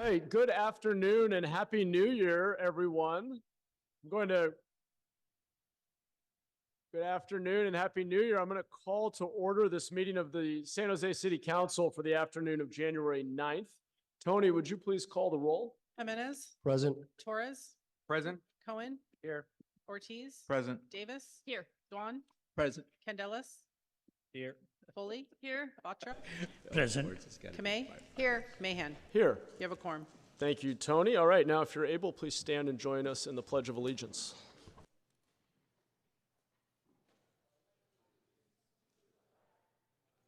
right, good afternoon and Happy New Year, everyone. Good afternoon and Happy New Year. I'm going to call to order this meeting of the San Jose City Council for the afternoon of January 9th. Tony, would you please call the roll? Jimenez, Present. Torres, Present. Cohen, Here. Ortiz, Present. Davis, here, Dwan, Present. Candelas, Here. Foley, here, Batra, Present. Kamei, here, Mahan. Here. You have a quorum. Thank you, Tony. All right, now if you're able, please stand and join us in the Pledge of Allegiance.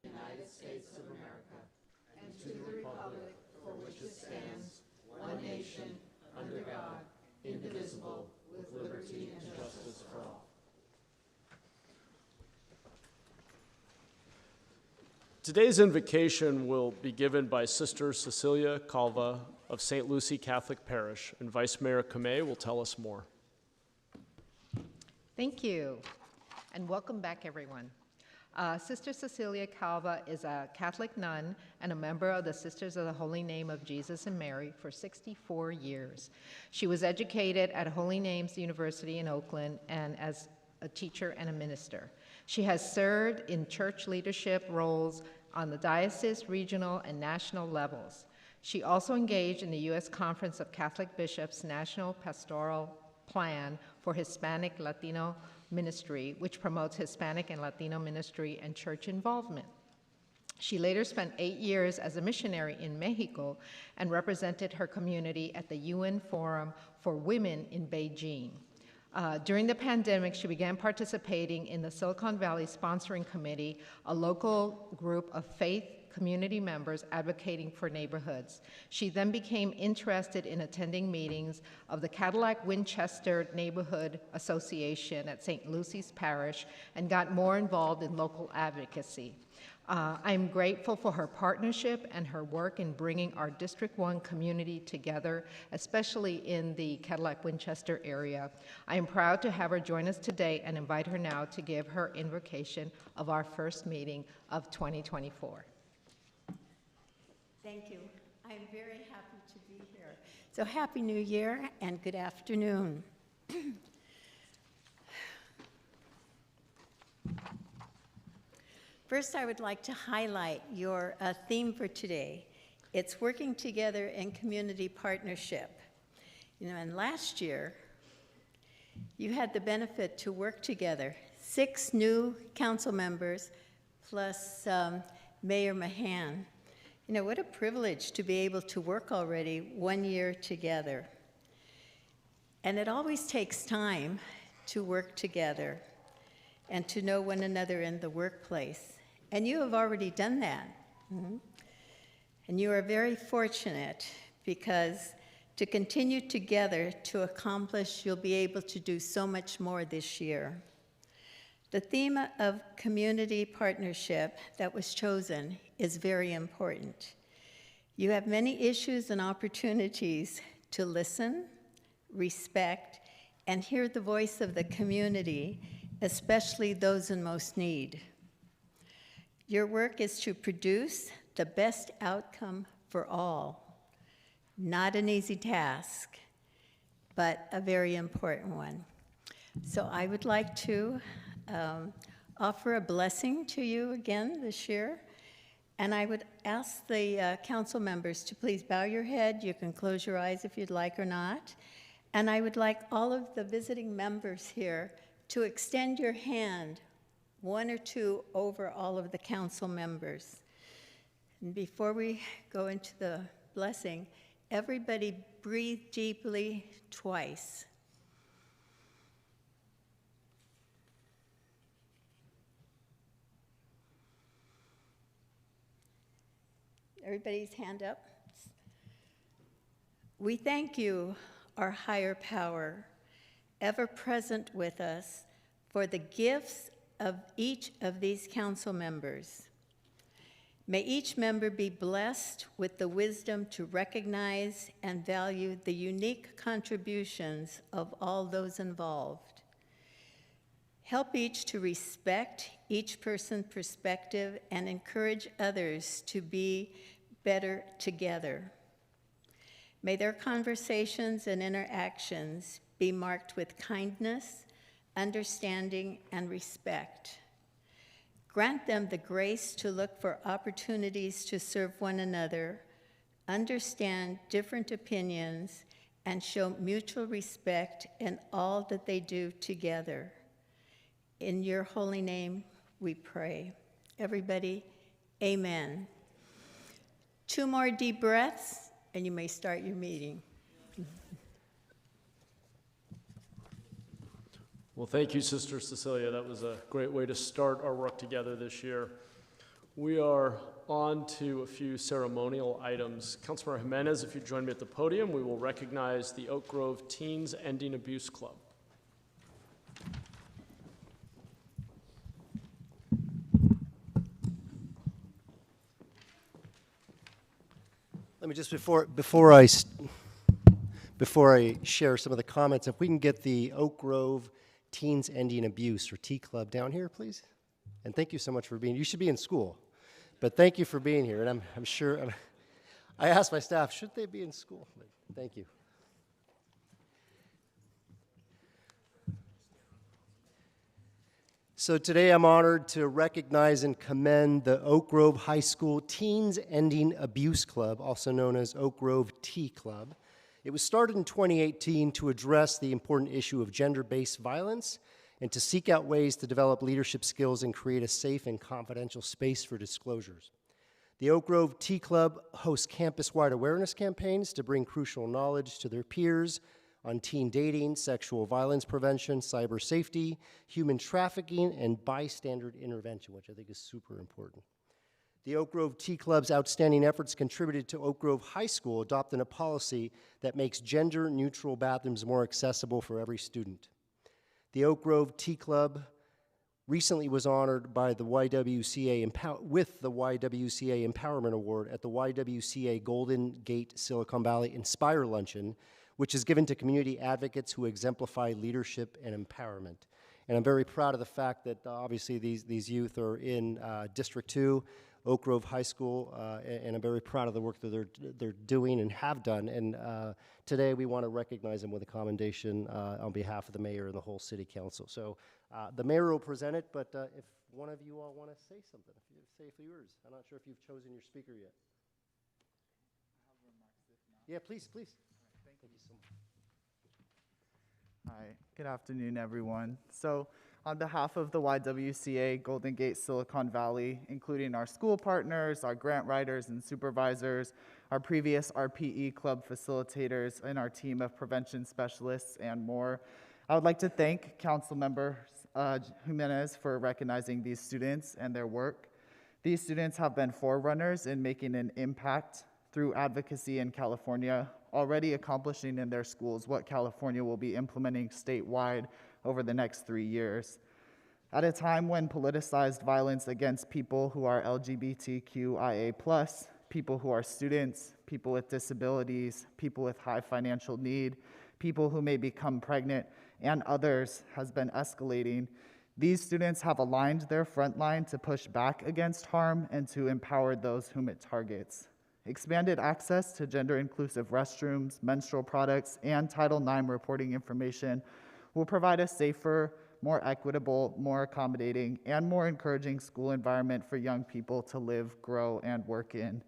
United States of America, and to the republic for which it stands, one nation, under God, indivisible, with liberty and justice for all. Today's invocation will be given by Sister Cecilia Calva of St. Lucie Catholic Parish, and Vice Mayor Kamei will tell us more. Thank you, and welcome back, everyone. Sister Cecilia Calva is a Catholic nun and a member of the Sisters of the Holy Name of Jesus and Mary for 64 years. She was educated at Holy Names University in Oakland and as a teacher and a minister. She has served in church leadership roles on the diocese, regional, and national levels. She also engaged in the U.S. Conference of Catholic Bishops' National Pastoral Plan for Hispanic Latino Ministry, which promotes Hispanic and Latino ministry and church involvement. She later spent 8 years as a missionary in Mexico and represented her community at the UN Forum for Women in Beijing. During the pandemic, she began participating in the Silicon Valley Sponsoring Committee, a local group of faith community members advocating for neighborhoods. She then became interested in attending meetings of the Cadillac Winchester Neighborhood Association at St. Lucie's Parish and got more involved in local advocacy. I'm grateful for her partnership and her work in bringing our District 1 community together, especially in the Cadillac Winchester area. I am proud to have her join us today and invite her now to give her invocation of our first meeting of 2024. Thank you. I'm very happy to be here. So Happy New Year and good afternoon. First, I would like to highlight your theme for today. It's working together in community partnership. You know, and last year, you had the benefit to work together. 6 new council members plus Mayor Mahan. You know, what a privilege to be able to work already 1 year together. And it always takes time to work together and to know one another in the workplace. And you have already done that. Mm-hmm. And you are very fortunate because to continue together to accomplish, you'll be able to do so much more this year. The theme of community partnership that was chosen is very important. You have many issues and opportunities to listen, respect, and hear the voice of the community, especially those in most need. Your work is to produce the best outcome for all. Not an easy task, but a very important one. So I would like to offer a blessing to you again this year. And I would ask the council members to please bow your head. You can close your eyes if you'd like or not. And I would like all of the visiting members here to extend your hand, 1 or 2 over all of the council members. And before we go into the blessing, everybody breathe deeply twice. Everybody's hand up. We thank you, our higher power, ever present with us, for the gifts of each of these council members. May each member be blessed with the wisdom to recognize and value the unique contributions of all those involved. Help each to respect each person's perspective and encourage others to be better together. May their conversations and interactions be marked with kindness, understanding, and respect. Grant them the grace to look for opportunities to serve one another, understand different opinions, and show mutual respect in all that they do together. In your holy name, we pray. Everybody, amen. 2 more deep breaths, and you may start your meeting. Well, thank you, Sister Cecilia. That was a great way to start our work together this year. We are on to a few ceremonial items. Councilmember Jimenez, if you join me at the podium, we will recognize the Oak Grove Teens Ending Abuse Club. Let me just, before I share some of the comments, if we can get the Oak Grove Teens Ending Abuse, or T Club, down here, please. And thank you so much for being, you should be in school, but thank you for being here. And I'm sure, I asked my staff, should they be in school? But thank you. So today I'm honored to recognize and commend the Oak Grove High School Teens Ending Abuse Club, also known as Oak Grove T Club. It was started in 2018 to address the important issue of gender-based violence and to seek out ways to develop leadership skills and create a safe and confidential space for disclosures. The Oak Grove T Club hosts campus-wide awareness campaigns to bring crucial knowledge to their peers on teen dating, sexual violence prevention, cyber safety, human trafficking, and bystander intervention, which I think is super important. The Oak Grove T Club's outstanding efforts contributed to Oak Grove High School adopting a policy that makes gender-neutral bathrooms more accessible for every student. The Oak Grove T Club recently was honored by the YWCA with the YWCA Empowerment Award at the YWCA Golden Gate Silicon Valley Inspire Luncheon, which is given to community advocates who exemplify leadership and empowerment. And I'm very proud of the fact that obviously these youth are in District 2, Oak Grove High School, and I'm very proud of the work that they're doing and have done. And today we want to recognize them with a commendation on behalf of the mayor and the whole city council. So the mayor will present it, but if one of you all want to say something, if you say a few words. I'm not sure if you've chosen your speaker yet. Yeah, please. Thank you so much. Hi, good afternoon, everyone. So on behalf of the YWCA Golden Gate Silicon Valley, including our school partners, our grant writers and supervisors, our previous RPE club facilitators, and our team of prevention specialists and more, I would like to thank Councilmember Jimenez for recognizing these students and their work. These students have been forerunners in making an impact through advocacy in California, already accomplishing in their schools what California will be implementing statewide over the next 3 years. At a time when politicized violence against people who are LGBTQIA+, people who are students, people with disabilities, people with high financial need, people who may become pregnant, and others has been escalating, these students have aligned their front line to push back against harm and to empower those whom it targets. Expanded access to gender-inclusive restrooms, menstrual products, and Title IX reporting information will provide a safer, more equitable, more accommodating, and more encouraging school environment for young people to live, grow, and work in.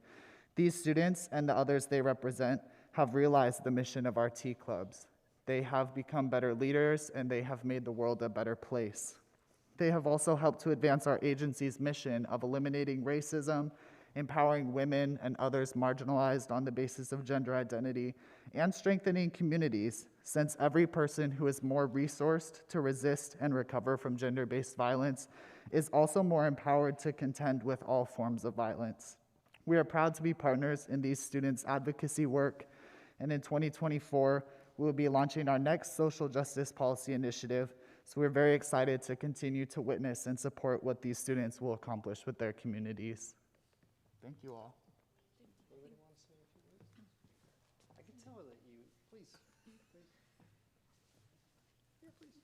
These students and the others they represent have realized the mission of our T clubs. They have become better leaders, and they have made the world a better place. They have also helped to advance our agency's mission of eliminating racism, empowering women and others marginalized on the basis of gender identity, and strengthening communities, since every person who is more resourced to resist and recover from gender-based violence is also more empowered to contend with all forms of violence. We are proud to be partners in these students' advocacy work, and in 2024, we will be launching our next social justice policy initiative, so we're very excited to continue to witness and support what these students will accomplish with their communities. Thank you all. Anybody want to say a few words? I can tell that you, please. Yeah, please.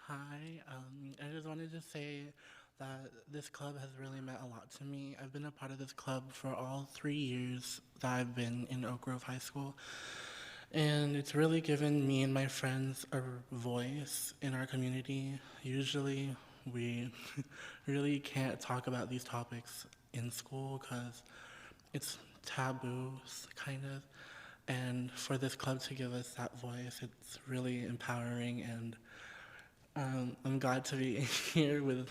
Hi, I just wanted to say that this club has really meant a lot to me. I've been a part of this club for all 3 years that I've been in Oak Grove High School, and it's really given me and my friends a voice in our community. Usually, we really can't talk about these topics in school because it's taboo, kind of. And for this club to give us that voice, it's really empowering, and I'm glad to be here with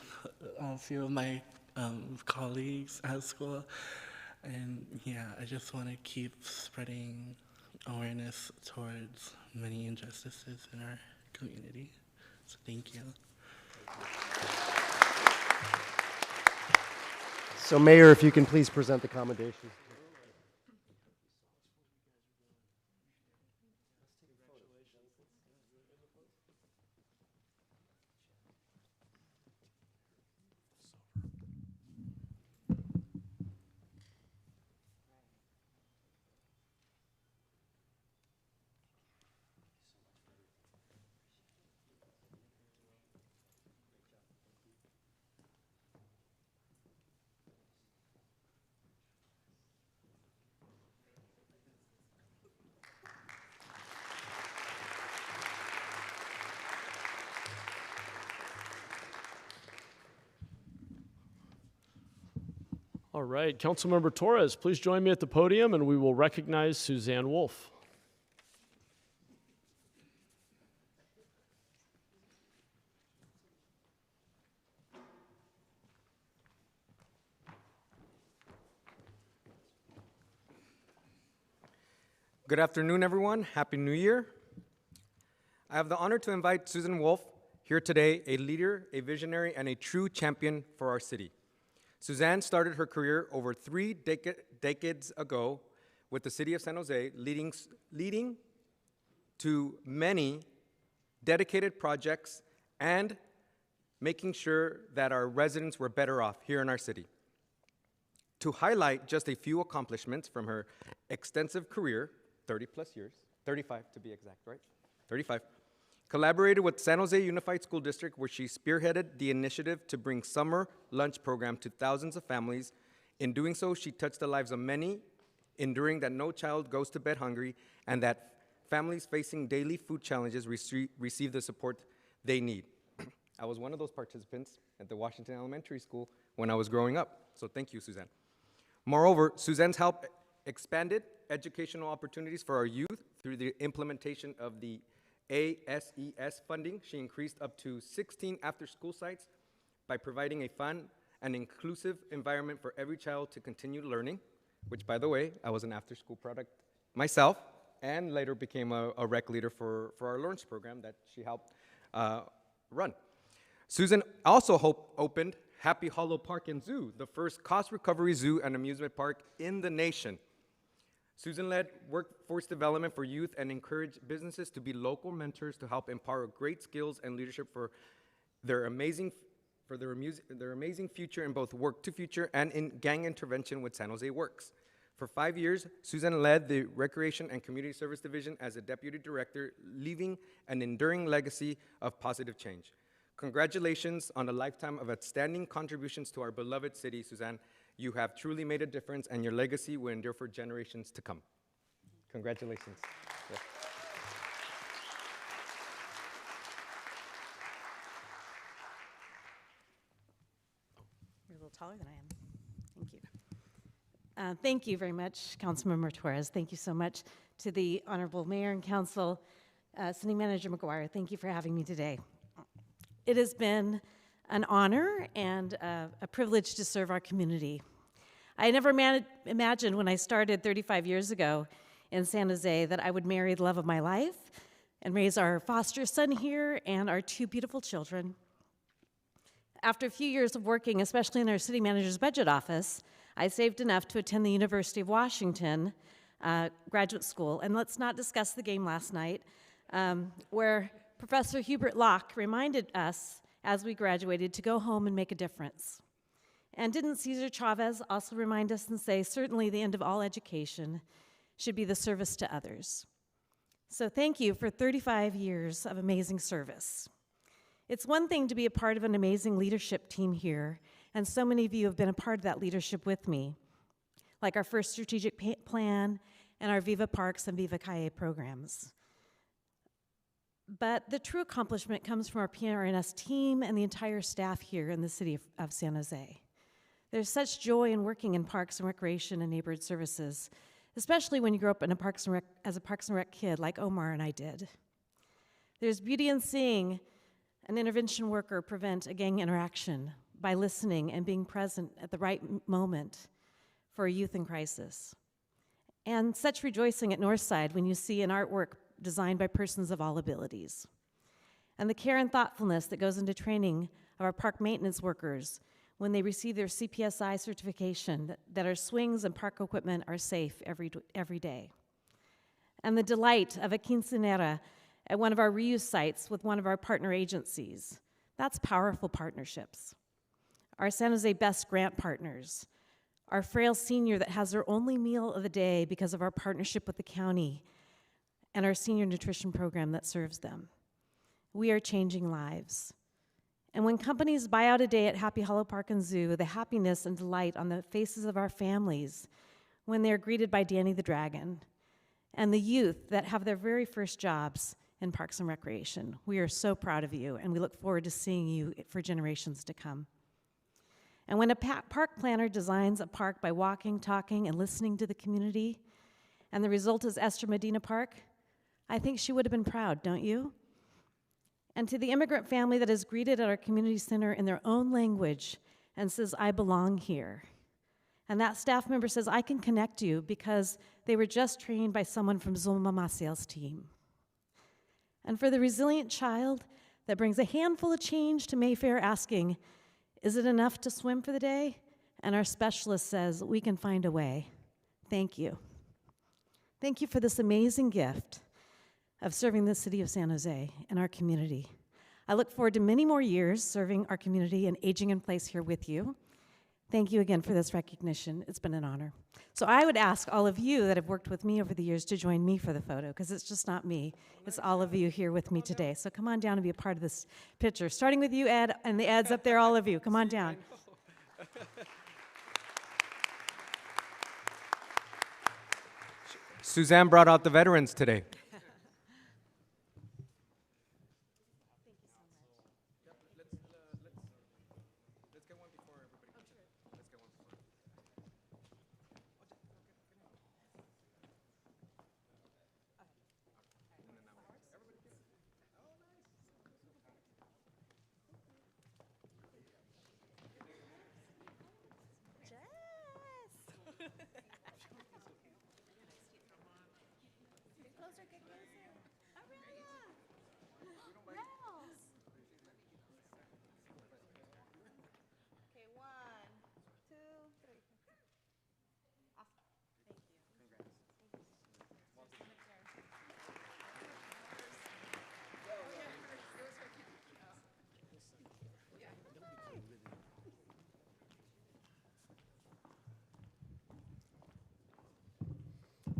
a few of my colleagues at school. And yeah, I just want to keep spreading awareness towards many injustices in our community. So thank you. So Mayor, if you can please present the commendations. All right, Councilmember Torres, please join me at the podium and we will recognize Suzanne Wolf. Good afternoon, everyone. Happy New Year. I have the honor to invite Suzanne Wolf here today, a leader, a visionary, and a true champion for our city. Suzanne started her career over 3 decades ago with the city of San Jose, leading to many dedicated projects and making sure that our residents were better off here in our city. To highlight just a few accomplishments from her extensive career, 30 plus years, 35 to be exact, right? 35. Collaborated with San Jose Unified School District, where she spearheaded the initiative to bring summer lunch program to thousands of families. In doing so, she touched the lives of many, ensuring that no child goes to bed hungry and that families facing daily food challenges receive the support they need. I was one of those participants at the Washington Elementary School when I was growing up, so thank you, Suzanne. Moreover, Suzanne's help expanded educational opportunities for our youth through the implementation of the ASES funding. She increased up to 16 after-school sites by providing a fun and inclusive environment for every child to continue learning, which, by the way, I was an after-school product myself, and later became a rec leader for our lunch program that she helped run. Susan also opened Happy Hollow Park and Zoo, the first cost recovery zoo and amusement park in the nation. Susan led workforce development for youth and encouraged businesses to be local mentors to help empower great skills and leadership for their amazing future in both work to future and in gang intervention with San Jose Works. For 5 years, Susan led the Recreation and Community Service Division as a deputy director, leaving an enduring legacy of positive change. Congratulations on a lifetime of outstanding contributions to our beloved city, Suzanne. You have truly made a difference, and your legacy will endure for generations to come. Congratulations. Yeah. You're a little taller than I am. Thank you. Thank you very much, Councilmember Torres. Thank you so much to the Honorable Mayor and Council. City Manager McGuire, thank you for having me today. It has been an honor and a privilege to serve our community. I never imagined when I started 35 years ago in San Jose that I would marry the love of my life and raise our foster son here and our 2 beautiful children. After a few years of working, especially in our city manager's budget office, I saved enough to attend the University of Washington graduate school. And let's not discuss the game last night, where Professor Hubert Locke reminded us as we graduated to go home and make a difference. And didn't Cesar Chavez also remind us and say, certainly the end of all education should be the service to others. So thank you for 35 years of amazing service. It's one thing to be a part of an amazing leadership team here, and so many of you have been a part of that leadership with me, like our first strategic plan and our Viva Parks and Viva Calle programs. But the true accomplishment comes from our PRNS team and the entire staff here in the city of San Jose. There's such joy in working in parks and recreation and neighborhood services, especially when you grow up in as a Parks and Rec kid like Omar and I did. There's beauty in seeing an intervention worker prevent a gang interaction by listening and being present at the right moment for a youth in crisis. And such rejoicing at Northside when you see an artwork designed by persons of all abilities. And the care and thoughtfulness that goes into training of our park maintenance workers when they receive their CPSI certification that our swings and park equipment are safe every day. And the delight of a quinceanera at one of our reuse sites with one of our partner agencies. That's powerful partnerships. Our San Jose Best Grant partners, our frail senior that has their only meal of the day because of our partnership with the county, and our senior nutrition program that serves them. We are changing lives. And when companies buy out a day at Happy Hollow Park and Zoo, the happiness and delight on the faces of our families when they're greeted by Danny the Dragon, and the youth that have their very first jobs in Parks and Recreation. We are so proud of you, and we look forward to seeing you for generations to come. And when a park planner designs a park by walking, talking, and listening to the community, and the result is Esther Medina Park, I think she would have been proud, don't you? And to the immigrant family that is greeted at our community center in their own language and says, I belong here. And that staff member says, I can connect you because they were just trained by someone from Zulma Maciel's team. And for the resilient child that brings a handful of change to Mayfair asking, is it enough to swim for the day? And our specialist says, we can find a way. Thank you. Thank you for this amazing gift of serving the city of San Jose and our community. I look forward to many more years serving our community and aging in place here with you. Thank you again for this recognition. It's been an honor. So I would ask all of you that have worked with me over the years to join me for the photo, because it's just not me. It's all of you here with me today. So come on down and be a part of this picture. Starting with you, Ed, and the Eds up there, all of you. Come on down. Suzanne brought out the veterans today.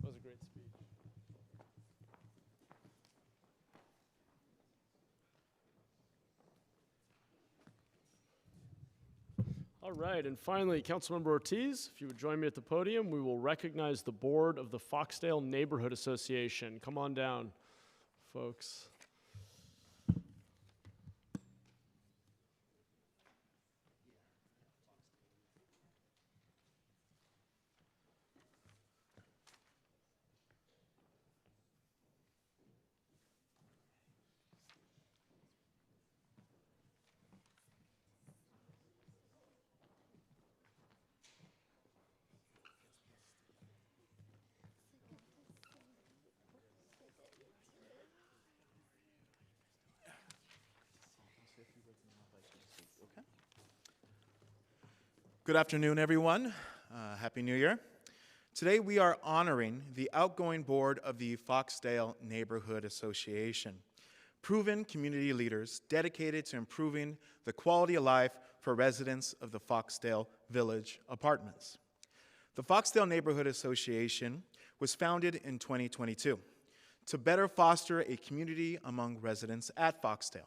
That was a great speech. All right, and finally, Councilmember Ortiz, if you would join me at the podium, we will recognize the board of the Foxdale Neighborhood Association. Come on down, folks. Good afternoon, everyone. Happy New Year. Today we are honoring the outgoing board of the Foxdale Neighborhood Association, proven community leaders dedicated to improving the quality of life for residents of the Foxdale Village Apartments. The Foxdale Neighborhood Association was founded in 2022 to better foster a community among residents at Foxdale.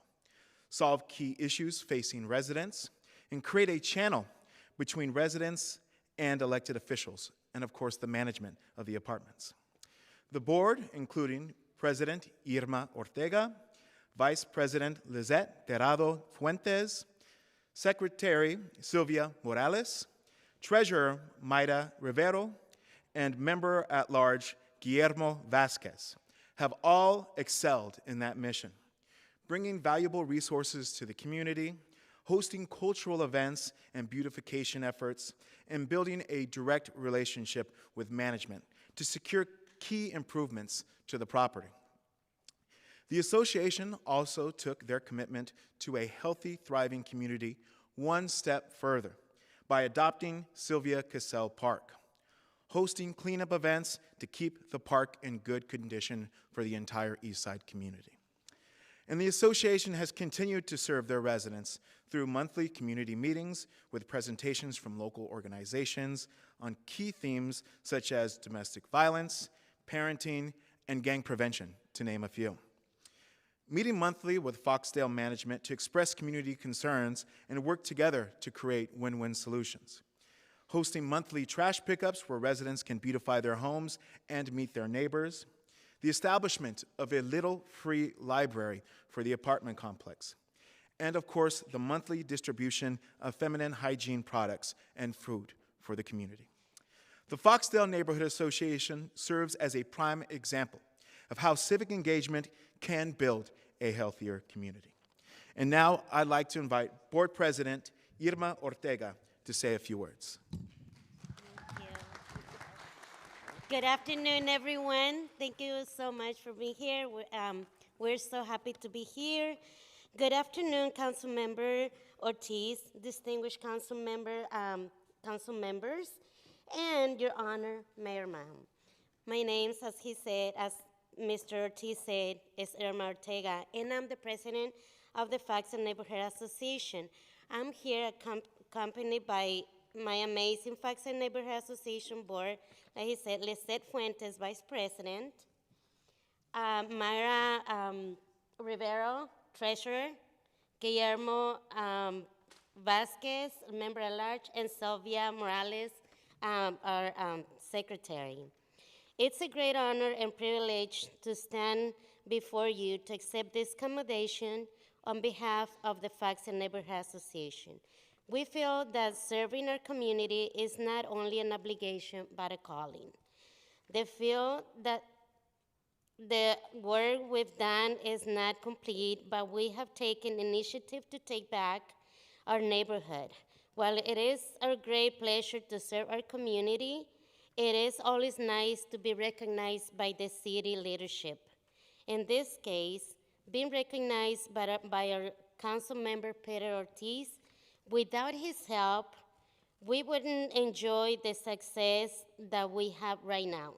solve key issues facing residents, and create a channel between residents and elected officials, and of course the management of the apartments. The board, including President Irma Ortega, Vice President Lizette Terrado Fuentes, Secretary Sylvia Morales, Treasurer Mayra Rivero, and Member-at-Large Guillermo Vasquez, have all excelled in that mission, bringing valuable resources to the community, hosting cultural events and beautification efforts, and building a direct relationship with management to secure key improvements to the property. The association also took their commitment to a healthy, thriving community one step further by adopting Sylvia Cassell Park, hosting cleanup events to keep the park in good condition for the entire Eastside community. And the association has continued to serve their residents through monthly community meetings with presentations from local organizations on key themes such as domestic violence, parenting, and gang prevention, to name a few. Meeting monthly with Foxdale management to express community concerns and work together to create win-win solutions. Hosting monthly trash pickups where residents can beautify their homes and meet their neighbors. The establishment of a little free library for the apartment complex. And of course, the monthly distribution of feminine hygiene products and food for the community. The Foxdale Neighborhood Association serves as a prime example of how civic engagement can build a healthier community. And now I'd like to invite Board President Irma Ortega to say a few words. Thank you. Good afternoon, everyone. Thank you so much for being here. We're so happy to be here. Good afternoon, Councilmember Ortiz, distinguished council members, and Your Honor, Mayor Maham. My name, as Mr. Ortiz said, is Irma Ortega, and I'm the president of the Foxdale Neighborhood Association. I'm here accompanied by my amazing Foxdale Neighborhood Association board, like he said, Lizette Fuentes, vice president, Mayra Rivero, treasurer, Guillermo Vasquez, member at large, and Sylvia Morales, our secretary. It's a great honor and privilege to stand before you to accept this commendation on behalf of the Foxdale Neighborhood Association. We feel that serving our community is not only an obligation, but a calling. They feel that the work we've done is not complete, but we have taken initiative to take back our neighborhood. While it is our great pleasure to serve our community, it is always nice to be recognized by the city leadership. In this case, being recognized by our council member, Peter Ortiz. Without his help, we wouldn't enjoy the success that we have right now.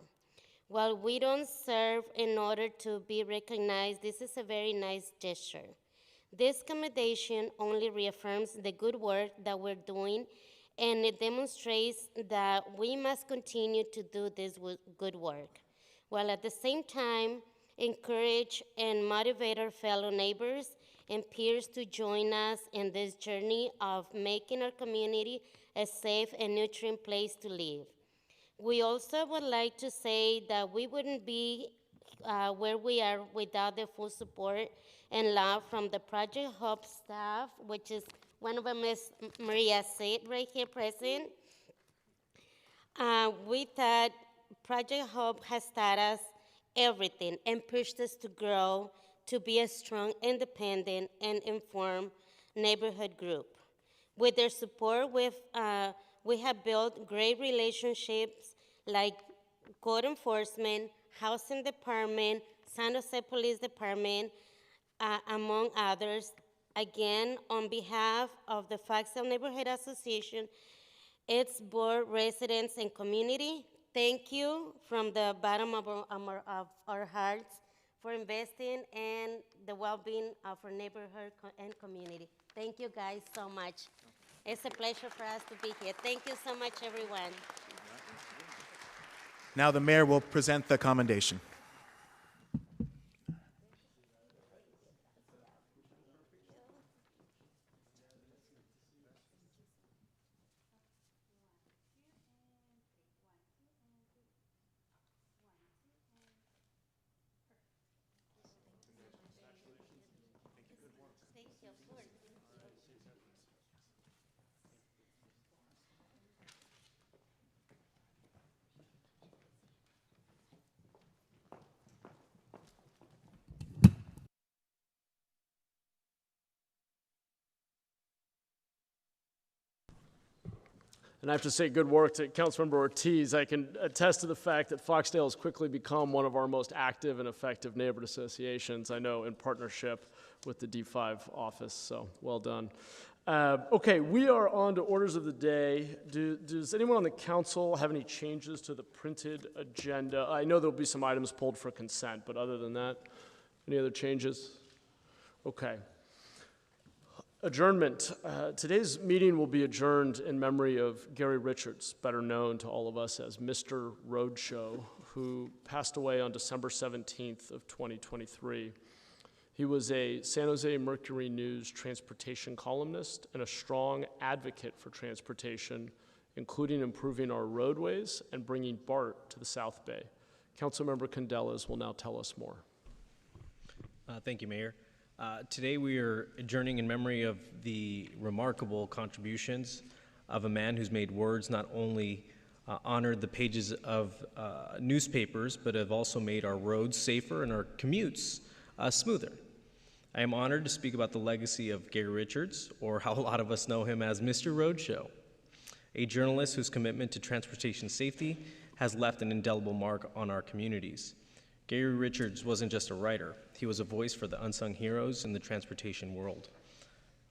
While we don't serve in order to be recognized, this is a very nice gesture. This commendation only reaffirms the good work that we're doing, and it demonstrates that we must continue to do this good work, while at the same time encourage and motivate our fellow neighbors and peers to join us in this journey of making our community a safe and nurturing place to live. We also would like to say that we wouldn't be where we are without the full support and love from the Project Hope staff, which is one of them is Maria Said right here present. We thought Project Hope has taught us everything and pushed us to grow to be a strong, independent, and informed neighborhood group. With their support, we have built great relationships like code enforcement, housing department, San Jose Police Department, among others. Again, on behalf of the Foxdale Neighborhood Association, its board, residents, and community, thank you from the bottom of our hearts for investing in the well-being of our neighborhood and community. Thank you guys so much. It's a pleasure for us to be here. Thank you so much, everyone. Now the mayor will present the commendation. And I have to say good work to Councilmember Ortiz. I can attest to the fact that Foxdale has quickly become one of our most active and effective neighborhood associations, I know in partnership with the D5 office, so well done. Okay, we are on to orders of the day. Does anyone on the council have any changes to the printed agenda? I know there'll be some items pulled for consent, but other than that, any other changes? Okay. Adjournment. Today's meeting will be adjourned in memory of Gary Richards, better known to all of us as Mr. Roadshow, who passed away on December 17th of 2023. He was a San Jose Mercury News transportation columnist and a strong advocate for transportation, including improving our roadways and bringing BART to the South Bay. Councilmember Candelas will now tell us more. Thank you, Mayor. Today we are adjourning in memory of the remarkable contributions of a man who's made words not only honored the pages of newspapers, but have also made our roads safer and our commutes smoother. I am honored to speak about the legacy of Gary Richards, or how a lot of us know him as Mr. Roadshow, a journalist whose commitment to transportation safety has left an indelible mark on our communities. Gary Richards wasn't just a writer, he was a voice for the unsung heroes in the transportation world.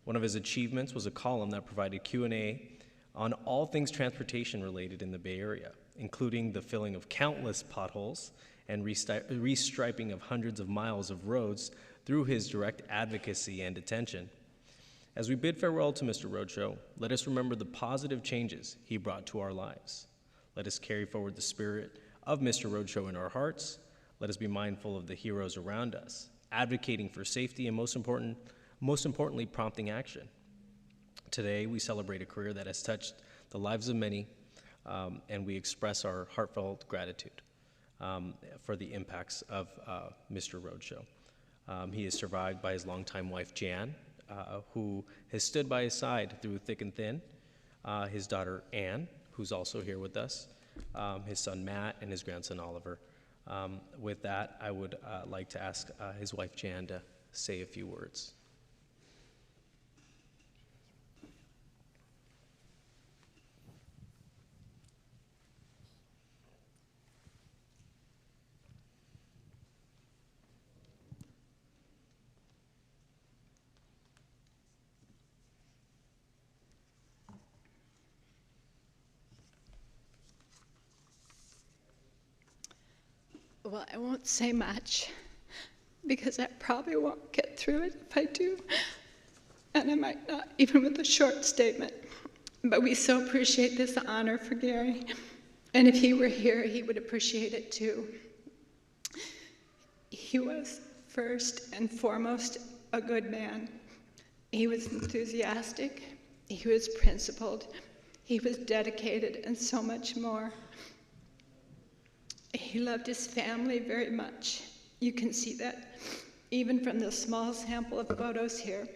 One of his achievements was a column that provided Q&A on all things transportation related in the Bay Area, including the filling of countless potholes and restriping of hundreds of miles of roads through his direct advocacy and attention. As we bid farewell to Mr. Roadshow, let us remember the positive changes he brought to our lives. Let us carry forward the spirit of Mr. Roadshow in our hearts. Let us be mindful of the heroes around us, advocating for safety and most importantly, prompting action. Today, we celebrate a career that has touched the lives of many, and we express our heartfelt gratitude for the impacts of Mr. Roadshow. He is survived by his longtime wife, Jan, who has stood by his side through thick and thin, his daughter, Anne, who's also here with us, his son, Matt, and his grandson, Oliver. With that, I would like to ask his wife, Jan, to say a few words. Well, I won't say much because I probably won't get through it if I do, and I might not, even with a short statement. But we so appreciate this honor for Gary, and if he were here, he would appreciate it too. He was first and foremost a good man. He was enthusiastic, he was principled, he was dedicated, and so much more. He loved his family very much. You can see that even from the small sample of photos here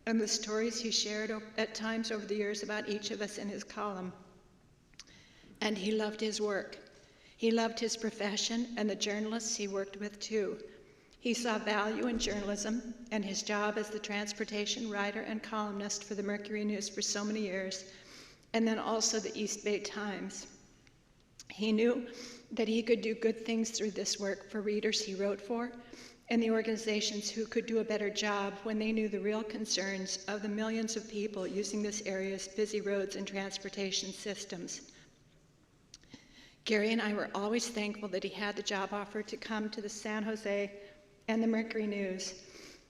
and the stories he shared at times over the years about each of us in his column. And he loved his work. He loved his profession and the journalists he worked with too. He saw value in journalism and his job as the transportation writer and columnist for the Mercury News for so many years, and then also the East Bay Times. He knew that he could do good things through this work for readers he wrote for and the organizations who could do a better job when they knew the real concerns of the millions of people using this area's busy roads and transportation systems. Gary and I were always thankful that he had the job offer to come to the San Jose and the Mercury News.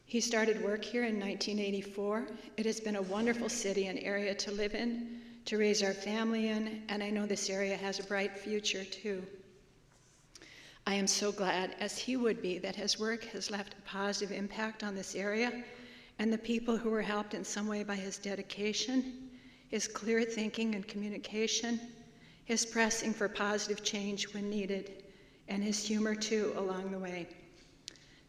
He started work here in 1984. It has been a wonderful city and area to live in, to raise our family in, and I know this area has a bright future too. I am so glad, as he would be, that his work has left a positive impact on this area and the people who were helped in some way by his dedication, his clear thinking and communication, his pressing for positive change when needed, and his humor too along the way.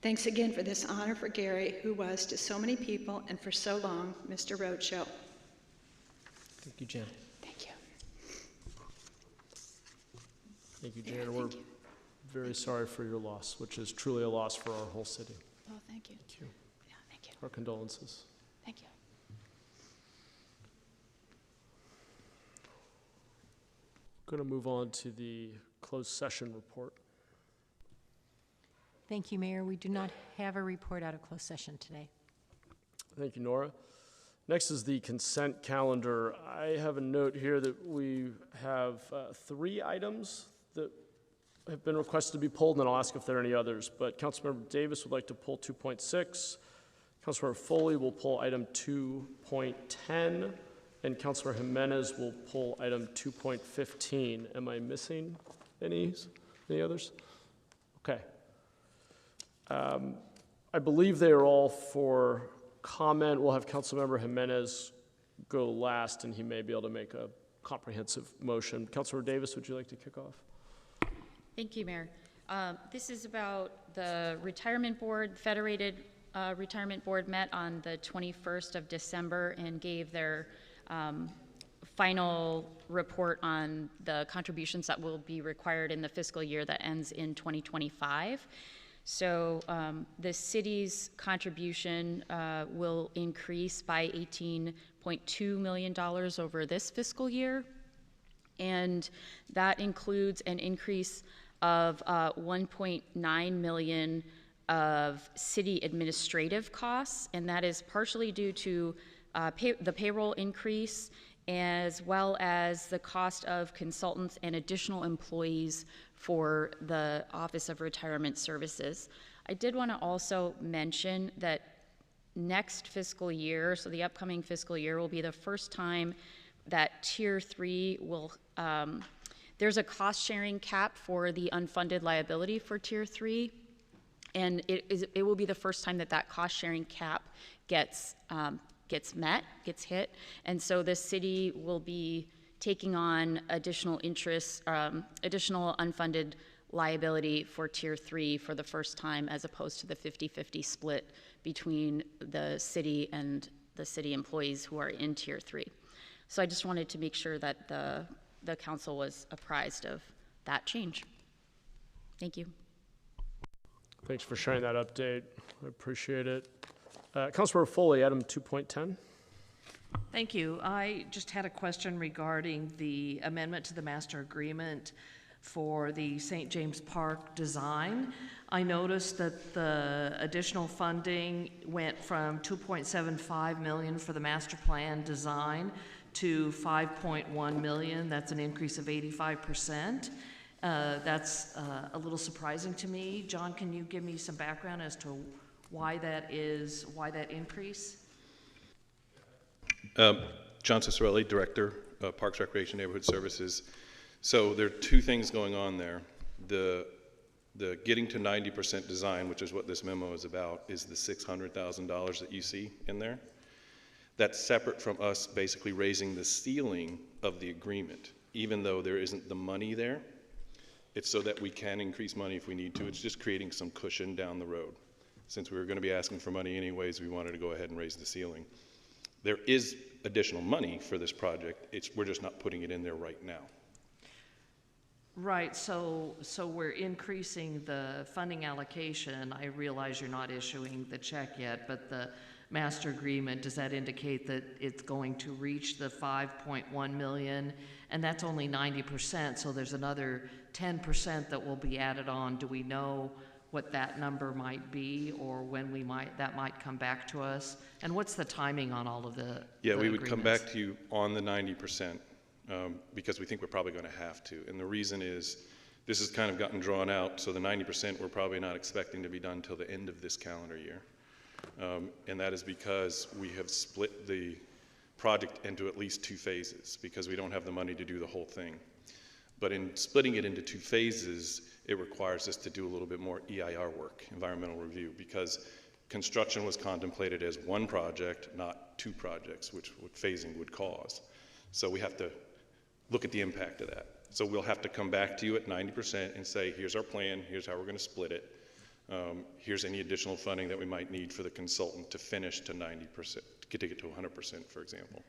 Thanks again for this honor for Gary, who was to so many people and for so long Mr. Roadshow. Thank you, Jan. Thank you. Thank you, Jan. We're very sorry for your loss, which is truly a loss for our whole city. Oh, thank you. Thank you. Yeah, thank you. Our condolences. Thank you. Going to move on to the closed session report. Thank you, Mayor. We do not have a report out of closed session today. Thank you, Nora. Next is the consent calendar. I have a note here that we have 3 items that have been requested to be pulled, and then I'll ask if there are any others. But Councilmember Davis would like to pull 2.6. Councilmember Foley will pull item 2.10. And Councilor Jimenez will pull item 2.15. Am I missing any others? Okay. I believe they are all for comment. We'll have Councilmember Jimenez go last, and he may be able to make a comprehensive motion. Councilor Davis, would you like to kick off? Thank you, Mayor. This is about the retirement board. Federated Retirement Board met on the 21st of December and gave their final report on the contributions that will be required in the fiscal year that ends in 2025. So the city's contribution will increase by $18.2 million over this fiscal year. And that includes an increase of $1.9 million of city administrative costs, and that is partially due to the payroll increase, as well as the cost of consultants and additional employees for the Office of Retirement Services. I did want to also mention that next fiscal year, so the upcoming fiscal year, will be the first time that Tier 3 will, there's a cost-sharing cap for the unfunded liability for Tier 3, and it will be the first time that that cost-sharing cap gets hit, and so the city will be taking on additional interest, additional unfunded liability for Tier 3 for the first time, as opposed to the 50-50 split between the city and the city employees who are in Tier 3. So I just wanted to make sure that the council was apprised of that change. Thank you. Thanks for sharing that update. I appreciate it. Councilor Foley, item 2.10. Thank you. I just had a question regarding the amendment to the master agreement for the St. James Park design. I noticed that the additional funding went from $2.75 million for the master plan design to $5.1 million. That's an increase of 85%. That's a little surprising to me. John, can you give me some background as to why that increase? John Cicerelli, Director of Parks, Recreation, Neighborhood Services. So there are 2 things going on there. The getting to 90% design, which is what this memo is about, is the $600,000 that you see in there. That's separate from us basically raising the ceiling of the agreement, even though there isn't the money there. It's so that we can increase money if we need to. It's just creating some cushion down the road. Since we were going to be asking for money anyways, we wanted to go ahead and raise the ceiling. There is additional money for this project. We're just not putting it in there right now. Right, so we're increasing the funding allocation. I realize you're not issuing the check yet, but the master agreement, does that indicate that it's going to reach the $5.1 million? And that's only 90%, so there's another 10% that will be added on. Do we know what that number might be, or when that might come back to us? And what's the timing on all of the we would come back to you on the 90%, because we think we're probably going to have to. And the reason is, this has kind of gotten drawn out, so the 90% we're probably not expecting to be done till the end of this calendar year. And that is because we have split the project into at least 2 phases, because we don't have the money to do the whole thing. But in splitting it into 2 phases, it requires us to do a little bit more EIR work, environmental review, because construction was contemplated as 1 project, not 2 projects, which phasing would cause. So we have to look at the impact of that. So we'll have to come back to you at 90% and say, here's our plan, here's how we're going to split it. Here's any additional funding that we might need for the consultant to finish to 90%, to get to 100%, for example.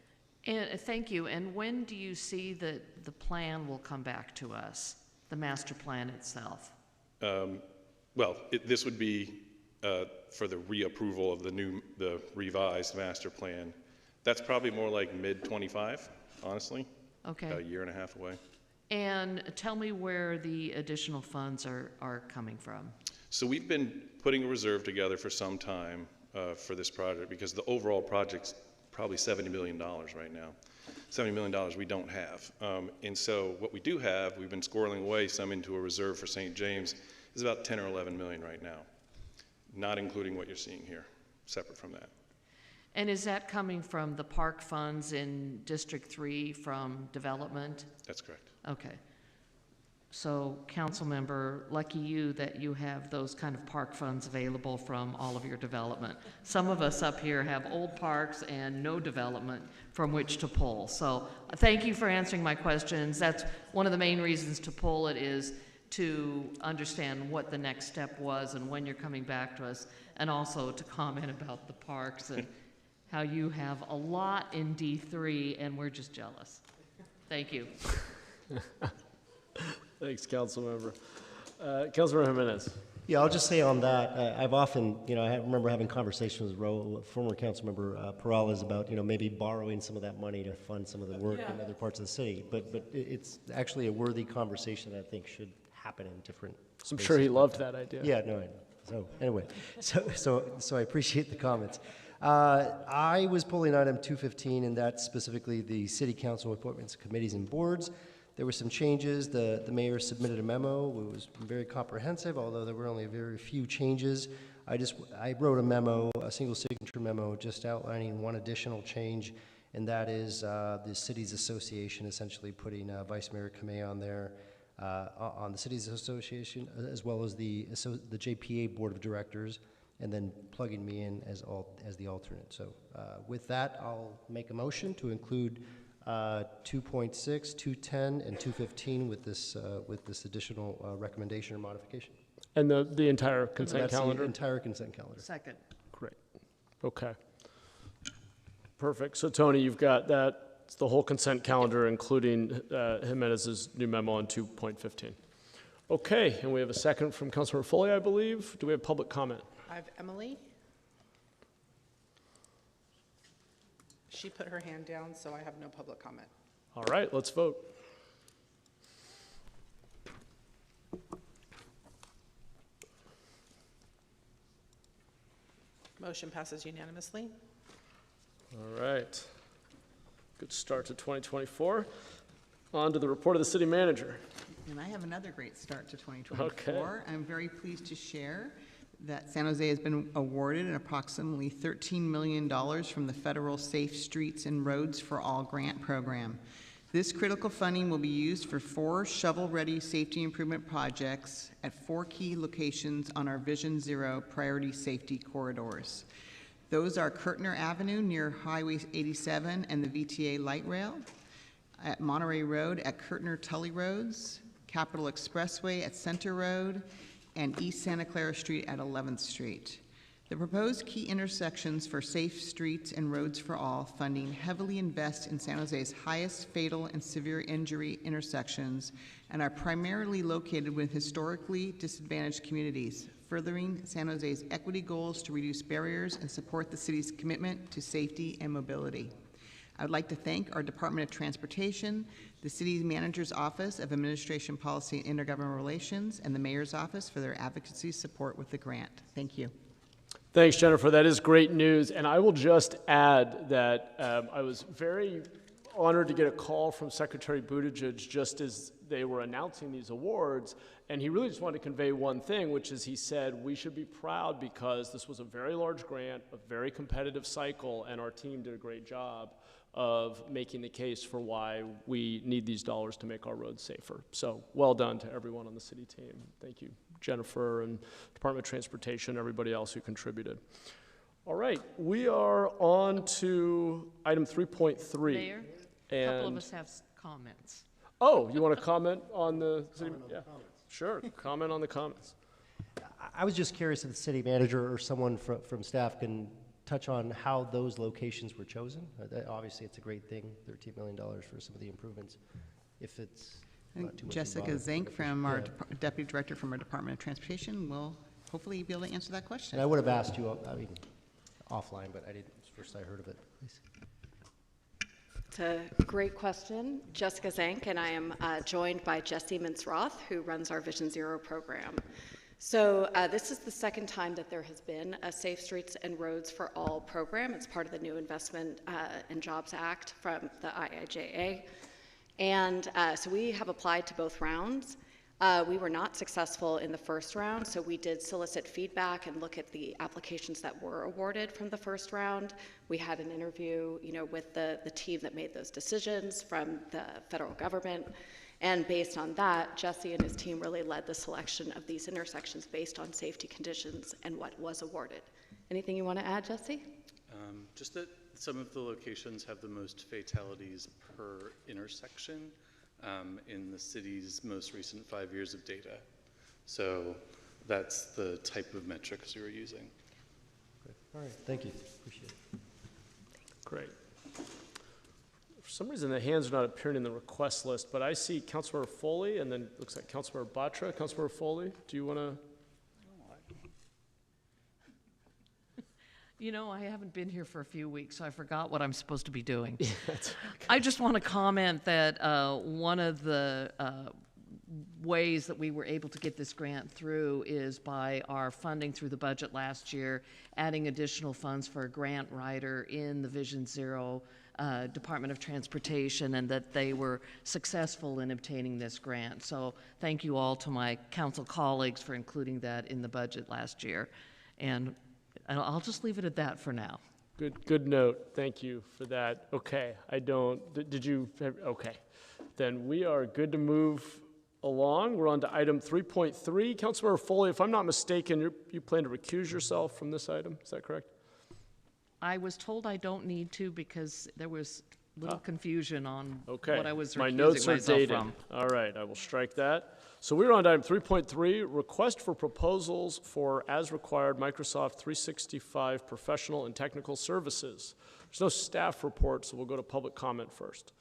And thank you. And when do you see that the plan will come back to us, the master plan itself? Well, this would be for the reapproval of the revised master plan. That's probably more like mid-25, honestly. Okay. About a year and a half away. And tell me where the additional funds are coming from. So we've been putting a reserve together for some time for this project because the overall project's probably $70 million right now. $70 million we don't have. And so what we do have, we've been squirreling away some into a reserve for St. James, is about 10 or 11 million right now, not including what you're seeing here, separate from that. And is that coming from the park funds in District 3 from development? That's correct. Okay. So, council member, lucky you that you have those kind of park funds available from all of your development. Some of us up here have old parks and no development from which to pull. So, thank you for answering my questions. That's one of the main reasons to pull it, is to understand what the next step was and when you're coming back to us, and also to comment about the parks and how you have a lot in D3 and we're just jealous. Thank you. Thanks, Councilmember. Councilmember Jimenez. Yeah, I'll just say on that, I've often, I remember having conversations with former Councilmember Perales about, maybe borrowing some of that money to fund some of the work in other parts of the city. But it's actually a worthy conversation that I think should happen in different spaces. I'm sure he loved that idea. Yeah, no, I know. So anyway, so I appreciate the comments. I was pulling item 215, and that's specifically the city council appointments, committees, and boards. There were some changes. The mayor submitted a memo. It was very comprehensive, although there were only very few changes. I wrote a memo, a single signature memo, just outlining one additional change, and that is the city's association essentially putting Vice Mayor Kamei on there, on the city's association, as well as the JPA board of directors, and then plugging me in as the alternate. So with that, I'll make a motion to include 2.6, 210, and 215 with this additional recommendation or modification. And the entire consent calendar? The entire consent calendar. Second. Great. Okay. Perfect. So Tony, you've got that. It's the whole consent calendar, including Jimenez's new memo on 2.15. Okay, and we have a second from Councilor Foley, I believe. Do we have public comment? I have Emily. She put her hand down, so I have no public comment. All right, let's vote. Motion passes unanimously. All right. Good start to 2024. On to the report of the city manager. And I have another great start to 2024. Okay. I'm very pleased to share that San Jose has been awarded approximately $13 million from the federal Safe Streets and Roads for All grant program. This critical funding will be used for 4 shovel-ready safety improvement projects at 4 key locations on our Vision Zero priority safety corridors. Those are Kirtner Avenue near Highway 87 and the VTA light rail, at Monterey Road at Kirtner Tully Roads, Capitol Expressway at Center Road, and East Santa Clara Street at 11th Street. The proposed key intersections for Safe Streets and Roads for All funding heavily invest in San Jose's highest fatal and severe injury intersections and are primarily located with historically disadvantaged communities, furthering San Jose's equity goals to reduce barriers and support the city's commitment to safety and mobility. I would like to thank our Department of Transportation, the City Manager's Office of Administration Policy and Intergovernmental Relations, and the Mayor's Office for their advocacy support with the grant. Thank you. Thanks, Jennifer. That is great news. And I will just add that I was very honored to get a call from Secretary Buttigieg just as they were announcing these awards. And he really just wanted to convey one thing, which is he said, we should be proud because this was a very large grant, a very competitive cycle, and our team did a great job of making the case for why we need these dollars to make our roads safer. So well done to everyone on the city team. Thank you, Jennifer and Department of Transportation, everybody else who contributed. All right, we are on to item 3.3. Mayor, a couple of us have comments. Oh, you want to comment on the city? Yeah, sure, comment on the comments. I was just curious if the city manager or someone from staff can touch on how those locations were chosen. Obviously, it's a great thing, $13 million for some of the improvements. If it's not too much Jessica involved, Zank from our yeah. Deputy Director from our Department of Transportation will hopefully be able to answer that question. And I would have asked you, I mean, offline, but I didn't, first I heard of it. Please. It's a great question. Jessica Zank, and I am joined by Jesse Mintz-Roth, who runs our Vision Zero program. So this is the second time that there has been a Safe Streets and Roads for All program. It's part of the new Investment and Jobs Act from the IIJA. And so we have applied to both rounds. We were not successful in the first round, so we did solicit feedback and look at the applications that were awarded from the first round. We had an interview, with the team that made those decisions from the federal government. And based on that, Jesse and his team really led the selection of these intersections based on safety conditions and what was awarded. Anything you want to add, Jesse? Just that some of the locations have the most fatalities per intersection in the city's most recent 5 years of data. So that's the type of metrics we were using. Great. All right, thank you. Appreciate it. Great. For some reason, the hands are not appearing in the request list, but I see Councilmember Foley, and then looks like Councilmember Batra. Councilmember Foley, do you want to? I haven't been here for a few weeks, so I forgot what I'm supposed to be doing. I just want to comment that one of the ways that we were able to get this grant through is by our funding through the budget last year, adding additional funds for a grant writer in the Vision Zero Department of Transportation, and that they were successful in obtaining this grant. So thank you all to my council colleagues for including that in the budget last year. And I'll just leave it at that for now. Good note. Thank you for that. Okay, did you, okay. Then we are good to move along. We're on to item 3.3. Councilmember Foley, if I'm not mistaken, you plan to recuse yourself from this item, is that correct? I was told I don't need to because there was little confusion on Okay. what I was My recusing notes are myself dated. from. All right, I will strike that. So we're on to item 3.3, request for proposals for as required Microsoft 365 professional and technical services. There's no staff report, so we'll go to public comment first.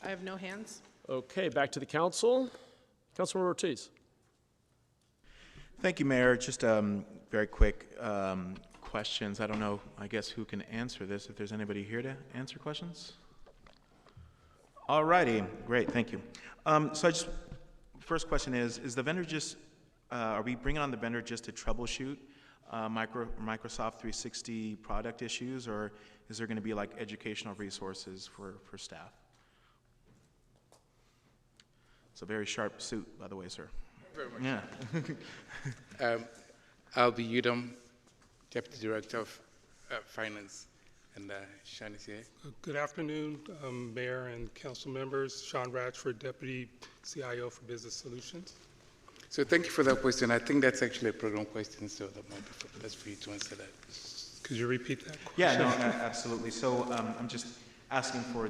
I have no hands. Okay, back to the council. Councilmember Ortiz. Thank you, Mayor. Just very quick questions. I don't know, I guess, who can answer this, if there's anybody here to answer questions. All righty, great, thank you. First question is the vendor just, are we bringing on the vendor just to troubleshoot Microsoft 360 product issues, or is there going to be like educational resources for staff? It's a very sharp suit, by the way, sir. Very much. Yeah. I'll be Udom, Deputy Director of Finance. And Sean is here. Good afternoon, Mayor and council members. Sean Ratchford, Deputy CIO for Business Solutions. So thank you for that question. I think that's actually a program question, so that might be best for you to answer that. Could you repeat that question? Yeah, no, absolutely. So I'm just asking for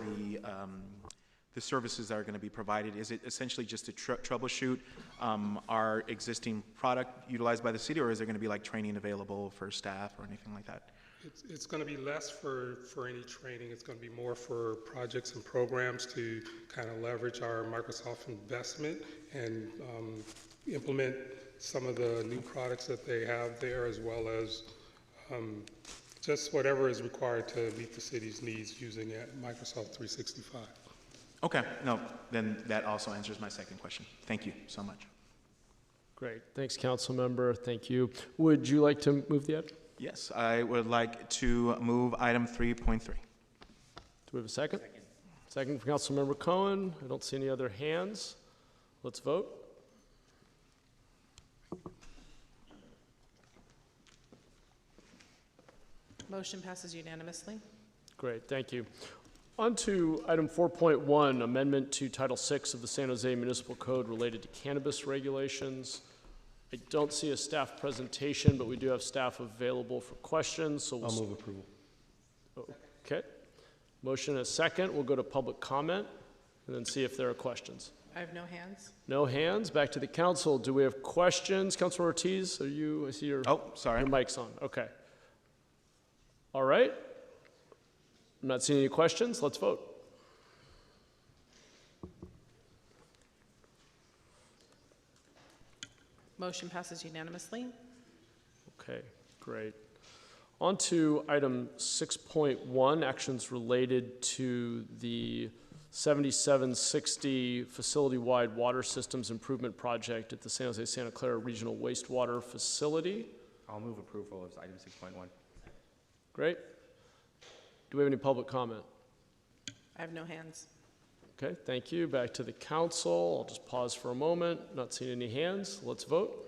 the services that are going to be provided. Is it essentially just to troubleshoot our existing product utilized by the city, or is there going to be like training available for staff or anything like that? It's going to be less for any training. It's going to be more for projects and programs to kind of leverage our Microsoft investment and implement some of the new products that they have there, as well as just whatever is required to meet the city's needs using Microsoft 365. Okay, no, then that also answers my second question. Thank you so much. Great, thanks, council member. Thank you. Would you like to move the item? Yes, I would like to move item 3.3. Do we have a second? Second for Councilmember Cohen. I don't see any other hands. Let's vote. Motion passes unanimously. Great, thank you. On to item 4.1, amendment to Title VI of the San Jose Municipal Code related to cannabis regulations. I don't see a staff presentation, but we do have staff available for questions, so I'll move approval. Okay. Motion and a second. We'll go to public comment and then see if there are questions. I have no hands. No hands. Back to the council. Do we have questions? Councilor Ortiz, are you, I see your, sorry. Your mic's on. Okay. All right. I'm not seeing any questions. Let's vote. Motion passes unanimously. Okay, great. On to item 6.1, actions related to the 7760 facility-wide water systems improvement project at the San Jose Santa Clara Regional Wastewater Facility. I'll move approval of item 6.1. Great. Do we have any public comment? I have no hands. Okay, thank you. Back to the council. I'll just pause for a moment. Not seeing any hands. Let's vote.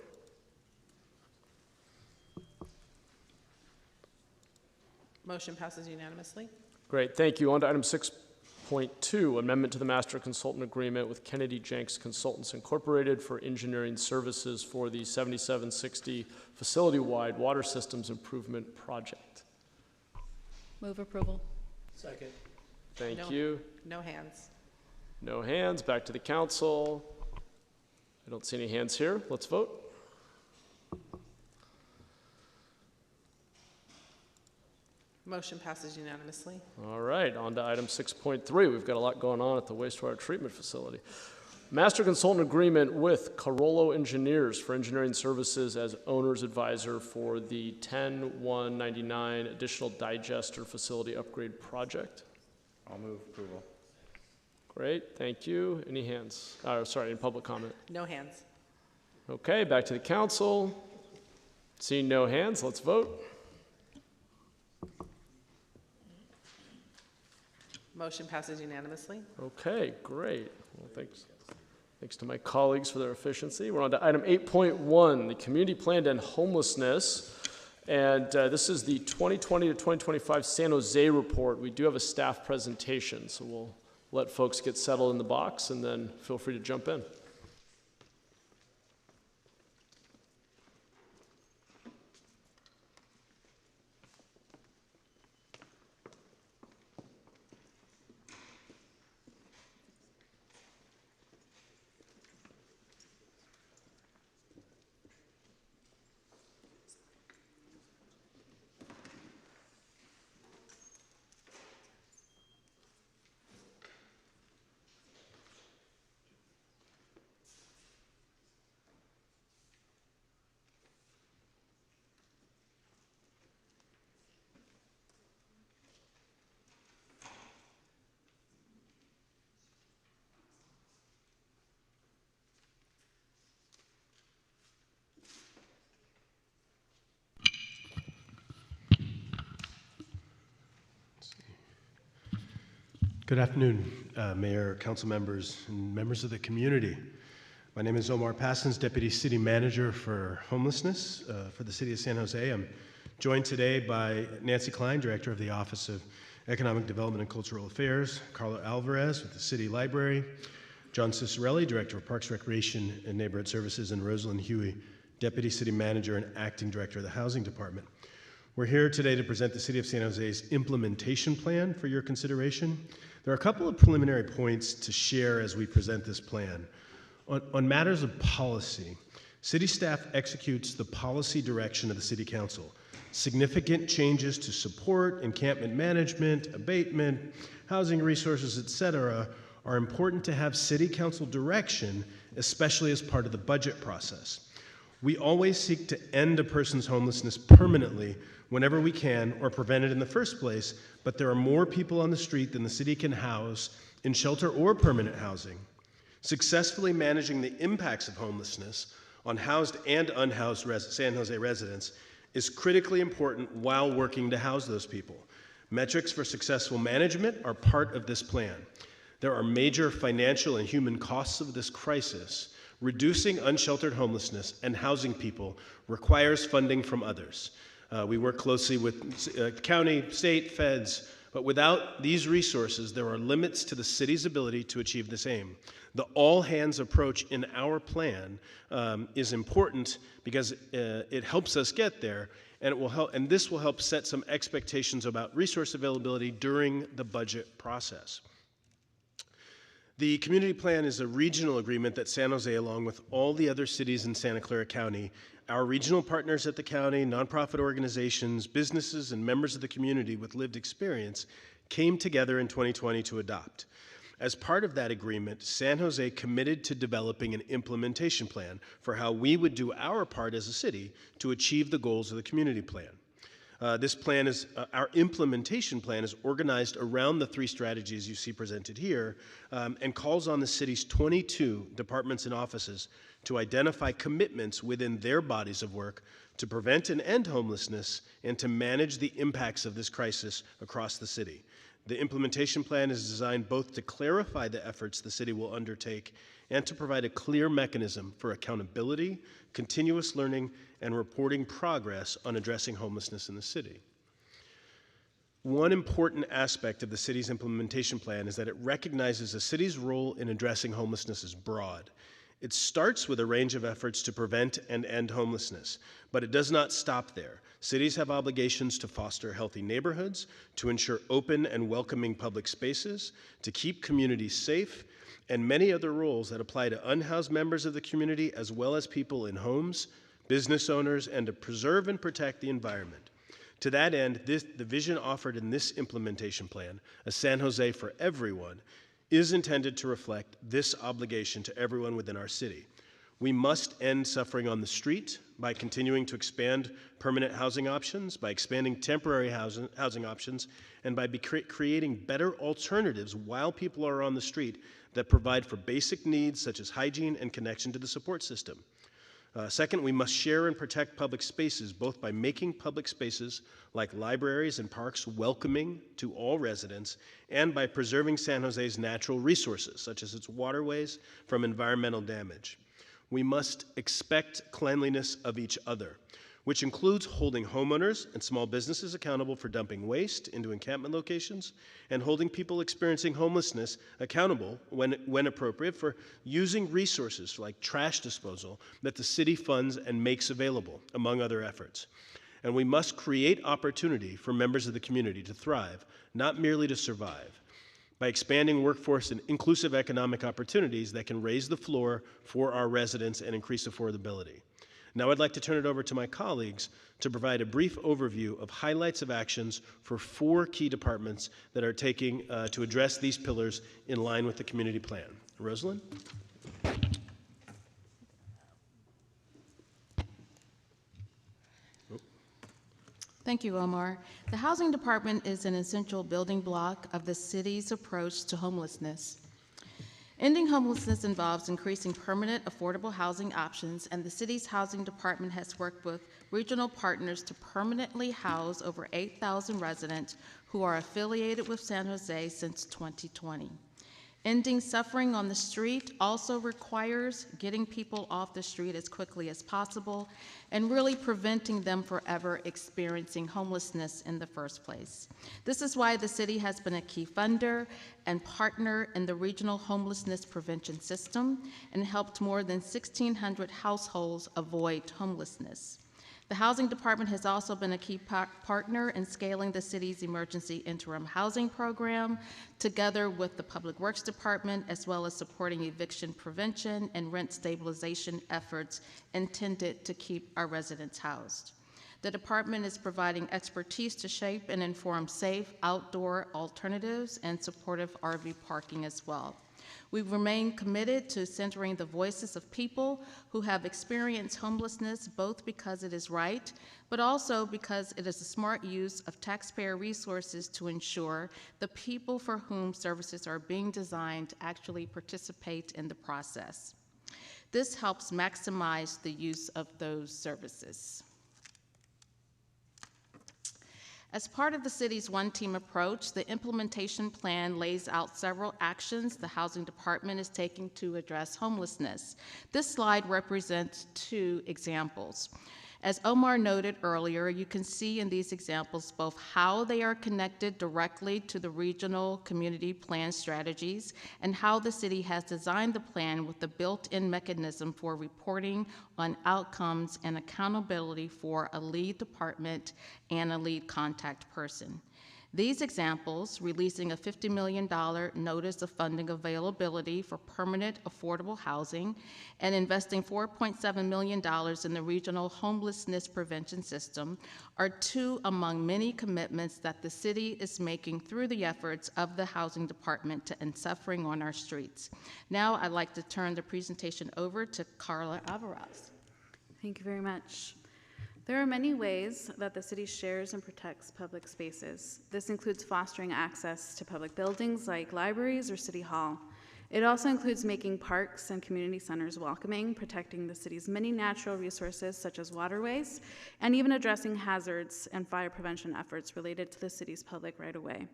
Motion passes unanimously. Great, thank you. On to item 6.2, amendment to the master consultant agreement with Kennedy Jenks Consultants Incorporated for engineering services for the 7760 facility-wide water systems improvement project. Move approval. Second. Thank you. No hands. No hands. Back to the council. I don't see any hands here. Let's vote. Motion passes unanimously. All right, on to item 6.3. We've got a lot going on at the wastewater treatment facility. Master consultant agreement with Carollo Engineers for engineering services as owner's advisor for the 10-199 additional digester facility upgrade project. I'll move approval. Great, thank you. Any hands? Sorry, any public comment? No hands. Okay, back to the council. Seeing no hands, let's vote. Motion passes unanimously. Okay, great. Well, thanks to my colleagues for their efficiency. We're on to item 8.1, the community plan to end homelessness. And this is the 2020 to 2025 San Jose report. We do have a staff presentation, so we'll let folks get settled in the box and then feel free to jump in. Good afternoon, Mayor, council members, and members of the community. My name is Omar Passons, Deputy City Manager for Homelessness for the City of San Jose. I'm joined today by Nancy Klein, Director of the Office of Economic Development and Cultural Affairs, Carla Alvarez with the City Library, John Cicerelli, Director of Parks, Recreation, and Neighborhood Services, and Rosalind Huey, Deputy City Manager and Acting Director of the Housing Department. We're here today to present the City of San Jose's implementation plan for your consideration. There are a couple of preliminary points to share as we present this plan. On matters of policy, city staff executes the policy direction of the City Council. Significant changes to support, encampment management, abatement, housing resources, etc., are important to have City Council direction, especially as part of the budget process. We always seek to end a person's homelessness permanently whenever we can, or prevent it in the first place, but there are more people on the street than the city can house in shelter or permanent housing. Successfully managing the impacts of homelessness on housed and unhoused San Jose residents is critically important while working to house those people. Metrics for successful management are part of this plan. There are major financial and human costs of this crisis. Reducing unsheltered homelessness and housing people requires funding from others. We work closely with county, state, feds, but without these resources, there are limits to the city's ability to achieve this aim. The all-hands approach in our plan is important because it helps us get there, and it will help. And this will help set some expectations about resource availability during the budget process. The community plan is a regional agreement that San Jose, along with all the other cities in Santa Clara County, our regional partners at the county, nonprofit organizations, businesses, and members of the community with lived experience, came together in 2020 to adopt. As part of that agreement, San Jose committed to developing an implementation plan for how we would do our part as a city to achieve the goals of the community plan. Our implementation plan is organized around the 3 strategies you see presented here, and calls on the city's 22 departments and offices to identify commitments within their bodies of work to prevent and end homelessness and to manage the impacts of this crisis across the city. The implementation plan is designed both to clarify the efforts the city will undertake and to provide a clear mechanism for accountability, continuous learning, and reporting progress on addressing homelessness in the city. One important aspect of the city's implementation plan is that it recognizes the city's role in addressing homelessness is broad. It starts with a range of efforts to prevent and end homelessness, but it does not stop there. Cities have obligations to foster healthy neighborhoods, to ensure open and welcoming public spaces, to keep communities safe, and many other roles that apply to unhoused members of the community as well as people in homes, business owners, and to preserve and protect the environment. To that end, the vision offered in this implementation plan, a San Jose for everyone, is intended to reflect this obligation to everyone within our city. We must end suffering on the street by continuing to expand permanent housing options, by expanding temporary housing options, and by creating better alternatives while people are on the street that provide for basic needs such as hygiene and connection to the support system. Second, we must share and protect public spaces, both by making public spaces like libraries and parks welcoming to all residents, and by preserving San Jose's natural resources, such as its waterways, from environmental damage. We must expect cleanliness of each other, which includes holding homeowners and small businesses accountable for dumping waste into encampment locations, and holding people experiencing homelessness accountable, when appropriate, for using resources like trash disposal that the city funds and makes available, among other efforts. And we must create opportunity for members of the community to thrive, not merely to survive, by expanding workforce and inclusive economic opportunities that can raise the floor for our residents and increase affordability. Now I'd like to turn it over to my colleagues to provide a brief overview of highlights of actions for 4 key departments that are taking to address these pillars in line with the community plan. Rosalind? Thank you, Omar. The Housing Department is an essential building block of the city's approach to homelessness. Ending homelessness involves increasing permanent, affordable housing options, and the city's housing department has worked with regional partners to permanently house over 8,000 residents who are affiliated with San Jose since 2020. Ending suffering on the street also requires getting people off the street as quickly as possible and really preventing them forever experiencing homelessness in the first place. This is why the city has been a key funder and partner in the regional homelessness prevention system and helped more than 1,600 households avoid homelessness. The Housing Department has also been a key partner in scaling the city's emergency interim housing program, together with the Public Works Department, as well as supporting eviction prevention and rent stabilization efforts intended to keep our residents housed. The department is providing expertise to shape and inform safe outdoor alternatives and supportive RV parking as well. We remain committed to centering the voices of people who have experienced homelessness, both because it is right, but also because it is a smart use of taxpayer resources to ensure the people for whom services are being designed actually participate in the process. This helps maximize the use of those services. As part of the city's one-team approach, the implementation plan lays out several actions the Housing Department is taking to address homelessness. This slide represents 2 examples. As Omar noted earlier, you can see in these examples both how they are connected directly to the regional community plan strategies and how the city has designed the plan with the built-in mechanism for reporting on outcomes and accountability for a lead department and a lead contact person. These examples, releasing a $50 million notice of funding availability for permanent affordable housing and investing $4.7 million in the regional homelessness prevention system, are two among many commitments that the city is making through the efforts of the Housing Department to end suffering on our streets. Now I'd like to turn the presentation over to Carla Alvarez. Thank you very much. There are many ways that the city shares and protects public spaces. This includes fostering access to public buildings like libraries or City Hall. It also includes making parks and community centers welcoming, protecting the city's many natural resources such as waterways, and even addressing hazards and fire prevention efforts related to the city's public right-of-way.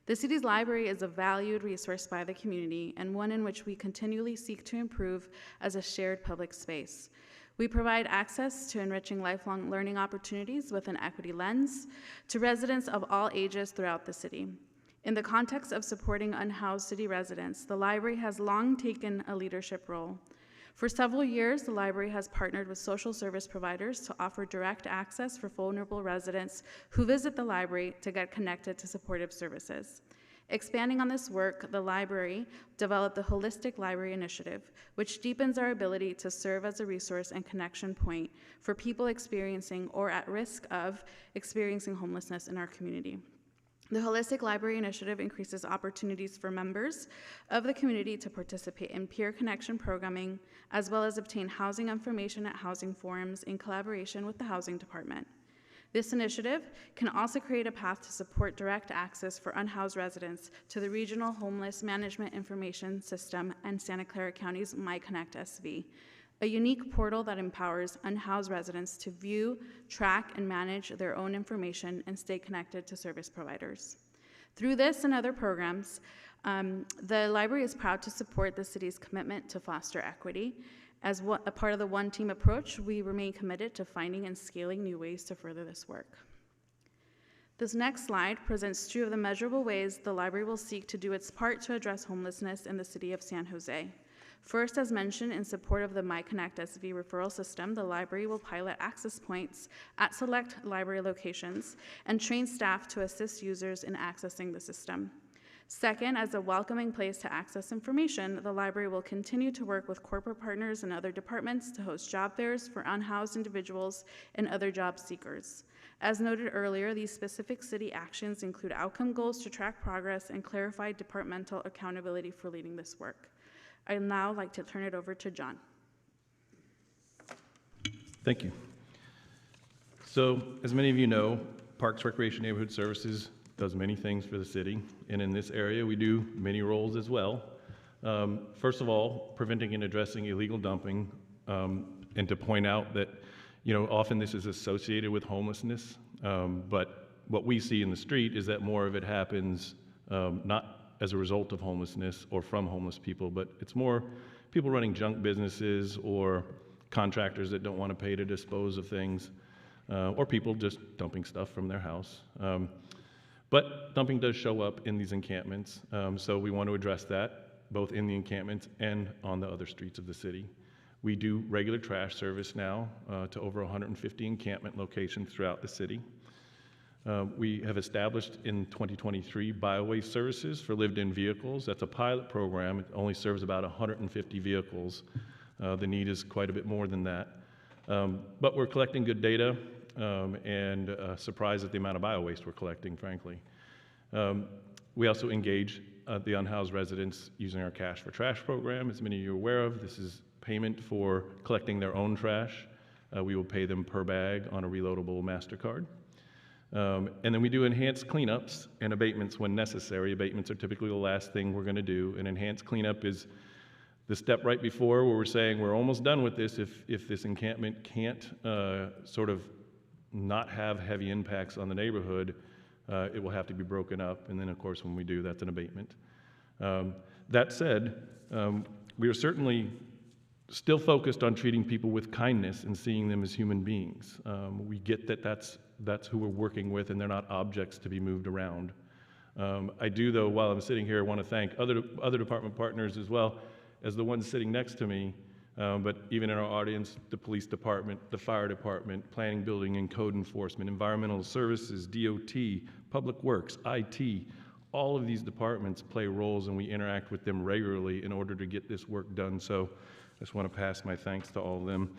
The city's library is a valued resource by the community and one in which we continually seek to improve as a shared public space. We provide access to enriching lifelong learning opportunities with an equity lens to residents of all ages throughout the city. In the context of supporting unhoused city residents, the library has long taken a leadership role. For several years, the library has partnered with social service providers to offer direct access for vulnerable residents who visit the library to get connected to supportive services. Expanding on this work, the library developed the Holistic Library Initiative, which deepens our ability to serve as a resource and connection point for people experiencing or at risk of experiencing homelessness in our community. The Holistic Library Initiative increases opportunities for members of the community to participate in peer connection programming, as well as obtain housing information at housing forums in collaboration with the Housing Department. This initiative can also create a path to support direct access for unhoused residents to the Regional Homeless Management Information System and Santa Clara County's MyConnect SV, a unique portal that empowers unhoused residents to view, track, and manage their own information and stay connected to service providers. Through this and other programs, the library is proud to support the city's commitment to foster equity. As a part of the One Team approach, we remain committed to finding and scaling new ways to further this work. This next slide presents two of the measurable ways the library will seek to do its part to address homelessness in the city of San Jose. First, as mentioned, in support of the MyConnect SV referral system, the library will pilot access points at select library locations and train staff to assist users in accessing the system. Second, as a welcoming place to access information, the library will continue to work with corporate partners and other departments to host job fairs for unhoused individuals and other job seekers. As noted earlier, these specific city actions include outcome goals to track progress and clarify departmental accountability for leading this work. I'd now like to turn it over to John. Thank you. So, as many of you know, Parks, Recreation, Neighborhood Services does many things for the city, and in this area we do many roles as well. First of all, preventing and addressing illegal dumping, and to point out that, often this is associated with homelessness, but what we see in the street is that more of it happens not as a result of homelessness or from homeless people, but it's more people running junk businesses or contractors that don't want to pay to dispose of things, or people just dumping stuff from their house. But dumping does show up in these encampments, so we want to address that, both in the encampments and on the other streets of the city. We do regular trash service now to over 150 encampment locations throughout the city. We have established in 2023 biowaste services for lived-in vehicles. That's a pilot program. It only serves about 150 vehicles. The need is quite a bit more than that. But we're collecting good data, and surprised at the amount of bio-waste we're collecting, frankly. We also engage the unhoused residents using our Cash for Trash program. As many of you are aware of, this is payment for collecting their own trash. We will pay them per bag on a reloadable MasterCard. And then we do enhanced cleanups and abatements when necessary. Abatements are typically the last thing we're going to do. An enhanced cleanup is the step right before where we're saying we're almost done with this if this encampment can't sort of not have heavy impacts on the neighborhood, it will have to be broken up, and then of course when we do, that's an abatement. That said, we are certainly still focused on treating people with kindness and seeing them as human beings. We get that that's who we're working with, and they're not objects to be moved around. I do, though, while I'm sitting here, want to thank other department partners as well as the ones sitting next to me But even in our audience, the police department, the fire department, planning, building, and code enforcement, environmental services, DOT, public works, IT, all of these departments play roles, and we interact with them regularly in order to get this work done. So I just want to pass my thanks to all of them.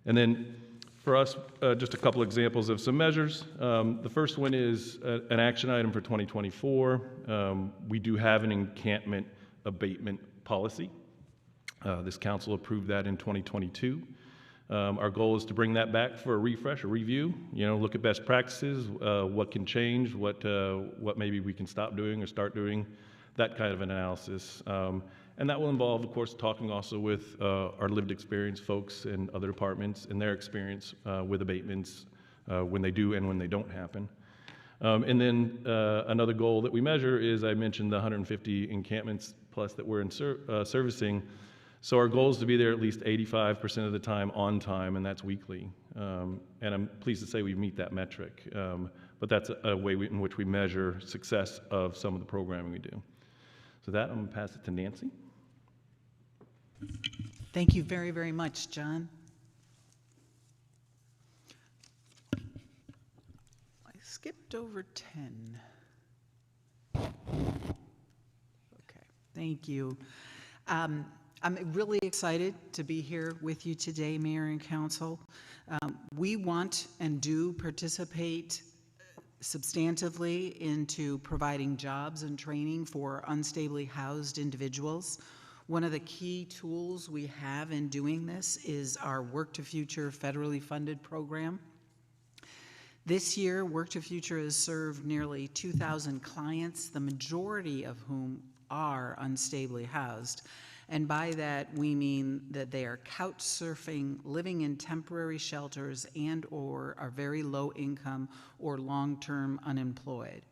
And then for us, just a couple examples of some measures. The first one is an action item for 2024. We do have an encampment abatement policy. This council approved that in 2022. Our goal is to bring that back for a refresh, a review, look at best practices, what can change, what maybe we can stop doing or start doing, that kind of an analysis. And that will involve, of course, talking also with our lived experience folks in other departments and their experience with abatements when they do and when they don't happen. And then another goal that we measure is, I mentioned the 150 encampments plus that we're servicing. So our goal is to be there at least 85% of the time on time, and that's weekly. And I'm pleased to say we meet that metric. But that's a way in which we measure success of some of the programming we do. So that, I'm going to pass it to Nancy. Thank you very, very much, John. I skipped over 10. Okay, thank you. I'm really excited to be here with you today, Mayor and Council. We want and do participate substantively into providing jobs and training for unstably housed individuals. One of the key tools we have in doing this is our Work to Future federally funded program. This year, Work to Future has served nearly 2,000 clients, the majority of whom are unstably housed. And by that, we mean that they are couch surfing, living in temporary shelters, and or are very low income or long-term unemployed.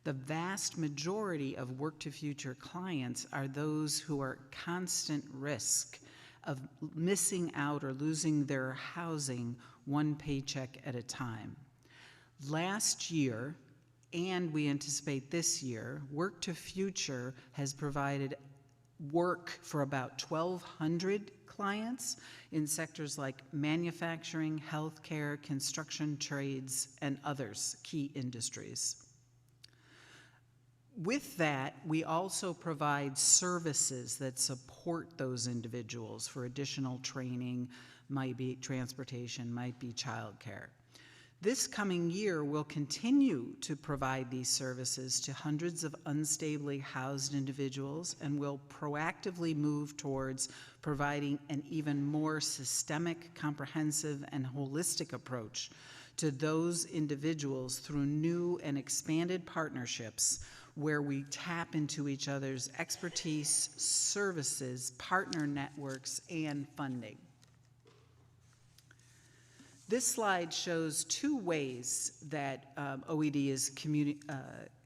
The vast majority of Work to Future clients are those who are at constant risk of missing out or losing their housing one paycheck at a time. Last year, and we anticipate this year, Work to Future has provided work for about 1,200 clients in sectors like manufacturing, healthcare, construction trades, and others, key industries. With that, we also provide services that support those individuals for additional training, might be transportation, might be childcare. This coming year, we'll continue to provide these services to hundreds of unstably housed individuals, and we'll proactively move towards providing an even more systemic, comprehensive, and holistic approach to those individuals through new and expanded partnerships where we tap into each other's expertise, services, partner networks, and funding. This slide shows two ways that OED is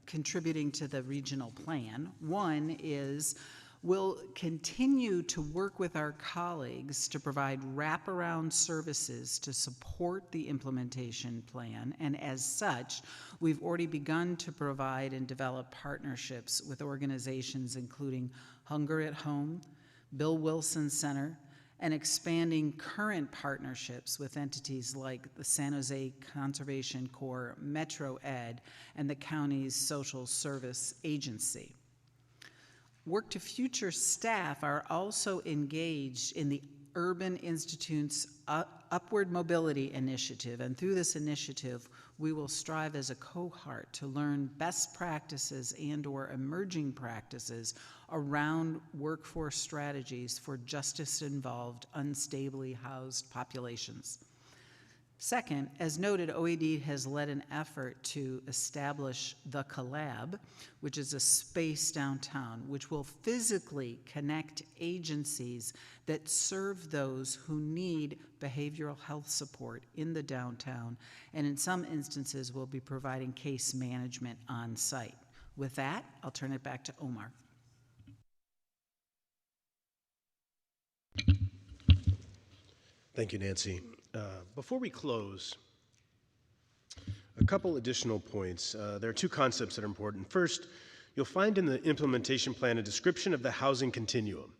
contributing to the regional plan. One is we'll continue to work with our colleagues to provide wraparound services to support the implementation plan, and as such, we've already begun to provide and develop partnerships with organizations including Hunger at Home, Bill Wilson Center, and expanding current partnerships with entities like the San Jose Conservation Corps, Metro Ed, and the county's social service agency. Work to Future staff are also engaged in the Urban Institute's Upward Mobility Initiative, and through this initiative, we will strive as a cohort to learn best practices and or emerging practices around workforce strategies for justice-involved, unstably housed populations. Second, as noted, OED has led an effort to establish the Collab, which is a space downtown, which will physically connect agencies that serve those who need behavioral health support in the downtown, and in some instances will be providing case management on site. With that, I'll turn it back to Omar. Thank you, Nancy. Before we close, a couple additional points. There are two concepts that are important. First, you'll find in the implementation plan a description of the housing continuum.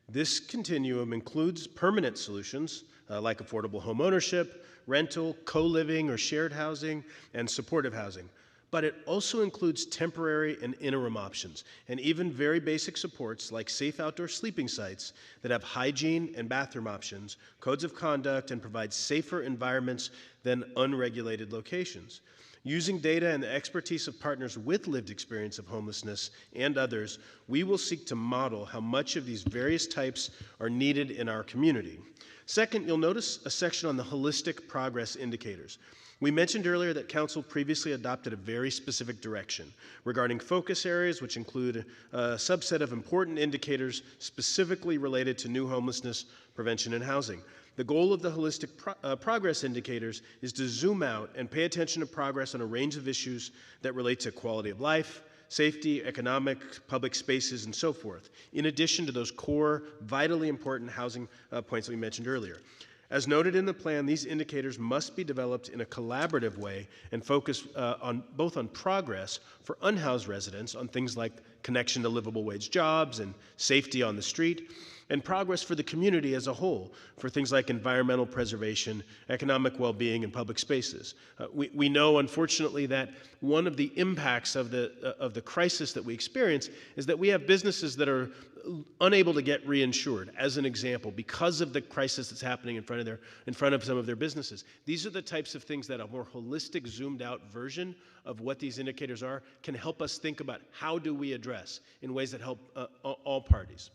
This continuum includes permanent solutions like affordable home ownership, rental, co-living or shared housing, and supportive housing. But it also includes temporary and interim options, and even very basic supports like safe outdoor sleeping sites that have hygiene and bathroom options, codes of conduct, and provide safer environments than unregulated locations. Using data and the expertise of partners with lived experience of homelessness and others, we will seek to model how much of these various types are needed in our community. Second, you'll notice a section on the holistic progress indicators. We mentioned earlier that Council previously adopted a very specific direction regarding focus areas, which include a subset of important indicators specifically related to new homelessness prevention and housing. The goal of the holistic progress indicators is to zoom out and pay attention to progress on a range of issues that relate to quality of life, safety, economic, public spaces, and so forth, in addition to those core, vitally important housing points that we mentioned earlier. As noted in the plan, these indicators must be developed in a collaborative way and focus both on progress for unhoused residents on things like connection to livable wage jobs and safety on the street, and progress for the community as a whole for things like environmental preservation, economic well-being, and public spaces. We know, unfortunately, that one of the impacts of the crisis that we experience is that we have businesses that are unable to get reinsured, as an example, because of the crisis that's happening in front of some of their businesses. These are the types of things that a more holistic, zoomed-out version of what these indicators are can help us think about how do we address in ways that help all parties.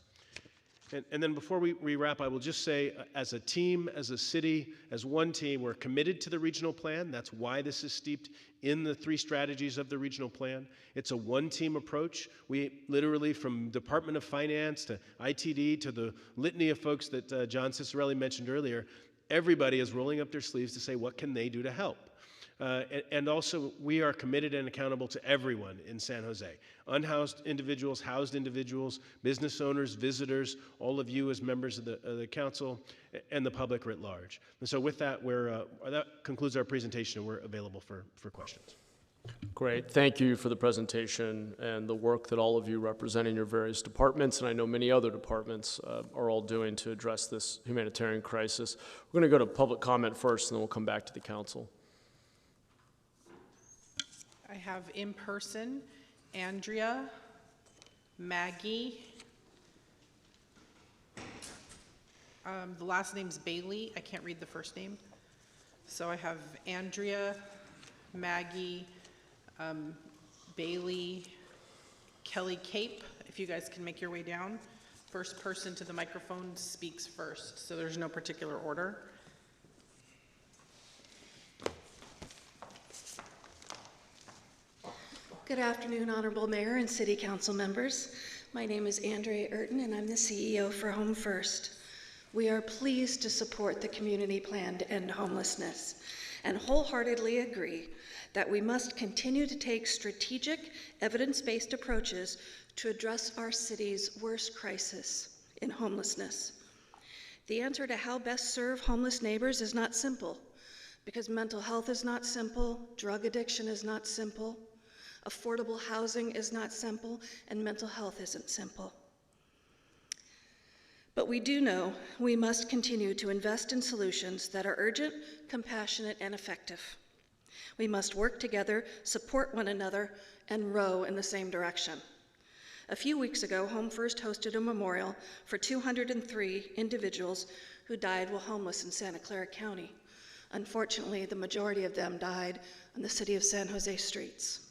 And then before we wrap, I will just say, as a team, as a city, as one team, we're committed to the regional plan. That's why this is steeped in the 3 strategies of the regional plan. It's a one-team approach. We literally, from Department of Finance to ITD to the litany of folks that John Cicerelli mentioned earlier, everybody is rolling up their sleeves to say, what can they do to help? And also, we are committed and accountable to everyone in San Jose. Unhoused individuals, housed individuals, business owners, visitors, all of you as members of the council, and the public writ large. And so with that, that concludes our presentation, and we're available for questions. Great. Thank you for the presentation and the work that all of you representing your various departments, and I know many other departments, are all doing to address this humanitarian crisis. We're going to go to public comment first, and then we'll come back to the council. I have in person Andrea, Maggie, the last name's Bailey. I can't read the first name. So I have Andrea, Maggie, Bailey, Kelly Cape, if you guys can make your way down. First person to the microphone speaks first, so there's no particular order. Good afternoon, Honorable Mayor and City Council members. My name is Andrea Urton, and I'm the CEO for Home First. We are pleased to support the community plan to end homelessness and wholeheartedly agree that we must continue to take strategic, evidence-based approaches to address our city's worst crisis in homelessness. The answer to how best serve homeless neighbors is not simple, because mental health is not simple, drug addiction is not simple, affordable housing is not simple, and mental health isn't simple. But we do know we must continue to invest in solutions that are urgent, compassionate, and effective. We must work together, support one another, and row in the same direction. A few weeks ago, Home First hosted a memorial for 203 individuals who died while homeless in Santa Clara County. Unfortunately, the majority of them died on the city of San Jose streets.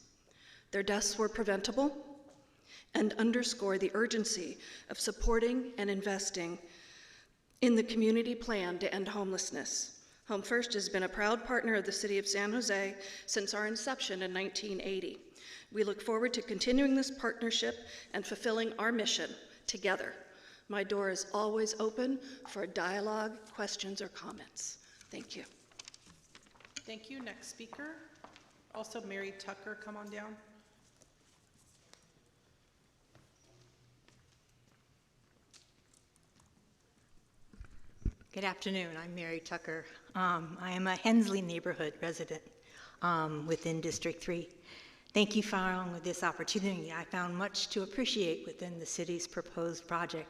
Their deaths were preventable and underscore the urgency of supporting and investing in the community plan to end homelessness. Home First has been a proud partner of the City of San Jose since our inception in 1980. We look forward to continuing this partnership and fulfilling our mission together. My door is always open for dialogue, questions, or comments. Thank you. Thank you. Next speaker. Also, Mary Tucker, come on down. Good afternoon. I'm Mary Tucker. I am a Hensley neighborhood resident within District 3. Thank you for this opportunity. I found much to appreciate within the city's proposed project.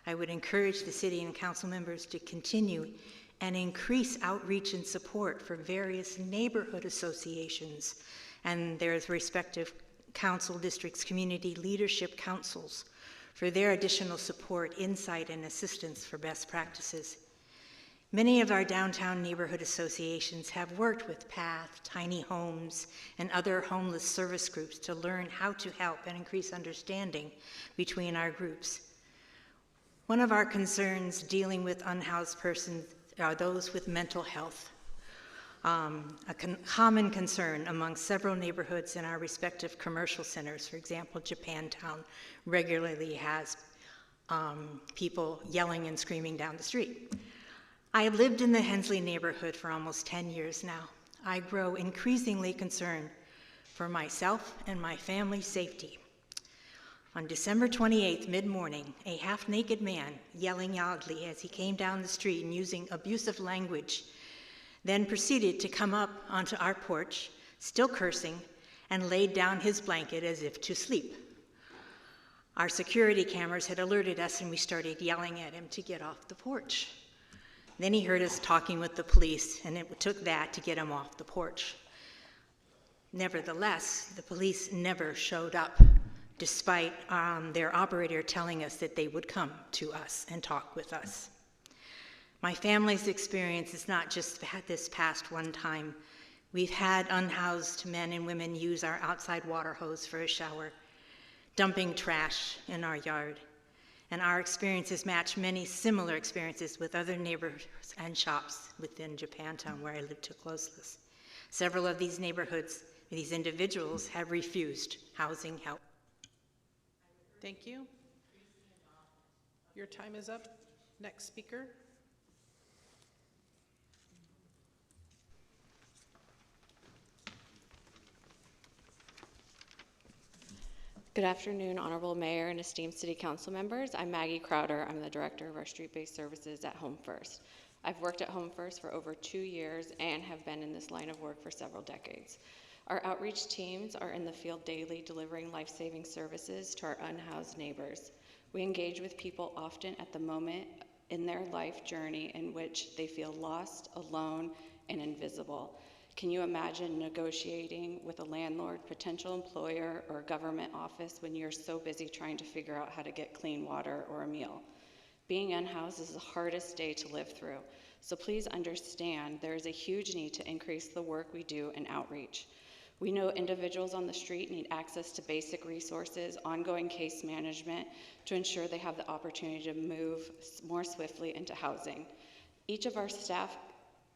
I would encourage the city and council members to continue and increase outreach and support for various neighborhood associations and their respective council districts, community leadership councils, for their additional support, insight, and assistance for best practices. Many of our downtown neighborhood associations have worked with PATH, Tiny Homes, and other homeless service groups to learn how to help and increase understanding between our groups. One of our concerns dealing with unhoused persons are those with mental health. A common concern among several neighborhoods in our respective commercial centers. For example, Japantown regularly has people yelling and screaming down the street. I have lived in the Hensley neighborhood for almost 10 years now. I grow increasingly concerned for myself and my family's safety. On December 28th, mid-morning, a half-naked man yelling loudly as he came down the street and using abusive language, then proceeded to come up onto our porch, still cursing, and laid down his blanket as if to sleep. Our security cameras had alerted us, and we started yelling at him to get off the porch. Then he heard us talking with the police, and it took that to get him off the porch. Nevertheless, the police never showed up, despite their operator telling us that they would come to us and talk with us. My family's experience is not just this past one time. We've had unhoused men and women use our outside water hose for a shower, dumping trash in our yard. And our experiences match many similar experiences with other neighborhoods and shops within Japantown, where I live too close. Several of these neighborhoods, these individuals, have refused housing help. Thank you. Your time is up. Next speaker. Good afternoon, Honorable Mayor and esteemed City Council members. I'm Maggie Crowder. I'm the Director of our Street-Based Services at Home First. I've worked at Home First for over 2 years and have been in this line of work for several decades. Our outreach teams are in the field daily delivering life-saving services to our unhoused neighbors. We engage with people often at the moment in their life journey in which they feel lost, alone, and invisible. Can you imagine negotiating with a landlord, potential employer, or government office when you're so busy trying to figure out how to get clean water or a meal? Being unhoused is the hardest day to live through, so please understand there is a huge need to increase the work we do in outreach. We know individuals on the street need access to basic resources, ongoing case management to ensure they have the opportunity to move more swiftly into housing. Each of our staff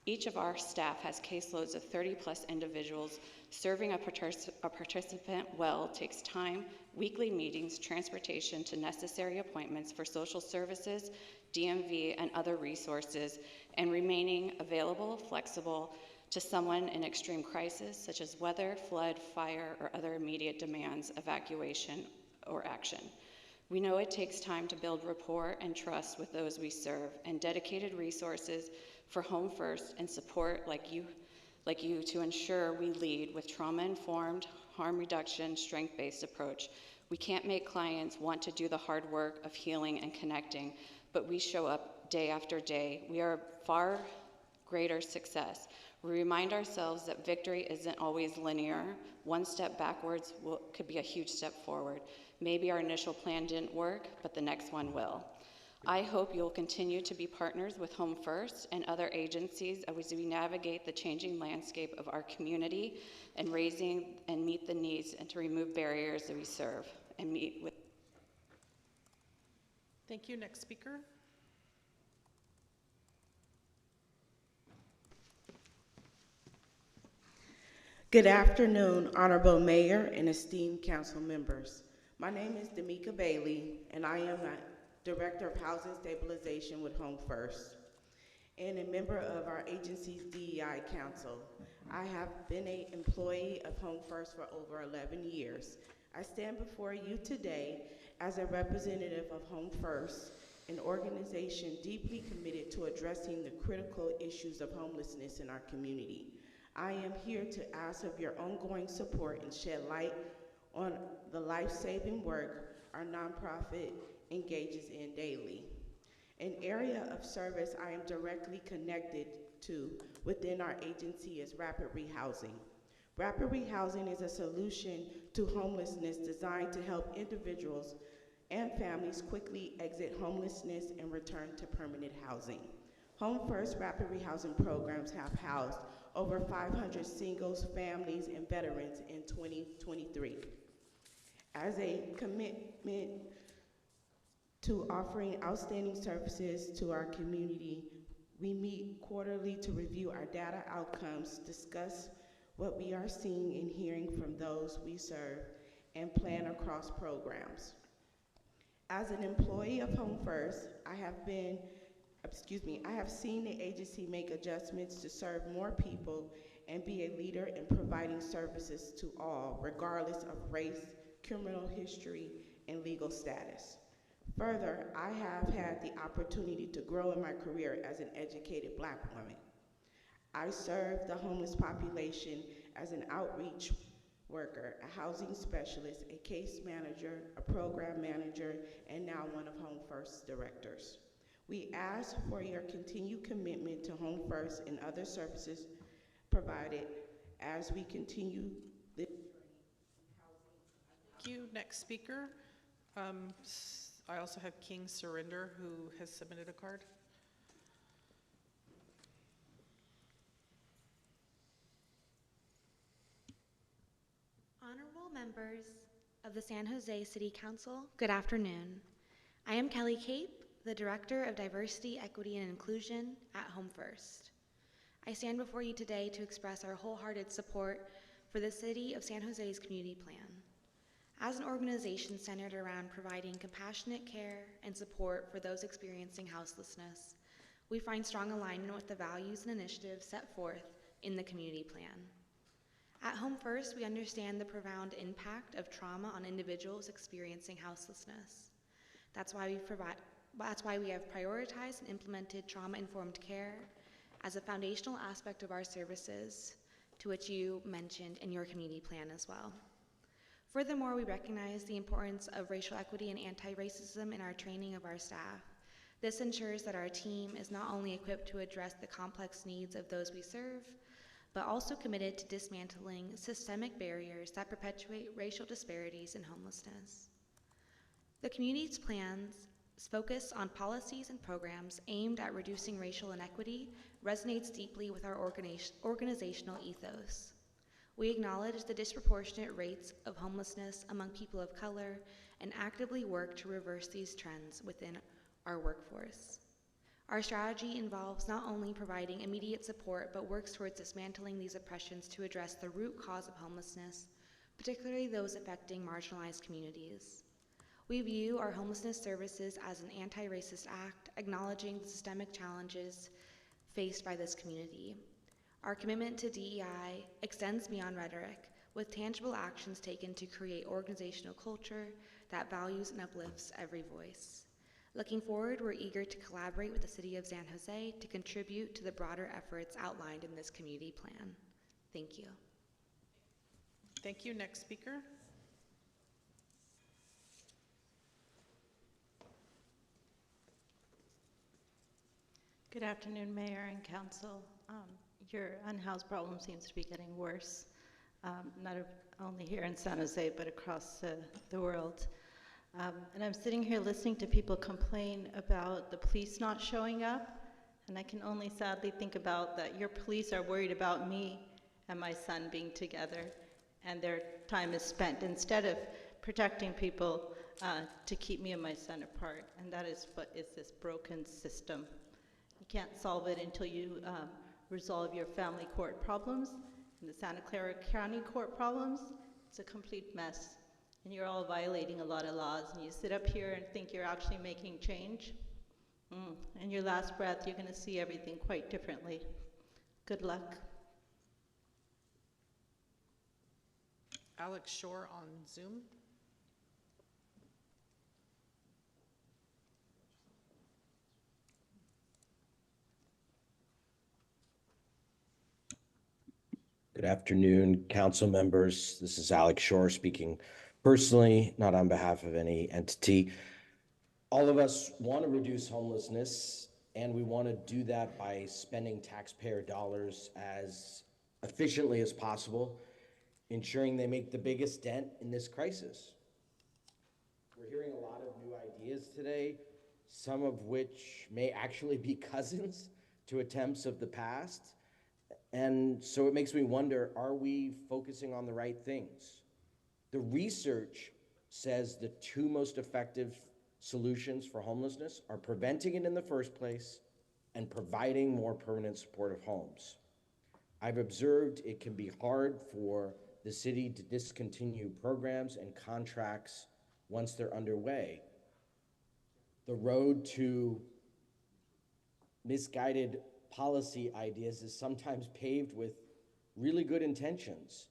has caseloads of 30-plus individuals. Serving a participant well takes time, weekly meetings, transportation to necessary appointments for social services, DMV, and other resources, and remaining available, flexible to someone in extreme crisis, such as weather, flood, fire, or other immediate demands, evacuation, or action. We know it takes time to build rapport and trust with those we serve, and dedicated resources for Home First and support like you to ensure we lead with trauma-informed, harm reduction, strength-based approach. We can't make clients want to do the hard work of healing and connecting, but we show up day after day. We are far greater success. We remind ourselves that victory isn't always linear. One step backwards could be a huge step forward. Maybe our initial plan didn't work, but the next one will. I hope you'll continue to be partners with Home First and other agencies as we navigate the changing landscape of our community and meet the needs and to remove barriers that we serve and meet with. Thank you. Next speaker. Good afternoon, Honorable Mayor and esteemed council members. My name is Damika Bailey, and I am a Director of Housing Stabilization with Home First and a member of our agency's DEI Council. I have been an employee of Home First for over 11 years. I stand before you today as a representative of Home First, an organization deeply committed to addressing the critical issues of homelessness in our community. I am here to ask of your ongoing support and shed light on the life-saving work our nonprofit engages in daily. An area of service I am directly connected to within our agency is rapid rehousing. Rapid rehousing is a solution to homelessness designed to help individuals and families quickly exit homelessness and return to permanent housing. Home First rapid rehousing programs have housed over 500 singles, families, and veterans in 2023. As a commitment to offering outstanding services to our community, we meet quarterly to review our data outcomes, discuss what we are seeing and hearing from those we serve, and plan across programs. As an employee of Home First, I have seen the agency make adjustments to serve more people and be a leader in providing services to all, regardless of race, criminal history, and legal status. Further, I have had the opportunity to grow in my career as an educated Black woman. I serve the homeless population as an outreach worker, a housing specialist, a case manager, a program manager, and now one of Home First's directors. We ask for your continued commitment to Home First and other services provided as we continue this journey in housing. Thank you. Next speaker. I also have King Surrender, who has submitted a card. Honorable members of the San Jose City Council, good afternoon. I am Kelly Cape, the Director of Diversity, Equity, and Inclusion at Home First. I stand before you today to express our wholehearted support for the City of San Jose's community plan. As an organization centered around providing compassionate care and support for those experiencing houselessness, we find strong alignment with the values and initiatives set forth in the community plan. At Home First, we understand the profound impact of trauma on individuals experiencing houselessness. That's why we have prioritized and implemented trauma-informed care as a foundational aspect of our services, to which you mentioned in your community plan as well. Furthermore, we recognize the importance of racial equity and anti-racism in our training of our staff. This ensures that our team is not only equipped to address the complex needs of those we serve, but also committed to dismantling systemic barriers that perpetuate racial disparities in homelessness. The community's plans focus on policies and programs aimed at reducing racial inequity resonates deeply with our organizational ethos. We acknowledge the disproportionate rates of homelessness among people of color and actively work to reverse these trends within our workforce. Our strategy involves not only providing immediate support, but works towards dismantling these oppressions to address the root cause of homelessness, particularly those affecting marginalized communities. We view our homelessness services as an anti-racist act, acknowledging the systemic challenges faced by this community. Our commitment to DEI extends beyond rhetoric, with tangible actions taken to create organizational culture that values and uplifts every voice. Looking forward, we're eager to collaborate with the City of San Jose to contribute to the broader efforts outlined in this community plan. Thank you. Thank you. Next speaker. Good afternoon, Mayor and Council. Your unhoused problem seems to be getting worse, not only here in San Jose, but across the world. And I'm sitting here listening to people complain about the police not showing up, and I can only sadly think about that your police are worried about me and my son being together, and their time is spent instead of protecting people to keep me and my son apart. And that is what is this broken system. You can't solve it until you resolve your family court problems and the Santa Clara County court problems. It's a complete mess. And you're all violating a lot of laws, and you sit up here and think you're actually making change. In your last breath, you're gonna see everything quite differently. Good luck. Alex Shore on Zoom. Good afternoon, council members. This is Alex Shore speaking personally, not on behalf of any entity. All of us want to reduce homelessness, and we want to do that by spending taxpayer dollars as efficiently as possible, ensuring they make the biggest dent in this crisis. We're hearing a lot of new ideas today, some of which may actually be cousins to attempts of the past. And so it makes me wonder, are we focusing on the right things? The research says the two most effective solutions for homelessness are preventing it in the first place and providing more permanent supportive homes. I've observed it can be hard for the city to discontinue programs and contracts once they're underway. The road to misguided policy ideas is sometimes paved with really good intentions.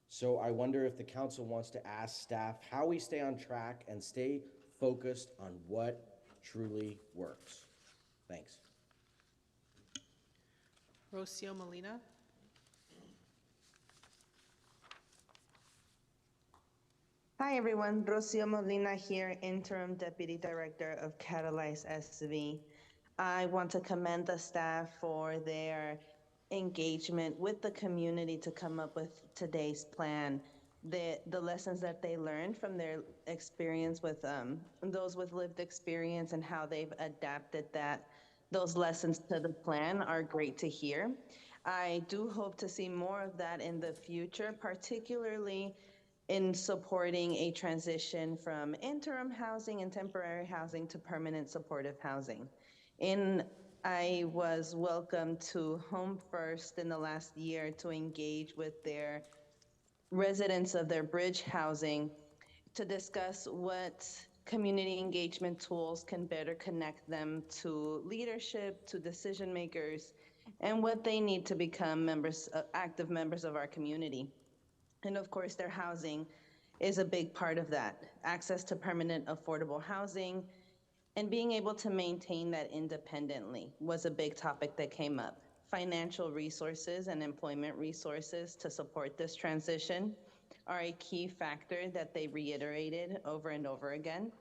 So I wonder if the council wants to ask staff how we stay on track and stay focused on what truly works. Thanks. Rocio Molina. Hi everyone, Rocio Molina here, Interim Deputy Director of Catalyze SV. I want to commend the staff for their engagement with the community to come up with today's plan. The lessons that they learned from their experience with those with lived experience and how they've adapted those lessons to the plan are great to hear. I do hope to see more of that in the future, particularly in supporting a transition from interim housing and temporary housing to permanent supportive housing. I was welcomed to Home First in the last year to engage with their residents of their bridge housing to discuss what community engagement tools can better connect them to leadership, to decision makers, and what they need to become active members of our community. And of course, their housing is a big part of that. Access to permanent affordable housing and being able to maintain that independently was a big topic that came up. Financial resources and employment resources to support this transition are a key factor that they reiterated over and over again.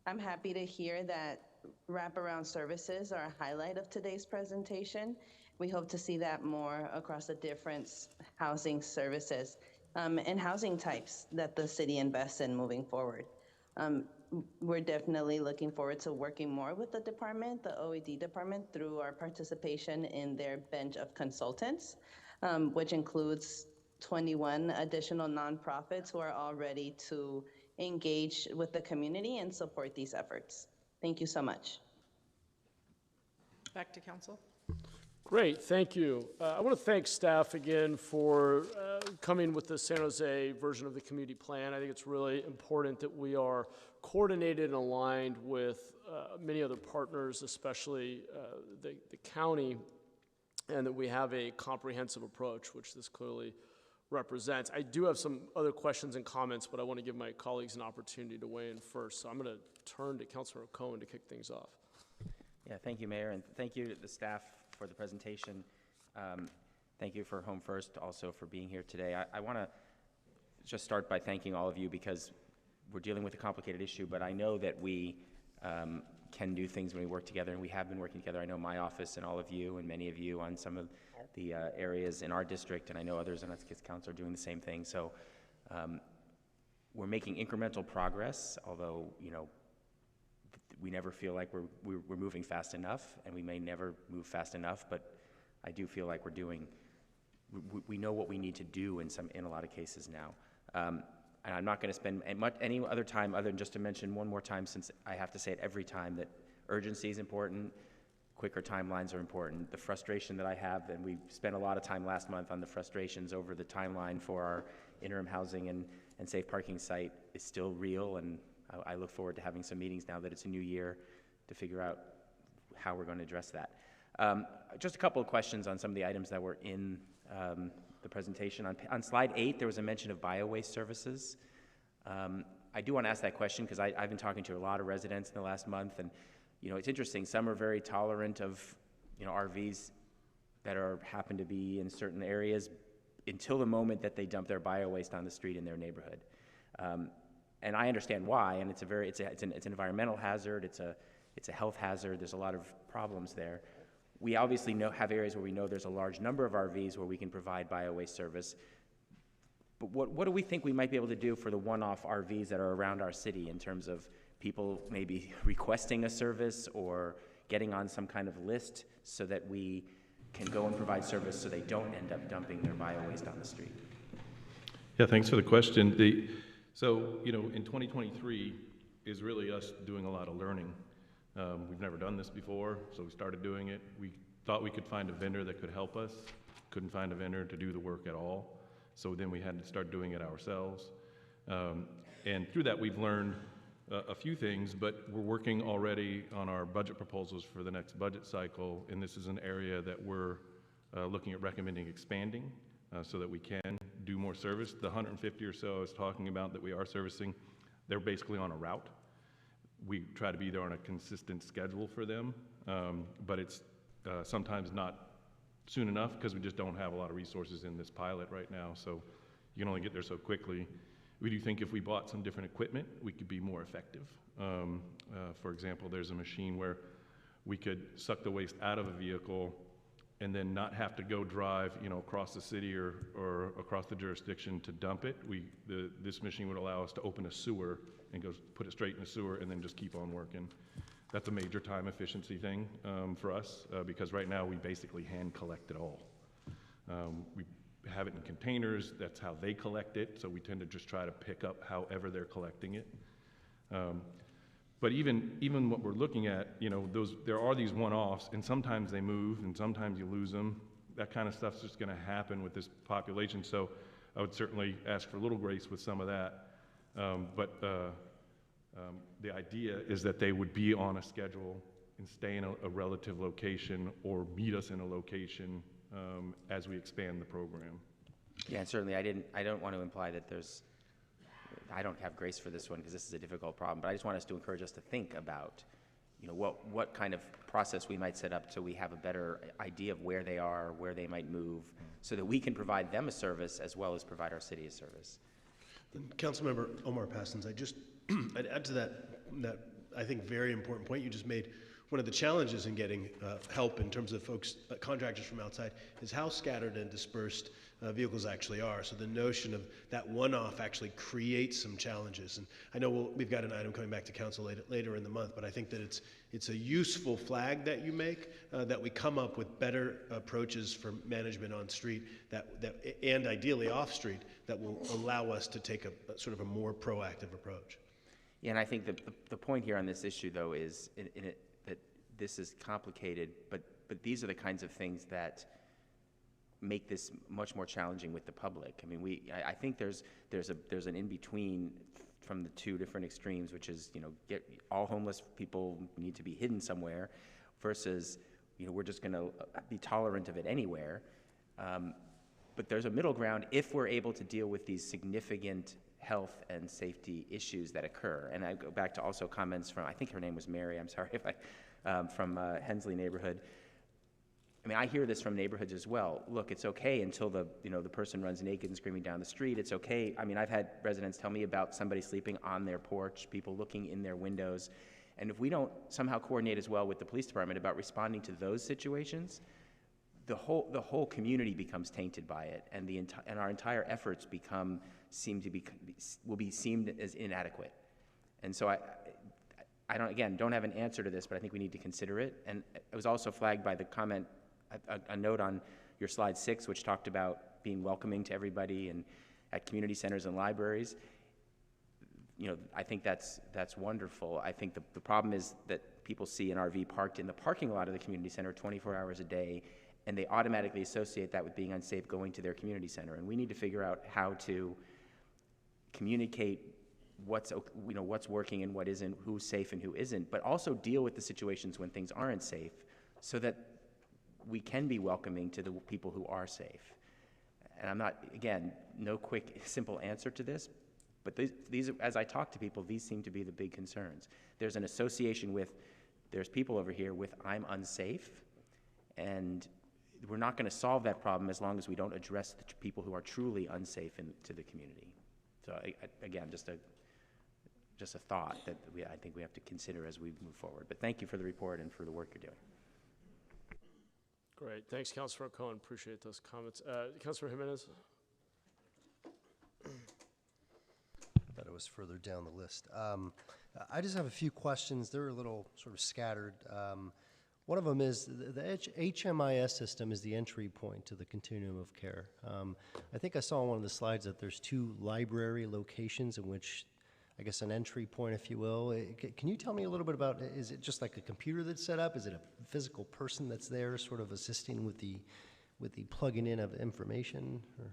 I'm happy to hear that wraparound services are a highlight of today's presentation. We hope to see that more across the different housing services and housing types that the city invests in moving forward. We're definitely looking forward to working more with the department, the OED department, through our participation in their bench of consultants, which includes 21 additional nonprofits who are all ready to engage with the community and support these efforts. Thank you so much. Back to council. Great, thank you. I want to thank staff again for coming with the San Jose version of the community plan. I think it's really important that we are coordinated and aligned with many other partners, especially the county, and that we have a comprehensive approach, which this clearly represents. I do have some other questions and comments, but I want to give my colleagues an opportunity to weigh in first. So I'm going to turn to Councilor Cohen to kick things off. Yeah, thank you, Mayor, and thank you to the staff for the presentation. Thank you for Home First also for being here today. I want to just start by thanking all of you because we're dealing with a complicated issue, but I know that we can do things when we work together, and we have been working together. I know my office and all of you and many of you on some of the areas in our district, and I know others on us kids council are doing the same thing. So we're making incremental progress, although, you know, we never feel like we're moving fast enough, and we may never move fast enough, but I do feel like we know what we need to do in a lot of cases now. And I'm not going to spend any other time other than just to mention one more time, since I have to say it every time, that urgency is important, quicker timelines are important. The frustration that I have, and we spent a lot of time last month on the frustrations over the timeline for our interim housing and safe parking site, is still real, and I look forward to having some meetings now that it's a new year to figure out how we're going to address that. Just a couple of questions on some of the items that were in the presentation. On slide 8, there was a mention of bio-waste services. I do want to ask that question because I've been talking to a lot of residents in the last month, and you know, it's interesting. Some are very tolerant of, you know, RVs that happen to be in certain areas until the moment that they dump their bio-waste on the street in their neighborhood. And I understand why, and it's an environmental hazard, it's a health hazard, there's a lot of problems there. We obviously have areas where we know there's a large number of RVs where we can provide bio-waste service. But what do we think we might be able to do for the one-off RVs that are around our city in terms of people maybe requesting a service or getting on some kind of list so that we can go and provide service so they don't end up dumping their bio-waste on the street? Yeah, thanks for the question. So, in 2023 is really us doing a lot of learning. We've never done this before, so we started doing it. We thought we could find a vendor that could help us. Couldn't find a vendor to do the work at all. So then we had to start doing it ourselves. And through that, we've learned a few things, but we're working already on our budget proposals for the next budget cycle, and this is an area that we're looking at recommending expanding so that we can do more service. The 150 or so I was talking about that we are servicing, they're basically on a route. We try to be there on a consistent schedule for them, but it's sometimes not soon enough because we just don't have a lot of resources in this pilot right now, so you can only get there so quickly. We do think if we bought some different equipment, we could be more effective. For example, there's a machine where we could suck the waste out of a vehicle and then not have to go drive, across the city or across the jurisdiction to dump it. This machine would allow us to open a sewer and go put it straight in the sewer and then just keep on working. That's a major time efficiency thing for us because right now we basically hand collect it all. We have it in containers, that's how they collect it, so we tend to just try to pick up however they're collecting it. But even what we're looking at, there are these one-offs, and sometimes they move, and sometimes you lose them. That kind of stuff's just gonna happen with this population, so I would certainly ask for a little grace with some of that. The idea is that they would be on a schedule and stay in a relative location or meet us in a location as we expand the program. Yeah, and certainly I don't want to imply that I don't have grace for this one because this is a difficult problem, but I just want us to encourage us to think about, what kind of process we might set up so we have a better idea of where they are, where they might move, so that we can provide them a service as well as provide our city a service. Councilmember Omar Passons, I'd add to that I think very important point you just made. One of the challenges in getting help in terms of folks, contractors from outside, is how scattered and dispersed vehicles actually are. So the notion of that one-off actually creates some challenges. And I know we've got an item coming back to council later in the month, but I think that it's a useful flag that you make, that we come up with better approaches for management on street and ideally off street that will allow us to take a sort of a more proactive approach. Yeah, and I think the point here on this issue, though, is that this is complicated, but these are the kinds of things that make this much more challenging with the public. I mean, I think there's an in-between from the two different extremes, which is, all homeless people need to be hidden somewhere, versus, we're just going to be tolerant of it anywhere. But there's a middle ground if we're able to deal with these significant health and safety issues that occur. And I go back to also comments from, I think her name was Mary, I'm sorry if from Hensley neighborhood. I mean, I hear this from neighborhoods as well. Look, it's okay until the person runs naked and screaming down the street. It's okay. I mean, I've had residents tell me about somebody sleeping on their porch, people looking in their windows. And if we don't somehow coordinate as well with the police department about responding to those situations, the whole community becomes tainted by it, and our entire efforts will be seen as inadequate. And so I don't have an answer to this, but I think we need to consider it. And it was also flagged by the comment, a note on your slide 6, which talked about being welcoming to everybody and at community centers and libraries. I think that's wonderful. I think the problem is that people see an RV parked in the parking lot of the community center 24 hours a day, and they automatically associate that with being unsafe going to their community center. And we need to figure out how to communicate what's working and what isn't, who's safe and who isn't, but also deal with the situations when things aren't safe so that we can be welcoming to the people who are safe. And I'm not, again, no quick, simple answer to this, but these, as I talk to people, these seem to be the big concerns. There's an association with, there's people over here with I'm unsafe, and we're not going to solve that problem as long as we don't address the people who are truly unsafe to the community. So again, just a just a thought that I think we have to consider as we move forward. But thank you for the report and for the work you're doing. Great. Thanks, Councilor Cohen. Appreciate those comments. Councilor Jimenez? I thought it was further down the list. I just have a few questions. They're a little sort of scattered. One of them is the HMIS system is the entry point to the continuum of care. I think I saw on one of the slides that there's 2 library locations in which, I guess, an entry point, if you will. Can you tell me a little bit about, is it just like a computer that's set up? Is it a physical person that's there sort of assisting with the plugging in of information? Or?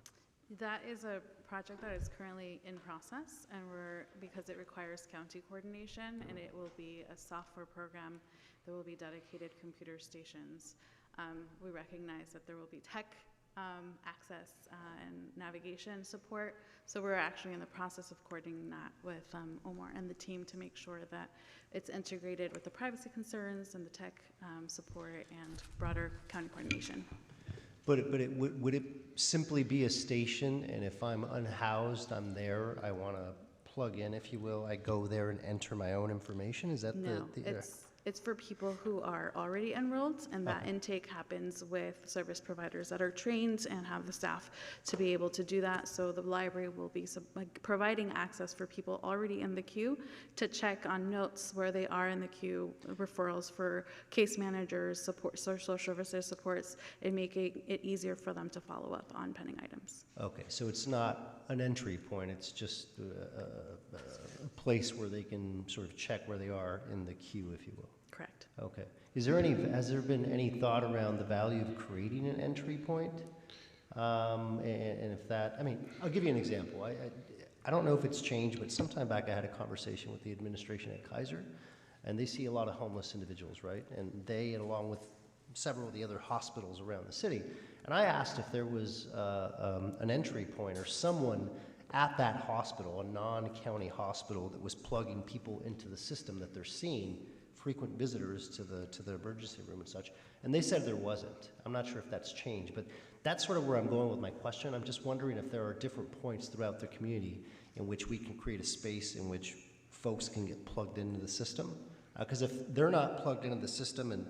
That is a project that is currently in process, and because it requires county coordination, and it will be a software program, there will be dedicated computer stations. We recognize that there will be tech access and navigation support, so we're actually in the process of coordinating that with Omar and the team to make sure that it's integrated with the privacy concerns and the tech support and broader county coordination. But would it simply be a station, and if I'm unhoused, I'm there, I want to plug in, if you will, I go there and enter my own information? Is that No, it's for people who are already enrolled, and that intake happens with service providers that are trained and have the staff to be able to do that. So the library will be providing access for people already in the queue to check on notes where they are in the queue, referrals for case managers, support, social services supports, and making it easier for them to follow up on pending items. Okay, so it's not an entry point, it's just a place where they can sort of check where they are in the queue, if you will. Correct. Okay. Has there been any thought around the value of creating an entry point? And if that, I mean, I'll give you an example. I don't know if it's changed, but sometime back I had a conversation with the administration at Kaiser, and they see a lot of homeless individuals, right? And they, along with several of the other hospitals around the city, and I asked if there was an entry point or someone at that hospital, a non-county hospital, that was plugging people into the system that they're seeing, frequent visitors to the emergency room and such, and they said there wasn't. I'm not sure if that's changed, but that's sort of where I'm going with my question. I'm just wondering if there are different points throughout the community in which we can create a space in which folks can get plugged into the system. Because if they're not plugged into the system and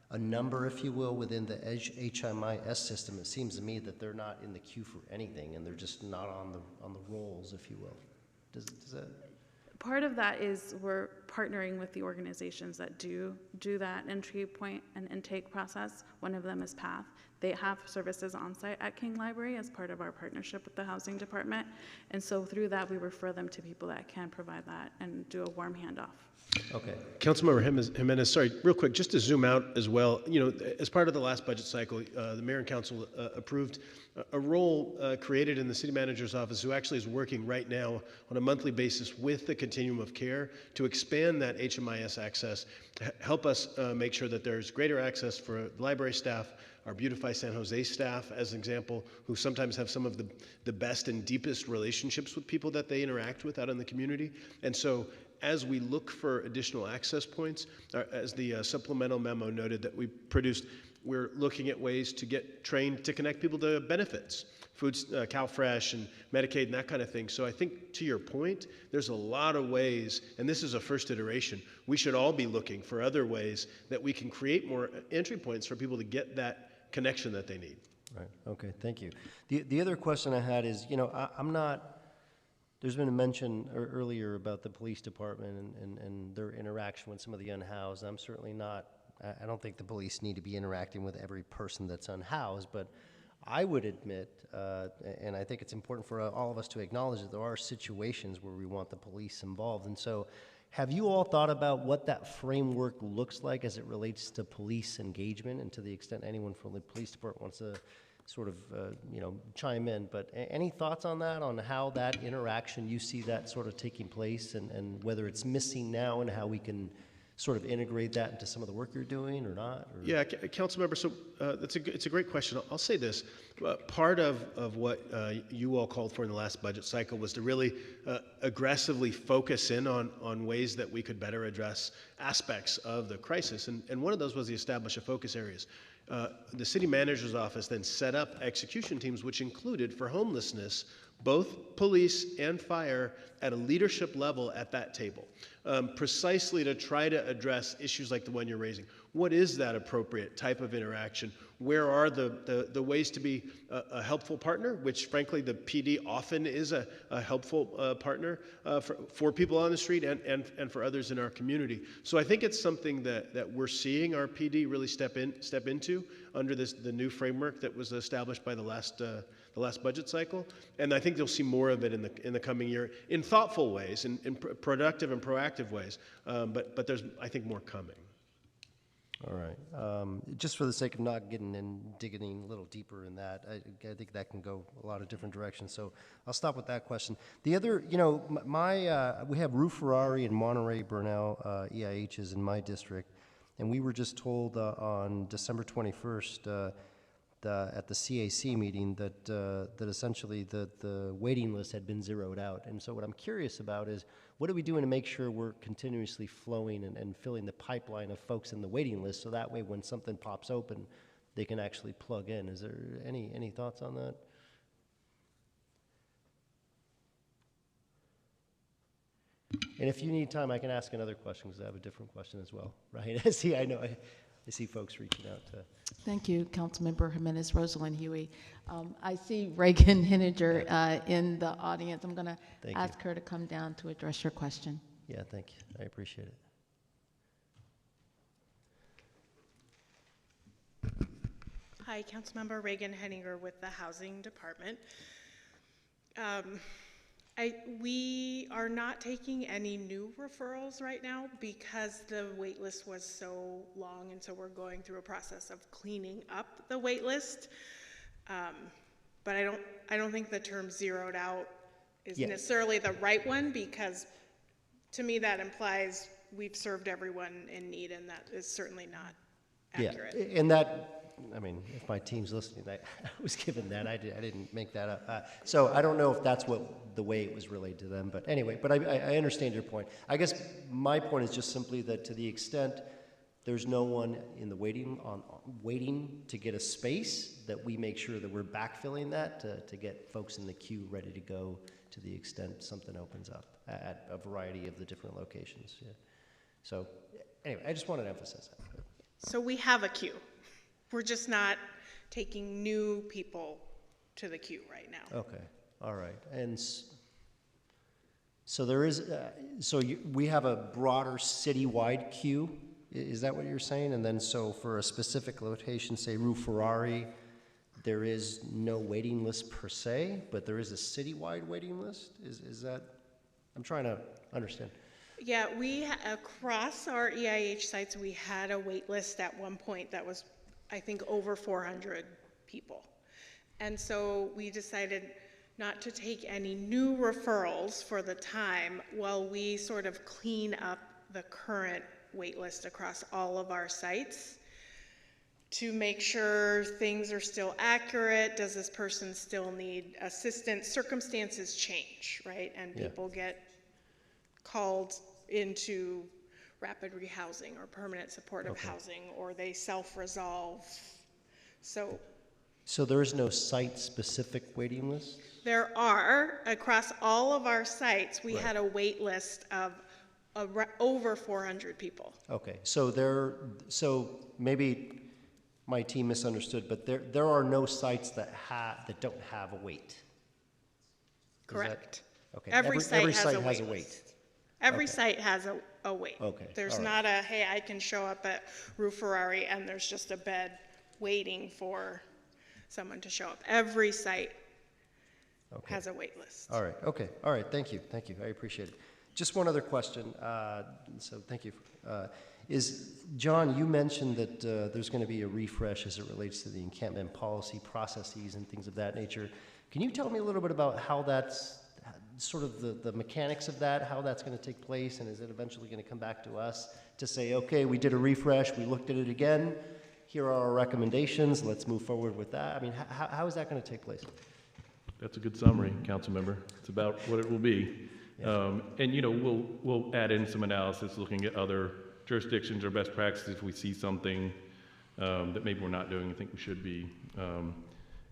a number, if you will, within the HMIS system, it seems to me that they're not in the queue for anything, and they're just not on the rolls, if you will. Does that? Part of that is we're partnering with the organizations that do that entry point and intake process. One of them is PATH. They have services on site at King Library as part of our partnership with the housing department. And so through that, we refer them to people that can provide that and do a warm handoff. Okay. Councilmember Jimenez, sorry, real quick, just to zoom out as well, you know, as part of the last budget cycle, the mayor and council approved a role created in the city manager's office, who actually is working right now on a monthly basis with the continuum of care to expand that HMIS access, help us make sure that there's greater access for library staff, our Beautify San Jose staff, as an example, who sometimes have some of the best and deepest relationships with people that they interact with out in the community. And so as we look for additional access points, as the supplemental memo noted that we produced, we're looking at ways to get trained to connect people to benefits, foods, CalFresh and Medicaid and that kind of thing. So I think to your point, there's a lot of ways, and this is a first iteration, we should all be looking for other ways that we can create more entry points for people to get that connection that they need. Right, okay, thank you. The other question I had is, you know, I'm not, there's been a mention earlier about the police department and their interaction with some of the unhoused. I'm certainly not, I don't think the police need to be interacting with every person that's unhoused, but I would admit, and I think it's important for all of us to acknowledge that there are situations where we want the police involved. And so have you all thought about what that framework looks like as it relates to police engagement, and to the extent anyone from the police department wants to sort of, you know, chime in, but any thoughts on that, on how that interaction, you see that sort of taking place, and whether it's missing now and how we can sort of integrate that into some of the work you're doing or not? Or? Yeah, Councilmember, so it's a great question. I'll say this. Part of what you all called for in the last budget cycle was to really aggressively focus in on ways that we could better address aspects of the crisis, and one of those was the establish of focus areas. The city manager's office then set up execution teams, which included, for homelessness, both police and fire, at a leadership level at that table, precisely to try to address issues like the one you're raising. What is that appropriate type of interaction? Where are the ways to be a helpful partner, which frankly the PD often is a helpful partner for people on the street and for others in our community. So I think it's something that we're seeing our PD really step into under the new framework that was established by the last budget cycle, and I think you'll see more of it in the coming year in thoughtful ways, in productive and proactive ways. But there's, I think, more coming. All right. Just for the sake of not digging a little deeper in that, I think that can go a lot of different directions. So I'll stop with that question. The other, we have Rue Ferrari and Monterey Burnell EIHs in my district, and we were just told on December 21st at the CAC meeting that essentially the waiting list had been zeroed out. And so what I'm curious about is, what are we doing to make sure we're continuously flowing and filling the pipeline of folks in the waiting list, so that way when something pops open, they can actually plug in? Is there any thoughts on that? And if you need time, I can ask another question, because I have a different question as well, right? I see folks reaching out to. Thank you, Councilmember Jimenez, Rosalind Huey. I see Reagan Henninger in the audience. I'm going to ask her to come down to address your question. Yeah, thank you. I appreciate it. Hi, Councilmember Reagan Henninger with the Housing Department. We are not taking any new referrals right now because the wait list was so long, and so we're going through a process of cleaning up the wait list. But I don't think the term zeroed out is necessarily the right one, because to me that implies we've served everyone in need, and that is certainly not accurate. Yeah, and that, I mean, if my team's listening, I was given that. I didn't make that up. So I don't know if that's the way it was relayed to them. But anyway, but I understand your point. I guess my point is just simply that to the extent there's no one in the waiting to get a space, that we make sure that we're backfilling that to get folks in the queue ready to go to the extent something opens up at a variety of the different locations. Yeah. So anyway, I just wanted to emphasize that. So we have a queue. We're just not taking new people to the queue right now. Okay, all right. And so there is, we have a broader citywide queue. Is that what you're saying? And then so for a specific location, say Rue Ferrari, there is no waiting list per se, but there is a citywide waiting list? Is that, I'm trying to understand. Yeah, across our EIH sites, we had a wait list at one point that was, I think, over 400 people. And so we decided not to take any new referrals for the time while we sort of clean up the current wait list across all of our sites to make sure things are still accurate. Does this person still need assistance? Circumstances change, right? And people get called into rapid rehousing or permanent supportive housing, or they self-resolve. So there is no site-specific waiting list? There are. Across all of our sites, we had a wait list of over 400 people. Okay, so maybe my team misunderstood, but there are no sites that don't have a wait. Correct. Okay. Every site has a wait. Every site has a wait. Okay. There's not a, hey, I can show up at Rue Ferrari and there's just a bed waiting for someone to show up. Every site has a wait list. All right. Okay. All right. Thank you. Thank you. I appreciate it. Just one other question. So thank you. John, you mentioned that there's going to be a refresh as it relates to the encampment policy processes and things of that nature. Can you tell me a little bit about how that's sort of the mechanics of that, how that's going to take place, and is it eventually going to come back to us to say, okay, we did a refresh, we looked at it again, here are our recommendations, let's move forward with that? I mean, how is that going to take place? That's a good summary, council member. It's about what it will be. Yeah. And you know, we'll add in some analysis looking at other jurisdictions or best practices if we see something that maybe we're not doing and think we should be.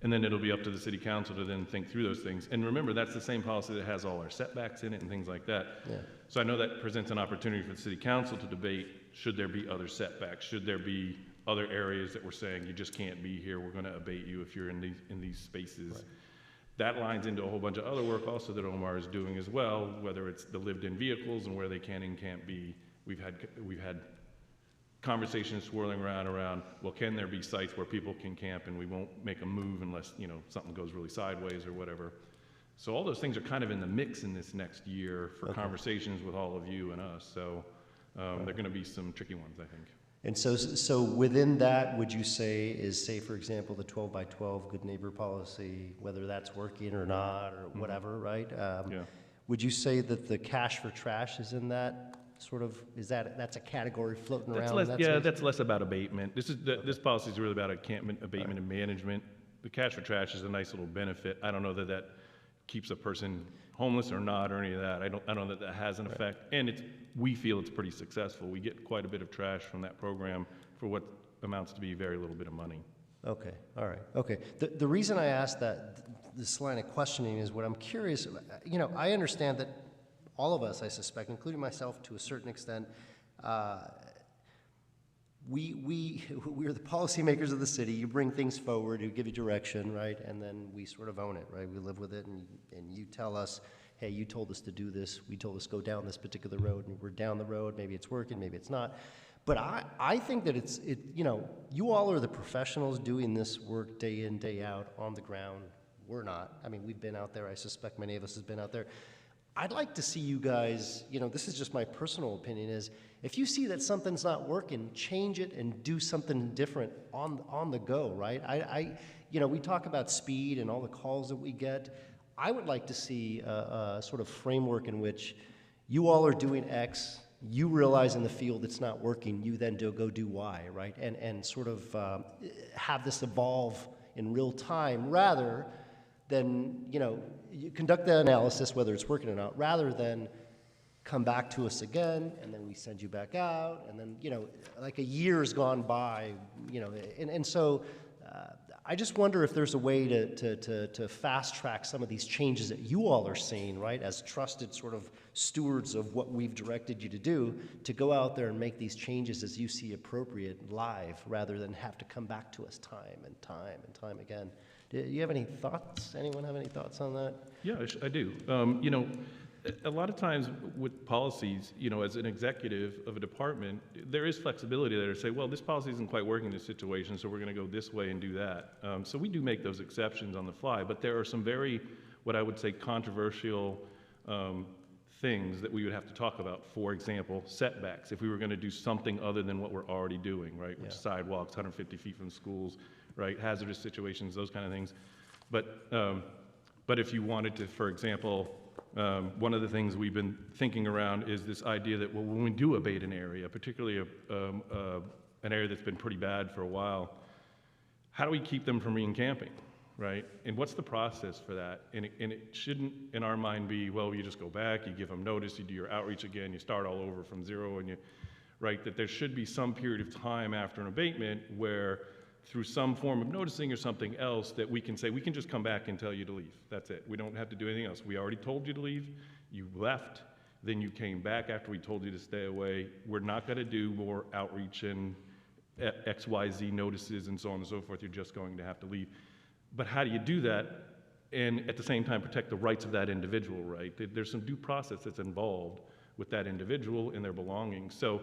And then it'll be up to the city council to then think through those things. And remember, that's the same policy that has all our setbacks in it and things like that. Yeah. So I know that presents an opportunity for the city council to debate, should there be other setbacks? Should there be other areas that we're saying you just can't be here, we're gonna abate you if you're in these spaces? Right. That lines into a whole bunch of other work also that Omar is doing as well, whether it's the lived-in vehicles and where they can and can't be. We've had conversations swirling around, well, can there be sites where people can camp and we won't make a move unless, you know, something goes really sideways or whatever. So all those things are kind of in the mix in this next year for conversations with all of you and us. So they're gonna be some tricky ones, I think. And so within that, would you say is, say, for example, the 12 by 12 good neighbor policy, whether that's working or not or whatever, right? Yeah. Would you say that the cash for trash is in that sort of, that's a category floating That's around? less, that yeah, space? that's less about abatement. This policy is really about encampment, abatement, and management. The cash for trash is a nice little benefit. I don't know that that keeps a person homeless or not or any of that. I don't know that that has an effect. And we feel it's pretty successful. We get quite a bit of trash from that program for what amounts to be very little bit of money. Okay, all right, okay. The reason I asked this line of questioning is what I'm curious, you know, I understand that all of us, I suspect, including myself to a certain extent, we're the policymakers of the city. You bring things forward, you give you direction, right? And then we sort of own it, right? We live with it, and you tell us, hey, you told us to do this. We told us to go down this particular road, and we're down the road. Maybe it's working, maybe it's not. But I think that you know, you all are the professionals doing this work day in, day out on the ground. We're not. I mean, we've been out there. I suspect many of us have been out there. I'd like to see you guys, you know, this is just my personal opinion, is if you see that something's not working, change it and do something different on the go, right? You know, we talk about speed and all the calls that we get. I would like to see a sort of framework in which you all are doing X, you realize in the field it's not working, you then go do Y, right? And sort of have this evolve in real time rather than, you know, you conduct the analysis, whether it's working or not, rather than come back to us again, and then we send you back out, and then, you know, like a year's gone by, you know, and so I just wonder if there's a way to fast track some of these changes that you all are seeing, right, as trusted sort of stewards of what we've directed you to do, to go out there and make these changes as you see appropriate live, rather than have to come back to us time and time again. Do you have any thoughts? Anyone have any thoughts on that? Yeah, I do. You know, a lot of times with policies, you know, as an executive of a department, there is flexibility there to say, well, this policy isn't quite working in this situation, so we're going to go this way and do that. So we do make those exceptions on the fly, but there are some very, what I would say, controversial things that we would have to talk about. For example, setbacks. If we were going to do something other than what we're already doing, right? Which sidewalks, 150 feet from schools, right? Hazardous situations, those kind of things. But if you wanted to, for example, one of the things we've been thinking around is this idea that, well, when we do abate an area, particularly an area that's been pretty bad for a while, how do we keep them from re-encamping, right? And what's the process for that? And it shouldn't, in our mind, be, well, you just go back, you give them notice, you do your outreach again, you start all over from zero, and right? That there should be some period of time after an abatement where, through some form of noticing or something else, that we can say, we can just come back and tell you to leave. That's it. We don't have to do anything else. We already told you to leave. You left. Then you came back after we told you to stay away. We're not going to do more outreach and XYZ notices and so on and so forth. You're just going to have to leave. But how do you do that and at the same time protect the rights of that individual, right? There's some due process that's involved with that individual and their belongings. So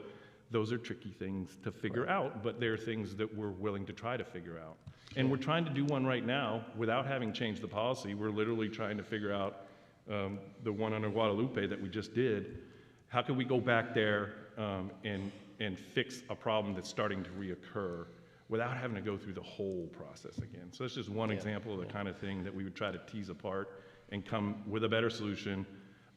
those are tricky things to figure out, but they're things that we're willing to try to figure out. And we're trying to do one right now without having changed the policy. We're literally trying to figure out the one under Guadalupe that we just did. How can we go back there and fix a problem that's starting to reoccur without having to go through the whole process again? So that's just one example of the kind of thing that we would try to tease apart and come with a better solution,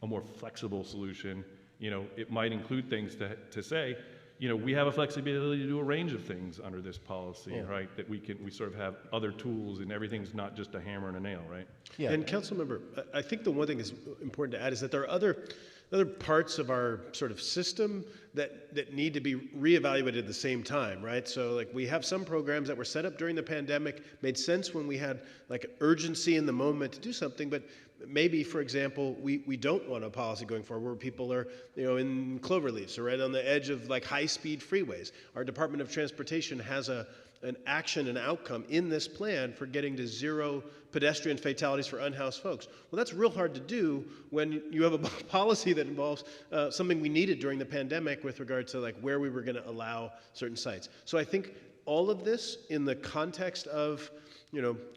a more flexible solution. You know, it might include things to say, you know, we have a flexibility to do a range of things under this policy, right? That we sort of have other tools, and everything's not just a hammer and a nail, right? Yeah. And Councilmember, I think the one thing is important to add is that there are other other parts of our sort of system that need to be reevaluated at the same time, right? So like we have some programs that were set up during the pandemic, made sense when we had like urgency in the moment to do something, but maybe, for example, we don't want a policy going forward where people are, in cloverleafs or right on the edge of like high-speed freeways. Our Department of Transportation has an action and outcome in this plan for getting to 0 pedestrian fatalities for unhoused folks. Well, that's real hard to do when you have a policy that involves something we needed during the pandemic with regard to like where we were going to allow certain sites. So I think all of this in the context of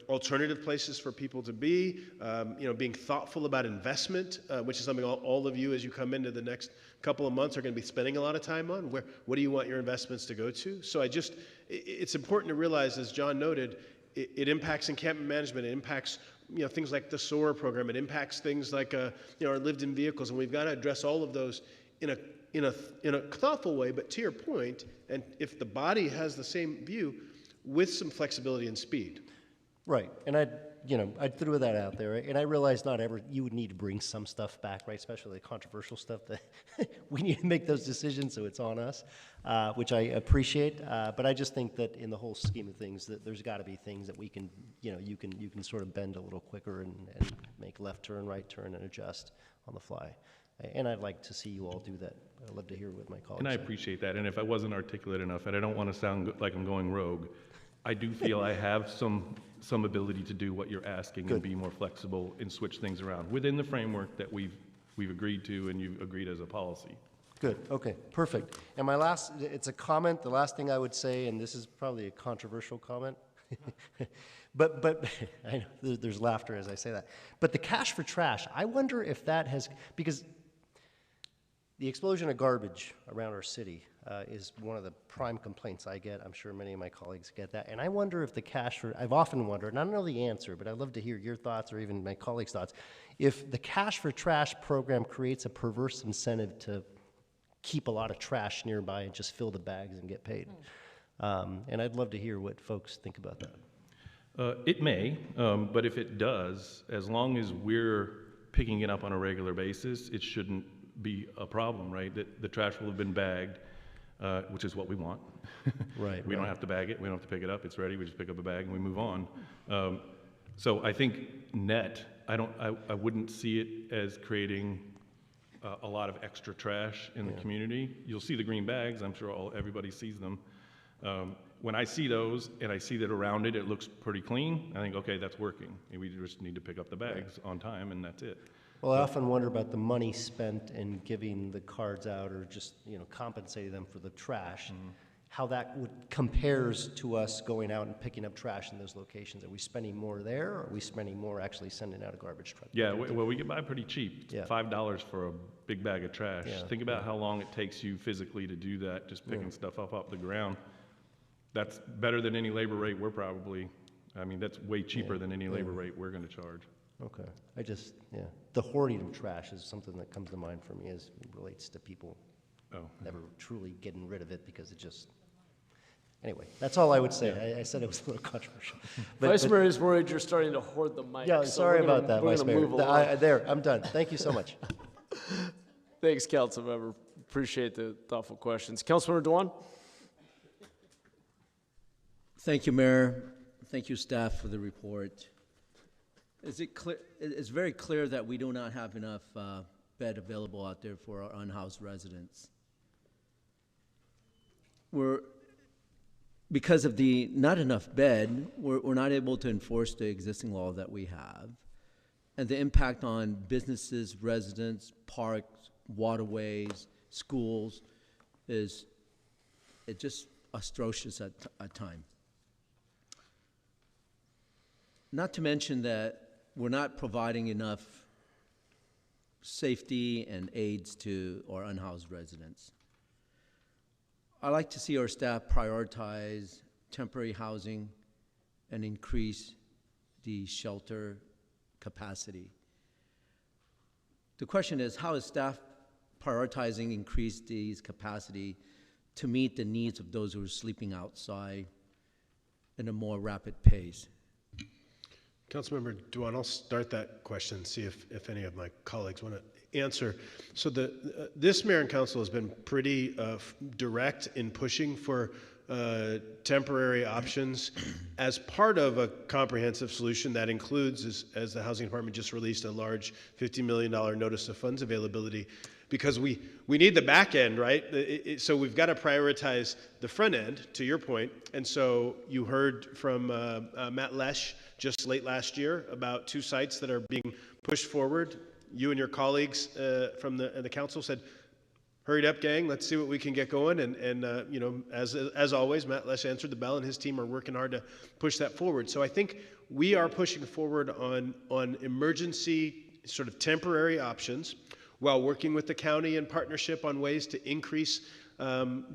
alternative places for people to be, being thoughtful about investment, which is something all of you as you come into the next couple of months are going to be spending a lot of time on. What do you want your investments to go to? So it's important to realize, as John noted, it impacts encampment management, it impacts things like the SOAR program, it impacts things like our lived-in vehicles, and we've got to address all of those in a thoughtful way. But to your point, and if the body has the same view, with some flexibility and speed. Right, and I threw that out there, and I realize you would need to bring some stuff back, right? Especially the controversial stuff that we need to make those decisions, so it's on us, which I appreciate. But I just think that in the whole scheme of things, that there's got to be things that we can, you can sort of bend a little quicker and make left turn, right turn, and adjust on the fly. And I'd like to see you all do that. I'd love to hear what my colleagues And I say. appreciate that. And if I wasn't articulate enough, and I don't want to sound like I'm going rogue, I do feel I have some ability to do what you're asking and be more flexible and switch things around within the framework that we've agreed to and you've agreed as a policy. Good, okay, perfect. And it's a comment, the last thing I would say, and this is probably a controversial comment, but I know there's laughter as I say that. But the cash for trash, I wonder if that because the explosion of garbage around our city is one of the prime complaints I get. I'm sure many of my colleagues get that. And I wonder if I've often wondered, and I don't know the answer, but I'd love to hear your thoughts or even my colleagues' thoughts, if the Cash for Trash program creates a perverse incentive to keep a lot of trash nearby and just fill the bags and get paid. And I'd love to hear what folks think about that. It may, but if it does, as long as we're picking it up on a regular basis, it shouldn't be a problem, right? The trash will have been bagged, which is what we want. Right. We don't have to bag it. We don't have to pick it up. It's ready. We just pick up a bag and we move on. So I think net, I wouldn't see it as creating a lot of extra trash in the community. You'll see the green bags. I'm sure everybody sees them. When I see those and I see that around it looks pretty clean, I think, okay, that's working. We just need to pick up the bags on time and that's it. Well, I often wonder about the money spent in giving the cards out or just, compensating them for the trash, how that compares to us going out and picking up trash in those locations. Are we spending more there, or are we spending more actually sending out a garbage truck? Yeah, well, we get by pretty cheap. It's $5 for a big bag of trash. Yeah. Think about how long it takes you physically to do that, just picking stuff up off the ground. That's better than any labor rate that's way cheaper than any labor rate we're going to charge. Okay. The hoarding of trash is something that comes to mind for me as it relates to people never truly getting rid of it because it just... Anyway, that's all I would say. I said it was a little controversial. Vice Mayor is worried you're starting to hoard the mic. Yeah, so sorry about that, Vice Mayor. There, I'm done. Thank you so much. Thanks, Councilmember. Appreciate the thoughtful questions. Councilmember Dewan? Thank you, Mayor. Thank you, staff, for the report. It's very clear that we do not have enough bed available out there for our unhoused residents. Because of the not enough bed, we're not able to enforce the existing law that we have. And the impact on businesses, residents, parks, waterways, schools is just atrocious at times. Not to mention that we're not providing enough safety and aids to our unhoused residents. I like to see our staff prioritize temporary housing and increase the shelter capacity. The question is, how is staff prioritizing increase these capacity to meet the needs of those who are sleeping outside in a more rapid pace? Councilmember Duan, I'll start that question, see if any of my colleagues want to answer. So this mayor and council has been pretty direct in pushing for temporary options as part of a comprehensive solution that includes, as the housing department just released, a large $50 million notice of funds availability, because we need the back end, right? So we've got to prioritize the front end, to your point. And so you heard from Matt Lesh just late last year about 2 sites that are being pushed forward. You and your colleagues from the council said, hurry up, gang, let's see what we can get going. And you know, as always, Matt Lesh answered the bell, and his team are working hard to push that forward. So I think we are pushing forward on emergency sort of temporary options, while working with the county in partnership on ways to increase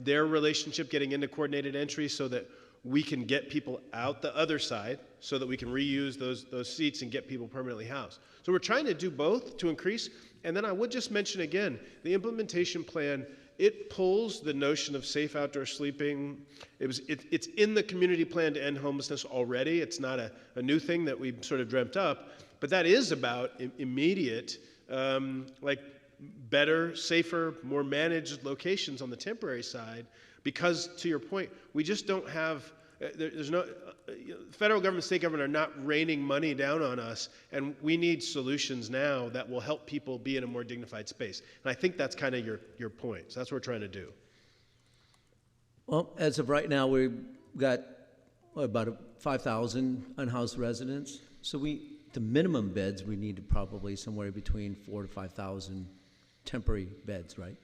their relationship, getting into coordinated entry so that we can get people out the other side, so that we can reuse those seats and get people permanently housed. So we're trying to do both to increase. And then I would just mention again, the implementation plan, it pulls the notion of safe outdoor sleeping. It's in the community plan to end homelessness already. It's not a new thing that we sort of dreamt up, but that is about immediate, like better, safer, more managed locations on the temporary side, because to your point, we just don't have, there's no, federal government, state government are not raining money down on us, and we need solutions now that will help people be in a more dignified space. And I think that's kind of your point. So that's what we're trying to do. Well, as of right now, we've got about 5,000 unhoused residents. So the minimum beds, we need to probably somewhere between 4,000 to 5,000 temporary beds, right?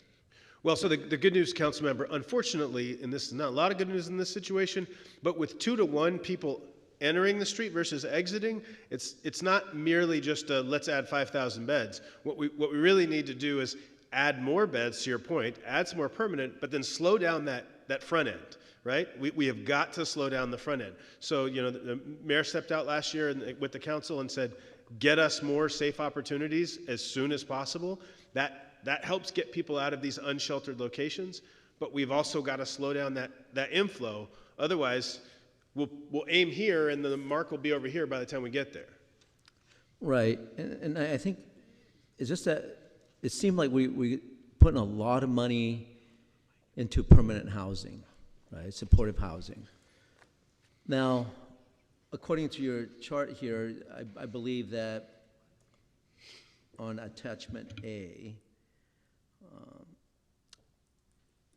Well, so the good news, council member, unfortunately, and this is not a lot of good news in this situation, but with 2 to 1 people entering the street versus exiting, it's not merely just let's add 5,000 beds. What we really need to do is add more beds, to your point, add some more permanent, but then slow down that front end, right? We have got to slow down the front end. So, you know, the mayor stepped out last year with the council and said, get us more safe opportunities as soon as possible. That helps get people out of these unsheltered locations, but we've also got to slow down that inflow. Otherwise, we'll aim here and the mark will be over here by the time we get there. Right, and I think it's just that it seemed like we putting a lot of money into permanent housing, right, supportive housing. Now, according to your chart here, I believe that on attachment A,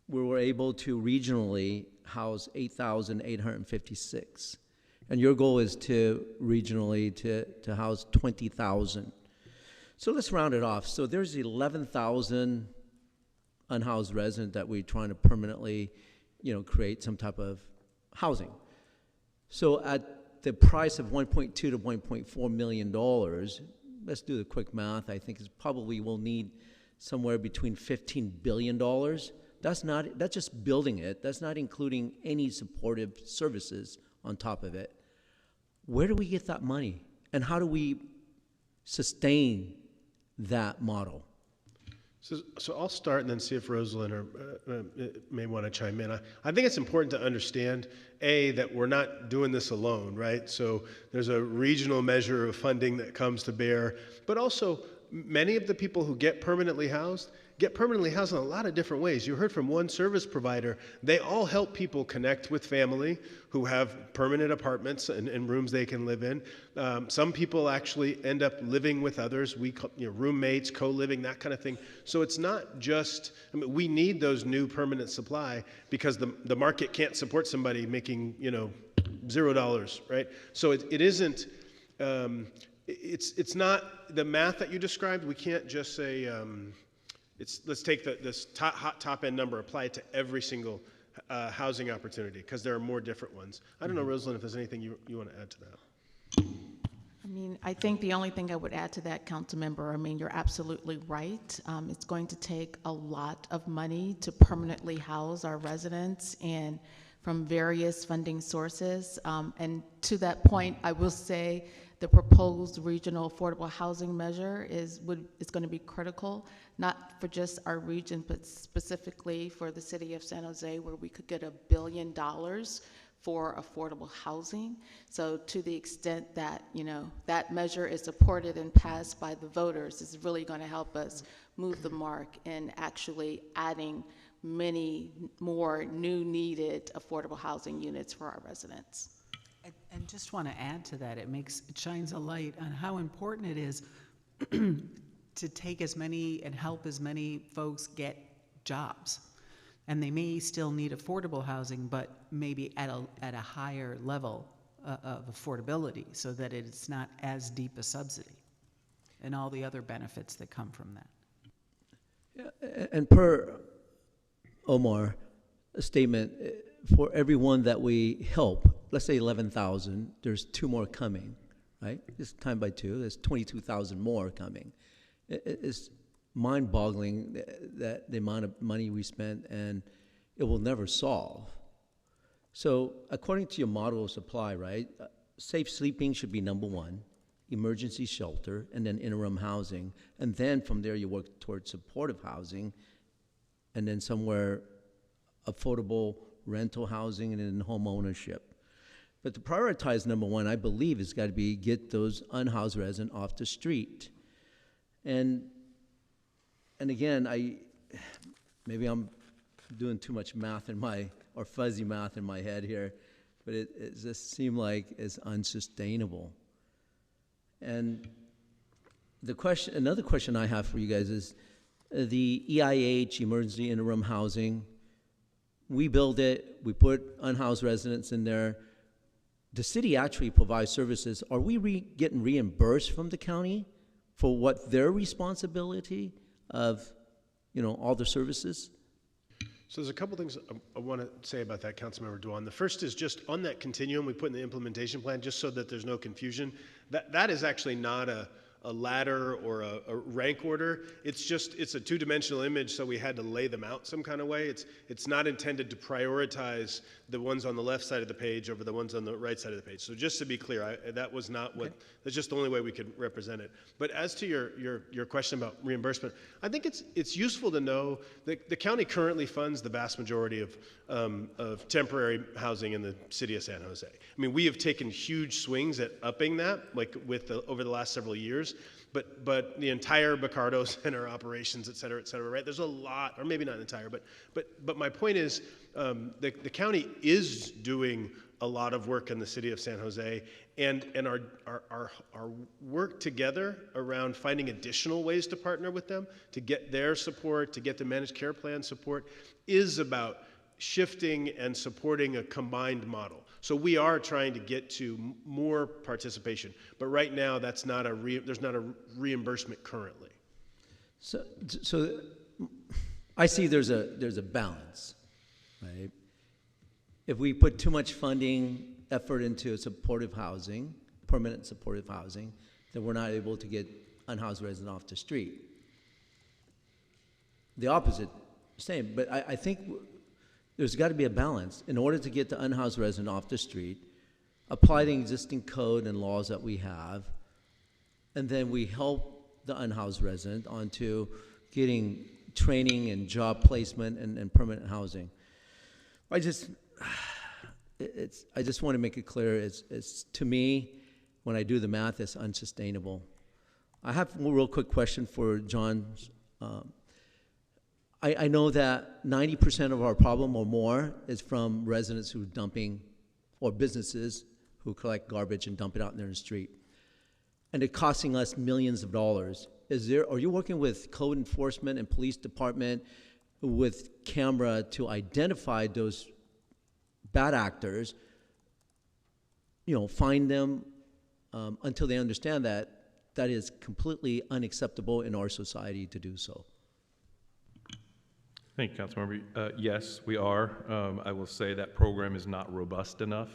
we were able to regionally house 8,856. And your goal is to regionally to house 20,000. So let's round it off. So there's 11,000 unhoused residents that we're trying to permanently, you know, create some type of housing. So at the price of $1.2 to $1.4 million, let's do the quick math. I think it's probably will need somewhere between $15 billion. That's just building it. That's not including any supportive services on top of it. Where do we get that money? And how do we sustain that model? So I'll start and then see if Rosalind may want to chime in. I think it's important to understand, A, that we're not doing this alone, right? So there's a regional measure of funding that comes to bear, but also many of the people who get permanently housed in a lot of different ways. You heard from one service provider. They all help people connect with family who have permanent apartments and rooms they can live in. Some people actually end up living with others. Roommates, co-living, that kind of thing. So it's not just, we need those new permanent supply because the market can't support somebody making, $0, right? So it isn't, it's not the math that you described. We can't just say, let's take this top end number, apply it to every single housing opportunity, because there are more different ones. I don't know, Rosalind, if there's anything you want to add to that. I think the only thing I would add to that, Councilmember, you're absolutely right. It's going to take a lot of money to permanently house our residents and from various funding sources. And to that point, I will say the proposed regional affordable housing measure is going to be critical, not for just our region, but specifically for the city of San Jose, where we could get $1 billion for affordable housing. So to the extent that, that measure is supported and passed by the voters, is really going to help us move the mark in actually adding many more new needed affordable housing units for our residents. And just want to add to that, it shines a light on how important it is to take as many and help as many folks get jobs. And they may still need affordable housing, but maybe at a higher level of affordability, so that it's not as deep a subsidy, and all the other benefits that come from that. Yeah, and per Omar, a statement, for everyone that we help, let's say 11,000, there's 2 more coming, right? Just time by 2, there's 22,000 more coming. It's mind-boggling that the amount of money we spent, and it will never solve. So according to your model of supply, right, safe sleeping should be number 1, emergency shelter, and then interim housing. And then from there you work towards supportive housing, and then somewhere affordable rental housing, and then home ownership. But to prioritize number 1, I believe, has got to be get those unhoused residents off the street. And again, maybe I'm doing too much math or fuzzy math in my head here, but it just seemed like it's unsustainable. And another question I have for you guys is the EIH, Emergency Interim Housing. We build it, we put unhoused residents in there. The city actually provides services. Are we getting reimbursed from the county for what their responsibility of, all the services? So there's a couple things I want to say about that, Councilmember Dwan. The first is just on that continuum we put in the implementation plan, just so that there's no confusion. That is actually not a ladder or a rank order. It's a 2-dimensional image, so we had to lay them out some kind of way. It's not intended to prioritize the ones on the left side of the page over the ones on the right side of the page. So just to be clear, that was not what, that's just the only way we could represent it. But as to your question about reimbursement, I think it's useful to know that the county currently funds the vast majority of temporary housing in the city of San Jose. I mean, we have taken huge swings at upping that, over the last several years. But the entire Bacardo Center operations, et cetera, right? There's a lot, or maybe not entire, but my point is the county is doing a lot of work in the city of San Jose, and our work together around finding additional ways to partner with them, to get their support, to get the managed care plan support, is about shifting and supporting a combined model. So we are trying to get to more participation, but right now there's not a reimbursement currently. So I see there's a balance, right? If we put too much effort into supportive housing, permanent supportive housing, then we're not able to get unhoused residents off the street. The opposite, same, but I think there's got to be a balance. In order to get the unhoused resident off the street, apply the existing code and laws that we have, and then we help the unhoused resident onto getting training and job placement and permanent housing. I just want to make it clear, it's to me, when I do the math, it's unsustainable. I have one real quick question for John. I know that 90% of our problem or more is from residents who are dumping, or businesses who collect garbage and dump it out there in the street. And it's costing us millions of dollars. Are you working with code enforcement and police department with camera to identify those bad actors, find them until they understand that is completely unacceptable in our society to do so? Thank you, Councilmember. Yes, we are. I will say that program is not robust enough.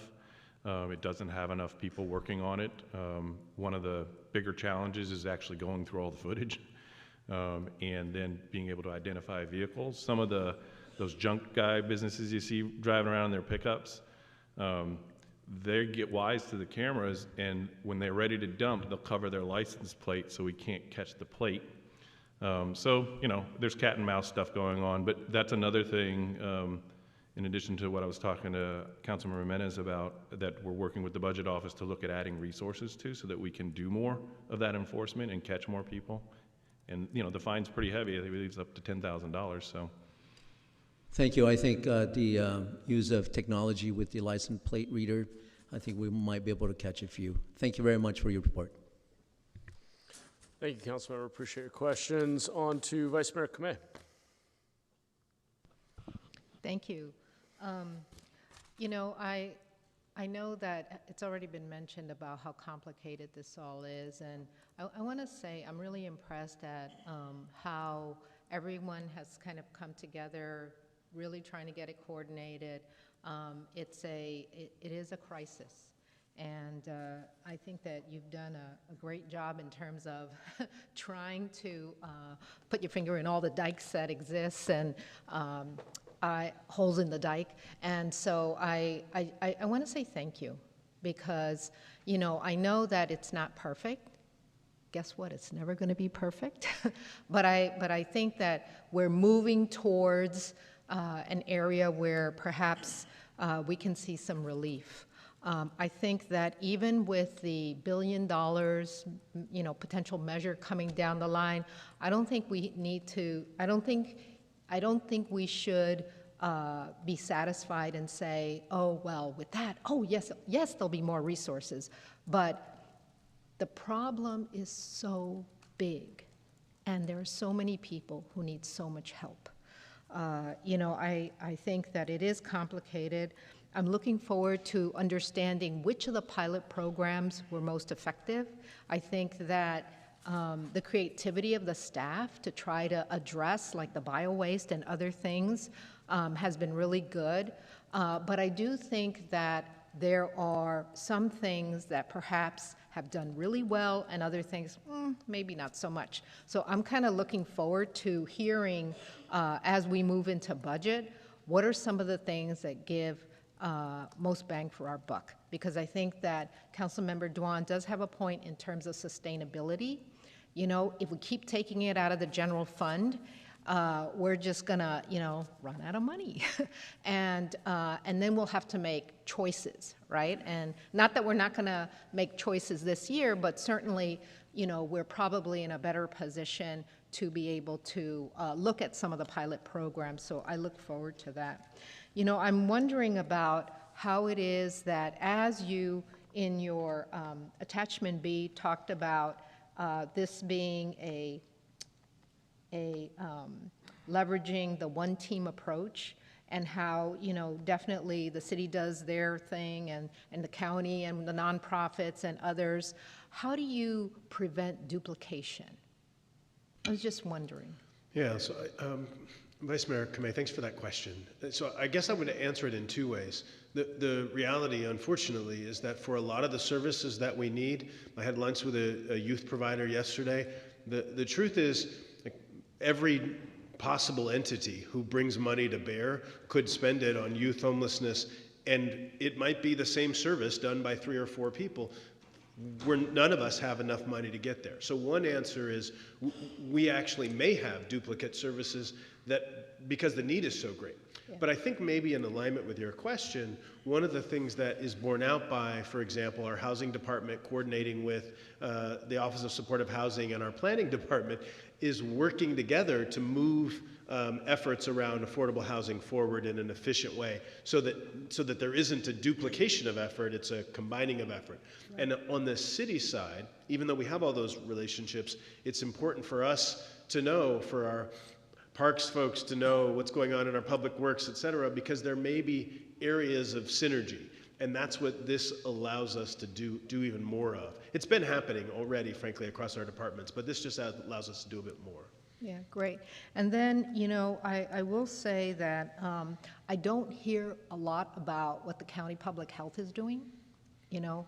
It doesn't have enough people working on it. One of the bigger challenges is actually going through all the footage and then being able to identify vehicles. Some of those junk guy businesses you see driving around in their pickups, they get wise to the cameras, and when they're ready to dump, they'll cover their license plate so we can't catch the plate. So, there's cat and mouse stuff going on, but that's another thing. in addition to what I was talking to Councilman Jimenez about, that we're working with the budget office to look at adding resources to, so that we can do more of that enforcement and catch more people. And, you know, the fine's pretty heavy. I think it's up to $10,000, so. Thank you. I think the use of technology with the license plate reader, I think we might be able to catch a few. Thank you very much for your report. Thank you, Councilmember. Appreciate your questions. On to Vice Mayor Kamei. Thank you. You know, I know that it's already been mentioned about how complicated this all is, and I want to say I'm really impressed at how everyone has kind of come together, really trying to get it coordinated. It is a crisis, and I think that you've done a great job in terms of trying to put your finger in all the dikes that exist and holes in the dike. And so I want to say thank you, because, you know, I know that it's not perfect. Guess what? It's never going to be perfect. but I think that we're moving towards an area where perhaps we can see some relief. I think that even with the $1 billion, you know, potential measure coming down the line, I don't think we need to. I don't think we should be satisfied and say, oh, well, with that, oh, yes, there'll be more resources. But the problem is so big, and there are so many people who need so much help. You know, I think that it is complicated. I'm looking forward to understanding which of the pilot programs were most effective. I think that the creativity of the staff to try to address, like the bio-waste and other things, has been really good. But I do think that there are some things that perhaps have done really well, and other things, maybe not so much. So I'm kind of looking forward to hearing, as we move into budget, what are some of the things that give most bang for our buck? Because I think that Councilmember Duan does have a point in terms of sustainability. You know, if we keep taking it out of the general fund, we're just gonna, you know, run out of money. and then we'll have to make choices, right? And not that we're not gonna make choices this year, but certainly, you know, we're probably in a better position to be able to look at some of the pilot programs. So I look forward to that. You know, I'm wondering about how it is that, as you, in your attachment B, talked about this being leveraging the one team approach, and how, you know, definitely the city does their thing, and the county and the nonprofits and others. How do you prevent duplication? I was just wondering. Yeah, so Vice Mayor Kamei, thanks for that question. So I guess I would answer it in two ways. The reality, unfortunately, is that for a lot of the services that we need, I had lunch with a youth provider yesterday. The truth is, like, every possible entity who brings money to bear could spend it on youth homelessness, and it might be the same service done by 3 or 4 people, where none of us have enough money to get there. So one answer is we actually may have duplicate services that, because the need is so great. Yeah. But I think maybe in alignment with your question, one of the things that is borne out by, for example, our housing department coordinating with the Office of Supportive Housing and our planning department is working together to move efforts around affordable housing forward in an efficient way, so that there isn't a duplication of effort, it's a combining of effort. Right. And on the city side, even though we have all those relationships, it's important for us to know, for our parks folks to know what's going on in our public works, et cetera, because there may be areas of synergy. And that's what this allows us to do even more of. It's been happening already, frankly, across our departments, but this just allows us to do a bit more. Yeah, great. And then, you know, I will say that I don't hear a lot about what the county public health is doing. You know,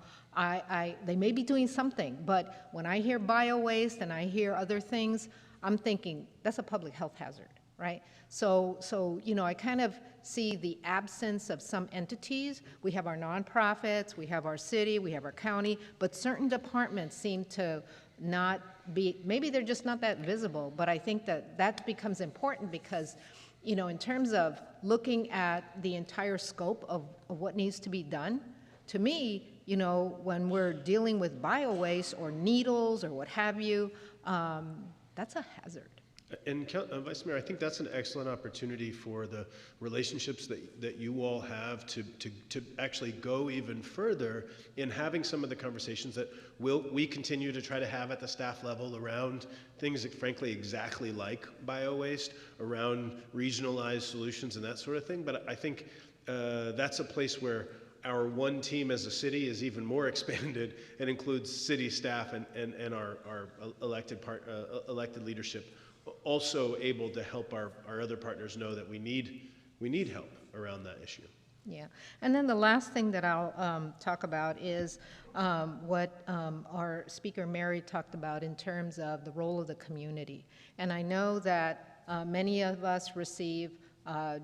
they may be doing something, but when I hear bio-waste and I hear other things, I'm thinking that's a public health hazard, right? So you know, I kind of see the absence of some entities. We have our nonprofits, we have our city, we have our county, but certain departments seem to not be, maybe they're just not that visible, but I think that becomes important, because in terms of looking at the entire scope of what needs to be done, to me, when we're dealing with bio-waste or needles or what have you, that's a hazard. And Vice Mayor, I think that's an excellent opportunity for the relationships that you all have to actually go even further in having some of the conversations that we continue to try to have at the staff level around things that frankly exactly like bio-waste, around regionalized solutions and that sort of thing. But I think that's a place where our one team as a city is even more expanded and includes city staff and our elected leadership, also able to help our other partners know that we need help around that issue. Yeah, and then the last thing that I'll talk about is what our speaker Mary talked about in terms of the role of the community. And I know that many of us receive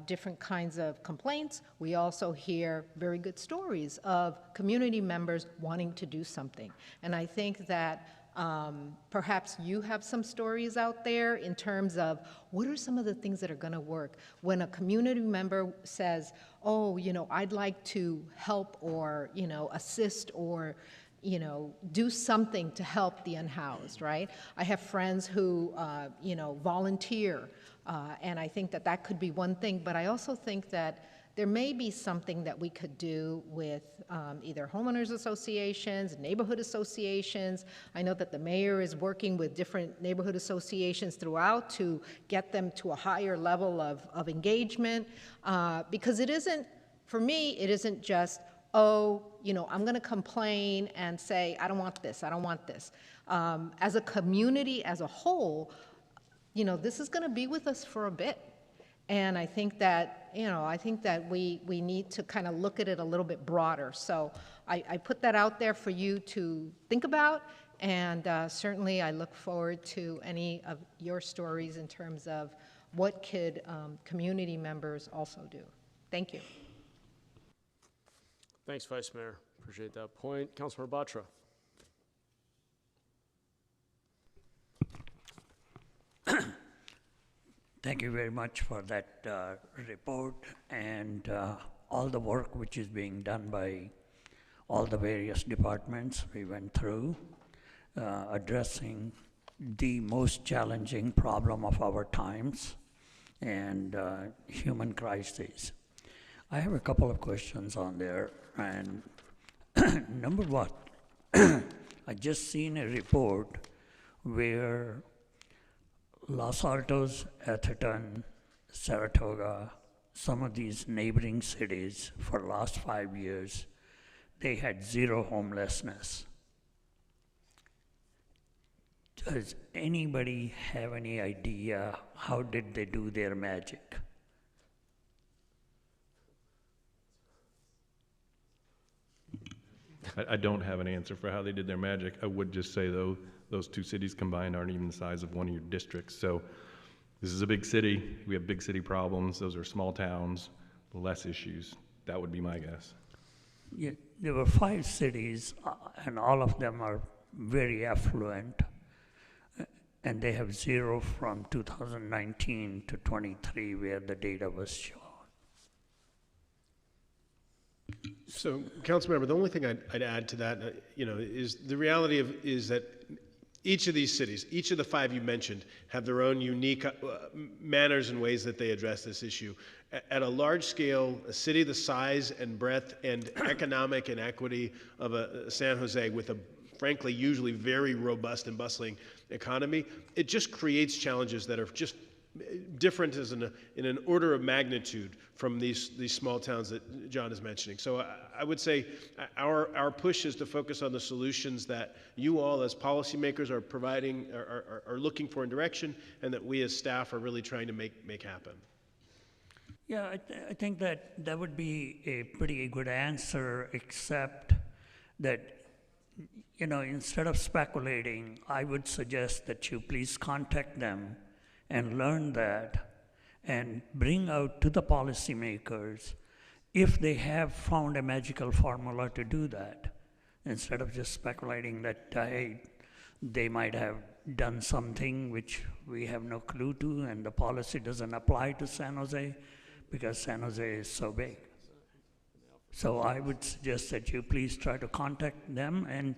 different kinds of complaints. We also hear very good stories of community members wanting to do something. And I think that perhaps you have some stories out there in terms of what are some of the things that are going to work when a community member says, oh, I'd like to help or, assist or, do something to help the unhoused, right? I have friends who, volunteer, and I think that that could be one thing, but I also think that there may be something that we could do with either homeowners associations, neighborhood associations. I know that the mayor is working with different neighborhood associations throughout to get them to a higher level of engagement, because it isn't, for me, it isn't just, oh, I'm going to complain and say, I don't want this, I don't want this. As a community as a whole, this is going to be with us for a bit. And I think that, we need to kind of look at it a little bit broader. So I put that out there for you to think about, and certainly I look forward to any of your stories in terms of what could community members also do. Thank you. Thanks, Vice Mayor. Appreciate that point. Councilmember Batra. Thank you very much for that report and all the work which is being done by all the various departments we went through, addressing the most challenging problem of our times and human crises. I have a couple of questions on there, and number one, I just seen a report where Los Altos, Atherton, Saratoga, some of these neighboring cities for the last 5 years, they had zero homelessness. Does anybody have any idea how did they do their magic? I don't have an answer for how they did their magic. I would just say, though, those two cities combined aren't even the size of one of your districts. So this is a big city. We have big city problems. Those are small towns, less issues. That would be my guess. Yeah, there were 5 cities, and all of them are very affluent, and they have zero from 2019 to 23, where the data was shown. So, Councilmember, the only thing I'd add to that, is the reality is that each of these cities, each of the 5 you mentioned, have their own unique manners and ways that they address this issue. At a large scale, a city the size and breadth and economic inequity of a San Jose with a, frankly, usually very robust and bustling economy, it just creates challenges that are just different as in an order of magnitude from these small towns that John is mentioning. So I would say our push is to focus on the solutions that you all as policymakers are providing, are looking for in direction, and that we as staff are really trying to make happen. Yeah, I think that would be a pretty good answer, except that, instead of speculating, I would suggest that you please contact them and learn that and bring out to the policymakers if they have found a magical formula to do that, instead of just speculating that they might have done something which we have no clue to, and the policy doesn't apply to San Jose because San Jose is so big. So I would suggest that you please try to contact them and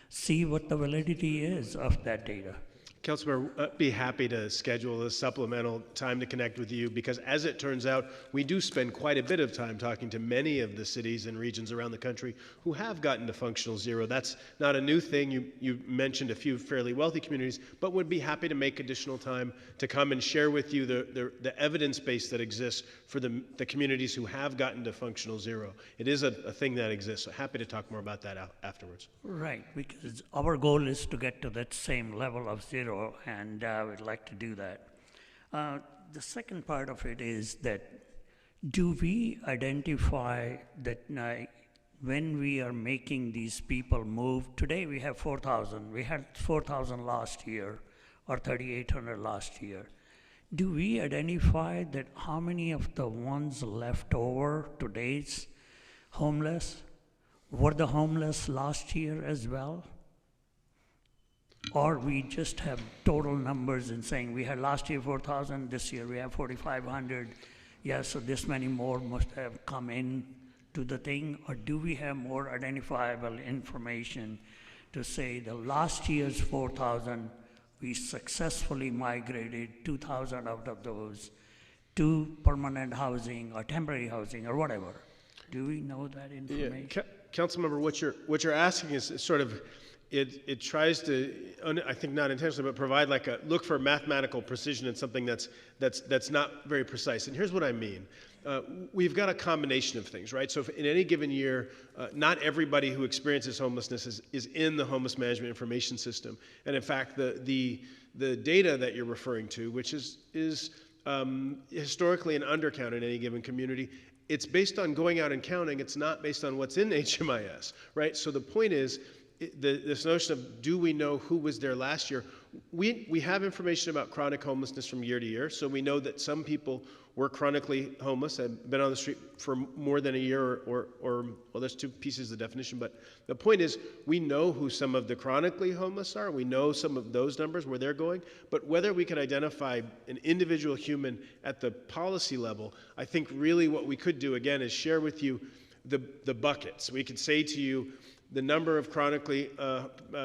see what the validity is of that data. Councilmember, I'd be happy to schedule a supplemental time to connect with you because as it turns out, we do spend quite a bit of time talking to many of the cities and regions around the country who have gotten to functional zero. That's not a new thing. You mentioned a few fairly wealthy communities, but would be happy to make additional time to come and share with you the evidence base that exists for the communities who have gotten to functional zero. It is a thing that exists, so happy to talk more about that afterwards. Right, because our goal is to get to that same level of zero, and we'd like to do that. The second part of it is that do we identify that when we are making these people move, today we have 4,000, we had 4,000 last year, or 3,800 last year. Do we identify that how many of the ones left over today's homeless were the homeless last year as well? Or we just have total numbers and saying we had last year 4,000, this year we have 4,500. Yeah, so this many more must have come in to the thing. Or do we have more identifiable information to say the last year's 4,000, we successfully migrated 2,000 out of those to permanent housing or temporary housing or whatever? Do we know that information? Yeah, Councilmember, what you're asking is sort of, it tries to, I think not intentionally, but provide like a look for mathematical precision in something that's not very precise. And here's what I mean. We've got a combination of things, right? So if in any given year, not everybody who experiences homelessness is in the homeless management information system. And in fact, the data that you're referring to, which is historically an undercount in any given community, it's based on going out and counting. It's not based on what's in HMIS, right? So the point is, this notion of do we know who was there last year? We have information about chronic homelessness from year to year, so we know that some people were chronically homeless and been on the street for more than a year or well, there's two pieces of the definition, but the point is we know who some of the chronically homeless are. We know some of those numbers, where they're going, but whether we can identify an individual human at the policy level, I think really what we could do, again, is share with you the buckets. We could say to you, the number of chronically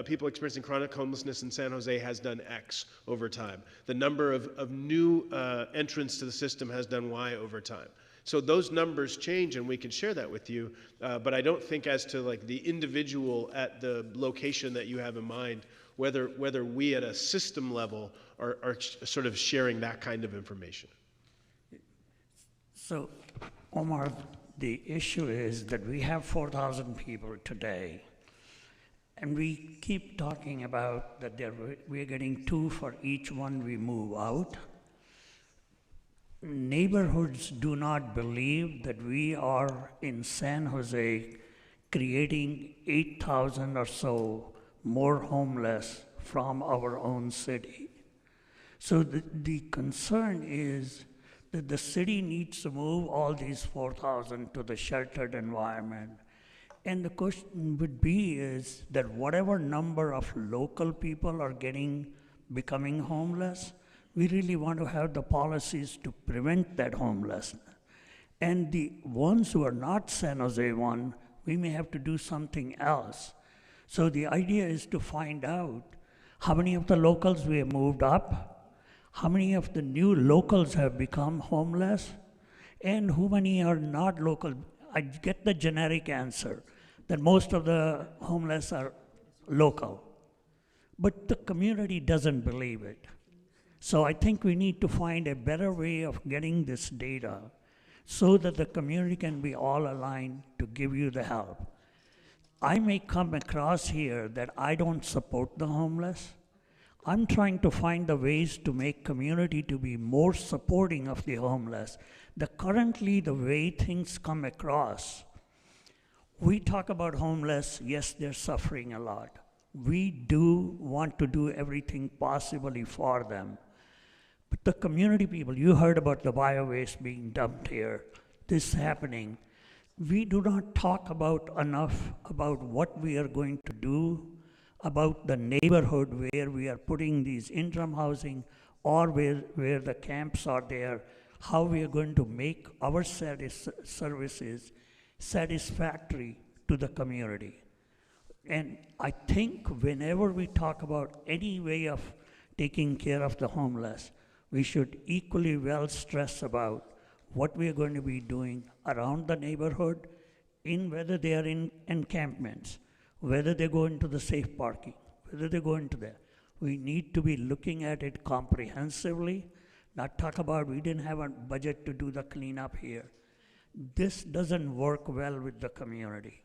people experiencing chronic homelessness in San Jose has done X over time. The number of new entrants to the system has done Y over time. So those numbers change, and we can share that with you. But I don't think as to like the individual at the location that you have in mind, whether we at a system level are sort of sharing that kind of information. So, Omar, the issue is that we have 4,000 people today, and we keep talking about that we're getting 2 for each one we move out. Neighborhoods do not believe that we are in San Jose creating 8,000 or so more homeless from our own city. So the concern is that the city needs to move all these 4,000 to the sheltered environment. And the question would be is that whatever number of local people are becoming homeless, we really want to have the policies to prevent that homelessness. And the ones who are not San Jose one, we may have to do something else. So the idea is to find out how many of the locals we have moved up, how many of the new locals have become homeless, and how many are not local. I get the generic answer that most of the homeless are local, but the community doesn't believe it. So I think we need to find a better way of getting this data so that the community can be all aligned to give you the help. I may come across here that I don't support the homeless. I'm trying to find the ways to make community to be more supporting of the homeless. Currently, the way things come across, we talk about homeless, yes, they're suffering a lot. We do want to do everything possibly for them. But the community people, you heard about the bio-waste being dumped here, this happening. We do not talk about enough about what we are going to do about the neighborhood where we are putting these interim housing or where the camps are there, how we are going to make our services satisfactory to the community. And I think whenever we talk about any way of taking care of the homeless, we should equally well stress about what we are going to be doing around the neighborhood, in whether they are in encampments, whether they go into the safe parking, whether they go into there. We need to be looking at it comprehensively, not talk about we didn't have a budget to do the cleanup here. This doesn't work well with the community.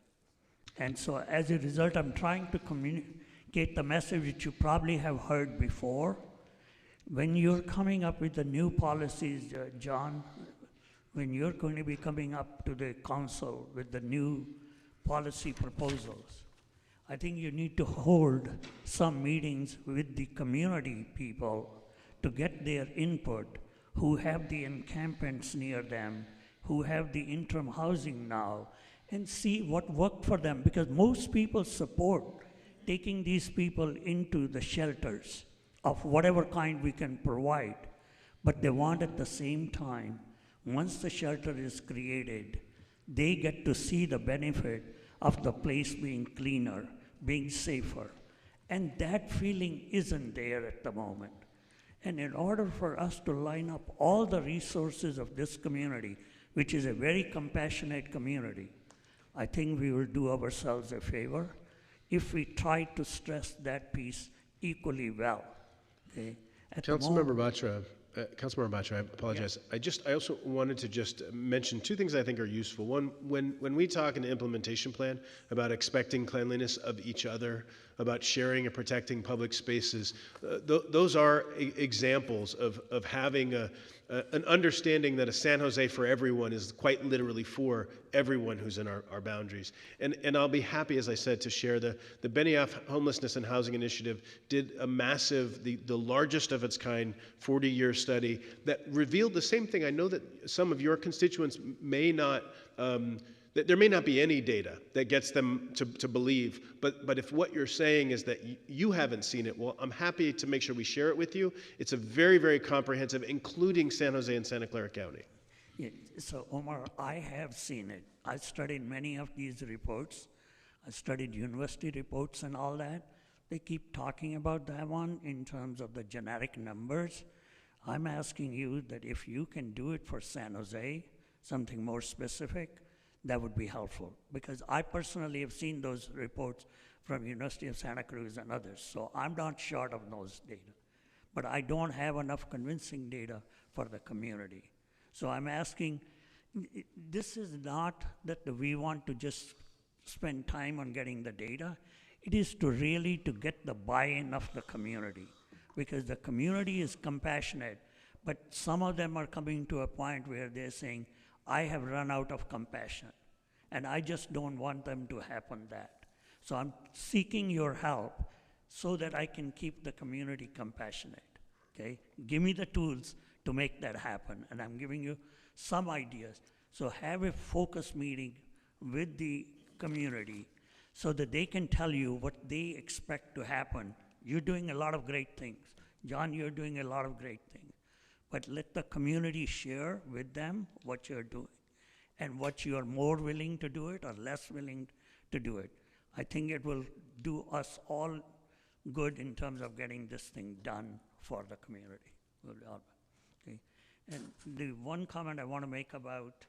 And so as a result, I'm trying to communicate the message which you probably have heard before. When you're coming up with the new policies, John, when you're going to be coming up to the council with the new policy proposals, I think you need to hold some meetings with the community people to get their input, who have the encampments near them, who have the interim housing now, and see what worked for them, because most people support taking these people into the shelters of whatever kind we can provide, but they want at the same time, once the shelter is created, they get to see the benefit of the place being cleaner, being safer. And that feeling isn't there at the moment. And in order for us to line up all the resources of this community, which is a very compassionate community, I think we will do ourselves a favor if we try to stress that piece equally well. Okay? Councilmember Batra, I apologize. Yeah. I also wanted to just mention two things I think are useful. One, when we talk in the implementation plan about expecting cleanliness of each other, about sharing and protecting public spaces, those are examples of having an understanding that a San Jose for everyone is quite literally for everyone who's in our boundaries. And I'll be happy, as I said, to share the Benioff Homelessness and Housing Initiative did a massive, the largest of its kind, 40-year study that revealed the same thing. I know that some of your constituents may not, that there may not be any data that gets them to believe, but if what you're saying is that you haven't seen it, well, I'm happy to make sure we share it with you. It's a very, very comprehensive, including San Jose and Santa Clara County. Yeah, so Omar, I have seen it. I studied many of these reports. I studied university reports and all that. They keep talking about that one in terms of the generic numbers. I'm asking you that if you can do it for San Jose, something more specific, that would be helpful, because I personally have seen those reports from University of Santa Cruz and others, so I'm not short of those data. But I don't have enough convincing data for the community. So I'm asking, this is not that we want to just spend time on getting the data. It is to really to get the buy-in of the community, because the community is compassionate, but some of them are coming to a point where they're saying, I have run out of compassion, and I just don't want them to happen that. So I'm seeking your help so that I can keep the community compassionate, okay? Give me the tools to make that happen, and I'm giving you some ideas. So have a focus meeting with the community so that they can tell you what they expect to happen. You're doing a lot of great things. John, you're doing a lot of great things. But let the community share with them what you're doing and what you are more willing to do it or less willing to do it. I think it will do us all good in terms of getting this thing done for the community. Okay. And the one comment I want to make about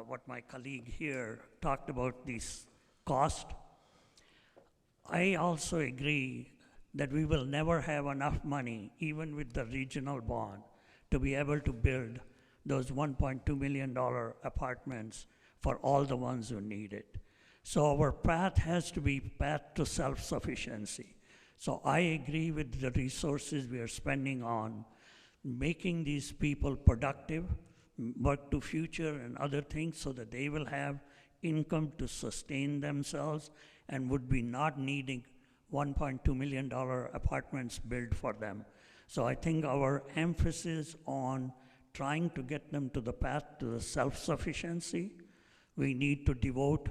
what my colleague here talked about, this cost, I also agree that we will never have enough money, even with the regional bond, to be able to build those $1.2 million apartments for all the ones who need it. So our path has to be path to self-sufficiency. So I agree with the resources we are spending on making these people productive, work to future and other things so that they will have income to sustain themselves and would be not needing $1.2 million apartments built for them. So I think our emphasis on trying to get them to the path to the self-sufficiency, we need to devote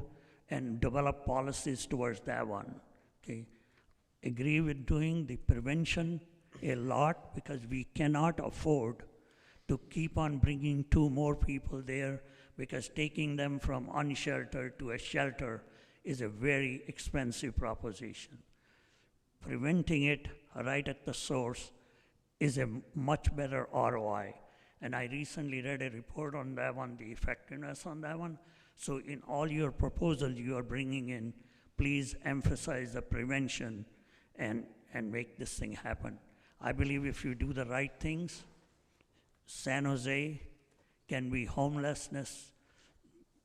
and develop policies towards that one, okay? agree with doing the prevention a lot because we cannot afford to keep on bringing 2 more people there because taking them from unsheltered to a shelter is a very expensive proposition. Preventing it right at the source is a much better ROI. And I recently read a report on that one, the effectiveness on that one. So in all your proposals you are bringing in, please emphasize the prevention and make this thing happen. I believe if you do the right things, San Jose can be homelessness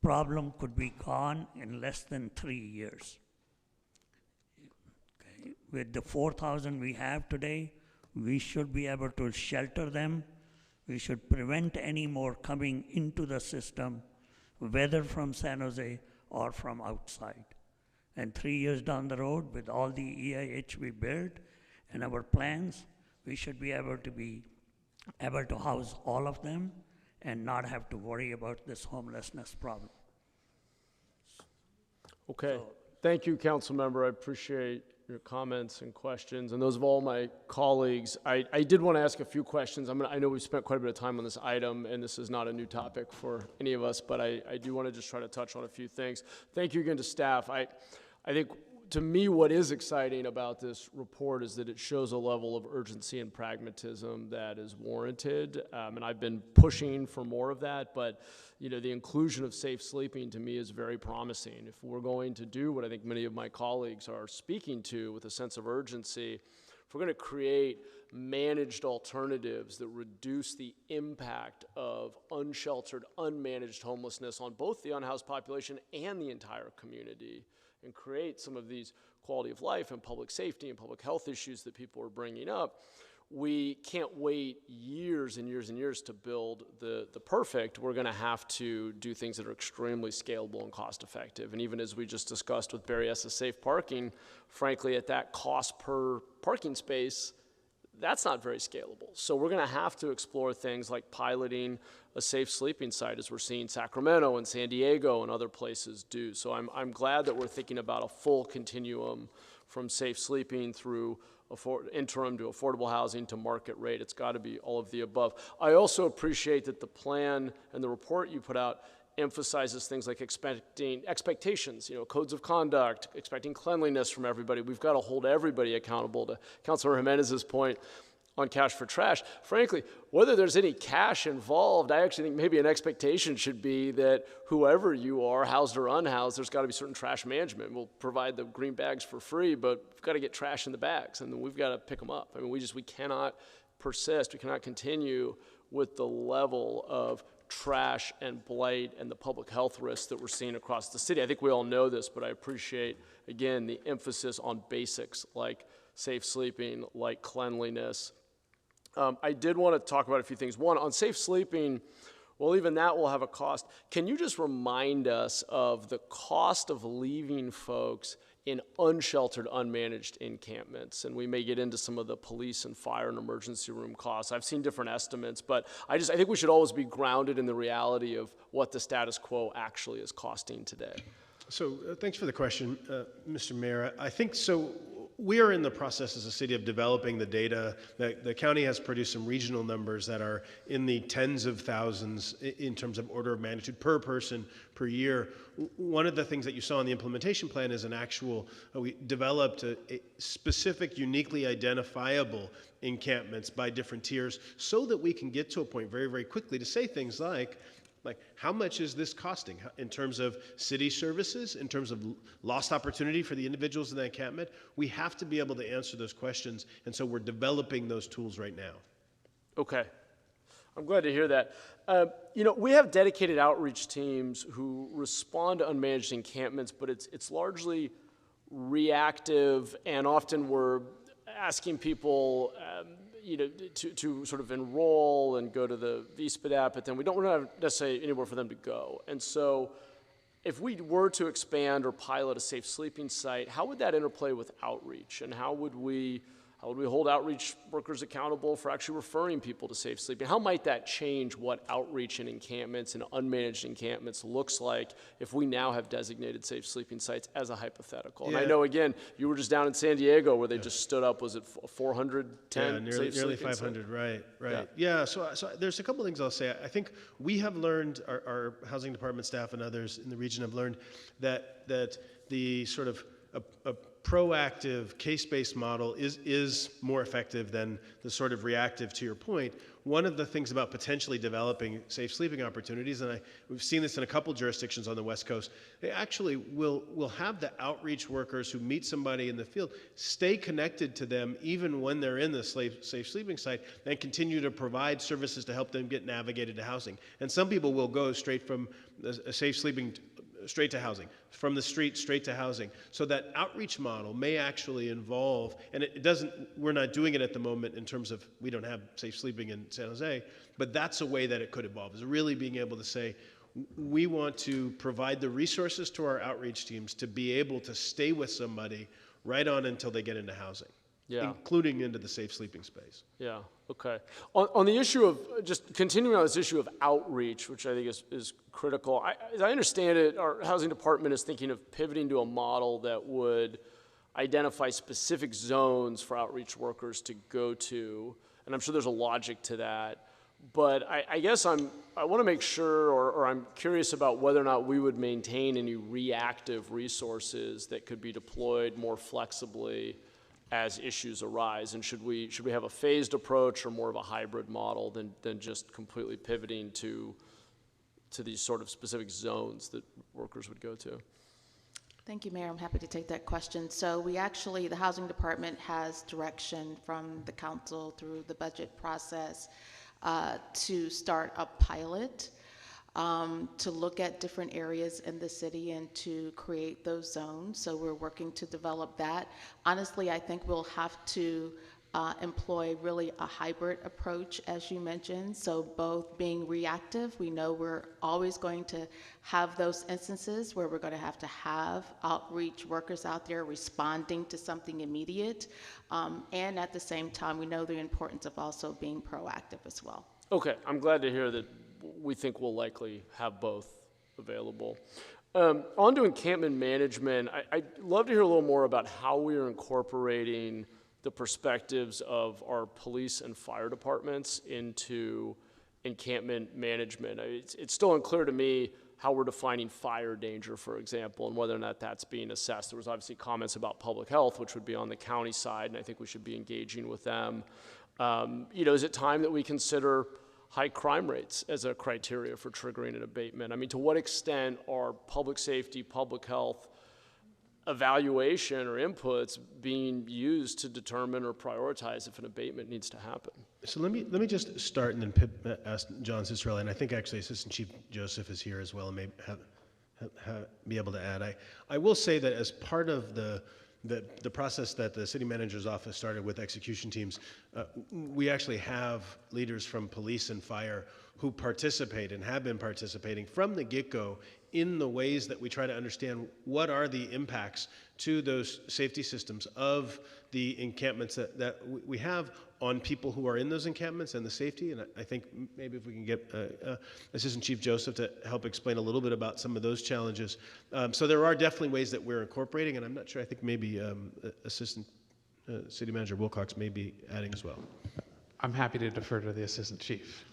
problem could be gone in less than 3 years. Okay. With the 4,000 we have today, we should be able to shelter them. We should prevent any more coming into the system, whether from San Jose or from outside. And 3 years down the road, with all the EIH we build and our plans, we should be able to house all of them and not have to worry about this homelessness problem. Okay. Thank you, Council Member. I appreciate your comments and questions, and those of all my colleagues. I did want to ask a few questions. I know we've spent quite a bit of time on this item, and this is not a new topic for any of us, but I do want to just try to touch on a few things. Thank you again to staff. I think, to me, what is exciting about this report is that it shows a level of urgency and pragmatism that is warranted, and I've been pushing for more of that, but the inclusion of safe sleeping to me is very promising. If we're going to do what I think many of my colleagues are speaking to with a sense of urgency, if we're going to create managed alternatives that reduce the impact of unsheltered, unmanaged homelessness on both the unhoused population and the entire community, and create some of these quality of life and public safety and public health issues that people are bringing up, we can't wait years and years and years to build the perfect. We're going to have to do things that are extremely scalable and cost effective. And even as we just discussed with Barry S.'s safe parking, frankly, at that cost per parking space, that's not very scalable. So we're going to have to explore things like piloting a safe sleeping site, as we're seeing Sacramento and San Diego and other places do. So I'm glad that we're thinking about a full continuum from safe sleeping through interim to affordable housing to market rate. It's got to be all of the above. I also appreciate that the plan and the report you put out emphasizes things like expectations, codes of conduct, expecting cleanliness from everybody. We've got to hold everybody accountable. To Councilor Jimenez's point on cash for trash, frankly, whether there's any cash involved, I actually think maybe an expectation should be that whoever you are, housed or unhoused, there's got to be certain trash management. We'll provide the green bags for free, but we've got to get trash in the bags, and then we've got to pick them up. I mean, we cannot persist. We cannot continue with the level of trash and blight and the public health risks that we're seeing across the city. I think we all know this, but I appreciate, again, the emphasis on basics like safe sleeping, like cleanliness. I did want to talk about a few things. One, on safe sleeping, well, even that will have a cost. Can you just remind us of the cost of leaving folks in unsheltered, unmanaged encampments? And we may get into some of the police and fire and emergency room costs. I've seen different estimates, but I think we should always be grounded in the reality of what the status quo actually is costing today. So thanks for the question, Mr. Mayor. I think so. We are in the process as a city of developing the data. The county has produced some regional numbers that are in the tens of thousands in terms of order of magnitude per person per year. One of the things that you saw in the implementation plan is we developed a specific, uniquely identifiable encampments by different tiers so that we can get to a point very, very quickly to say things like, how much is this costing in terms of city services, in terms of lost opportunity for the individuals in that encampment? We have to be able to answer those questions, and so we're developing those tools right now. Okay. I'm glad to hear that. We have dedicated outreach teams who respond to unmanaged encampments, but it's largely reactive, and often we're asking people to sort of enroll and go to the VSPID app, but then we're not have necessarily anywhere for them to go. And so if we were to expand or pilot a safe sleeping site, how would that interplay with outreach? And how would we How would we hold outreach workers accountable for actually referring people to safe sleeping? How might that change what outreach in encampments and unmanaged encampments looks like if we now have designated safe sleeping sites as a hypothetical? And I know, again, you were just down in San Diego where they just stood up, was it 410 nearly 500, right. Yeah, so there's a couple things I'll say. I think we have learned, our housing department staff and others in the region have learned that the sort of a proactive case-based model is more effective than the sort of reactive, to your point. One of the things about potentially developing safe sleeping opportunities, and we've seen this in a couple jurisdictions on the West Coast, they actually will have the outreach workers who meet somebody in the field stay connected to them even when they're in the safe sleeping site and continue to provide services to help them get navigated to housing. And some people will go straight from a safe sleeping straight to housing, from the street straight to housing. So that outreach model may actually involve, and we're not doing it at the moment in terms of, we don't have safe sleeping in San Jose, but that's a way that it could evolve, is really being able to say, we want to provide the resources to our outreach teams to be able to stay with somebody right on until they get into housing, including into the safe sleeping space. Yeah, okay. On the issue of, just continuing on this issue of outreach, which I think is critical, as I understand it, our housing department is thinking of pivoting to a model that would identify specific zones for outreach workers to go to, and I'm sure there's a logic to that. But I guess I want to make sure, or I'm curious about whether or not we would maintain any reactive resources that could be deployed more flexibly as issues arise, and should we have a phased approach or more of a hybrid model than just completely pivoting to these sort of specific zones that workers would go to? Thank you, Mayor. I'm happy to take that question. So the housing department has direction from the council through the budget process to start a pilot to look at different areas in the city and to create those zones. So we're working to develop that. Honestly, I think we'll have to employ really a hybrid approach, as you mentioned. So both being reactive, we know we're always going to have those instances where we're going to have outreach workers out there responding to something immediate. And at the same time, we know the importance of also being proactive as well. Okay, I'm glad to hear that we think we'll likely have both available. On to encampment management, I'd love to hear a little more about how we are incorporating the perspectives of our police and fire departments into encampment management. It's still unclear to me how we're defining fire danger, for example, and whether or not that's being assessed. There was obviously comments about public health, which would be on the county side, and I think we should be engaging with them. Is it time that we consider high crime rates as a criteria for triggering an abatement? I mean, to what extent are public safety, public health evaluation or inputs being used to determine or prioritize if an abatement needs to happen? So let me just start and then ask John Cicerelli, and I think actually Assistant Chief Joseph is here as well and may be able to add. I will say that as part of the process that the city manager's office started with execution teams, we actually have leaders from police and fire who participate and have been participating from the get-go in the ways that we try to understand what are the impacts to those safety systems of the encampments that we have on people who are in those encampments and the safety. And I think maybe if we can get Assistant Chief Joseph to help explain a little bit about some of those challenges. So there are definitely ways that we're incorporating, and I'm not sure, I think maybe Assistant City Manager Wilcox may be adding as well. I'm happy to defer to the Assistant Chief.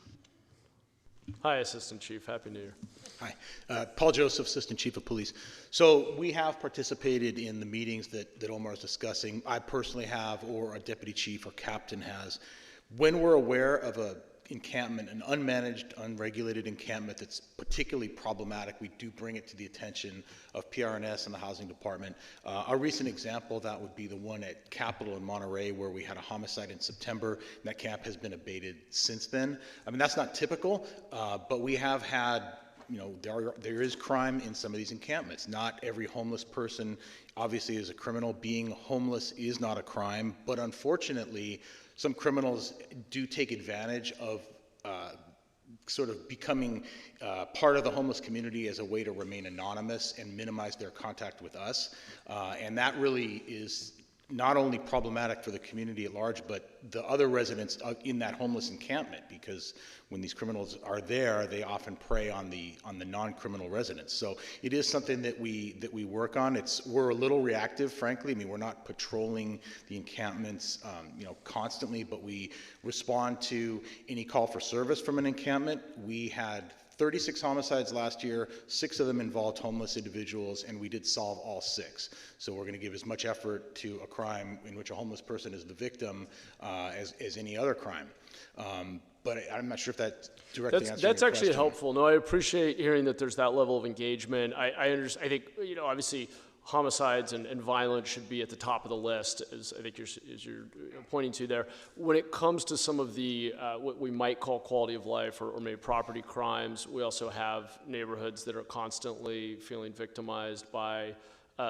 Hi, Assistant Chief. Happy New Year. Hi. Paul Joseph, Assistant Chief of Police. So we have participated in the meetings that Omar is discussing. I personally have, or a deputy chief or captain has. When we're aware of an encampment, an unmanaged, unregulated encampment that's particularly problematic, we do bring it to the attention of PRNS and the Housing Department. A recent example of that would be the one at Capitol in Monterey, where we had a homicide in September, and that camp has been abated since then. I mean, that's not typical, but we have had, there is crime in some of these encampments. Not every homeless person obviously is a criminal. Being homeless is not a crime, but unfortunately, some criminals do take advantage of sort of becoming part of the homeless community as a way to remain anonymous and minimize their contact with us. And that really is not only problematic for the community at large, but the other residents in that homeless encampment, because when these criminals are there, they often prey on the non-criminal residents. So it is something that we work on. We're a little reactive, frankly. I mean, we're not patrolling the encampments, constantly, but we respond to any call for service from an encampment. We had 36 homicides last year, 6 of them involved homeless individuals, and we did solve all 6. So we're going to give as much effort to a crime in which a homeless person is the victim as any other crime. But I'm not sure if that directly answers your That's actually question. helpful. No, I appreciate hearing that there's that level of engagement. I understand. I think, obviously, homicides and violence should be at the top of the list, as I think you're pointing to there. When it comes to some of the what we might call quality of life or maybe property crimes, we also have neighborhoods that are constantly feeling victimized by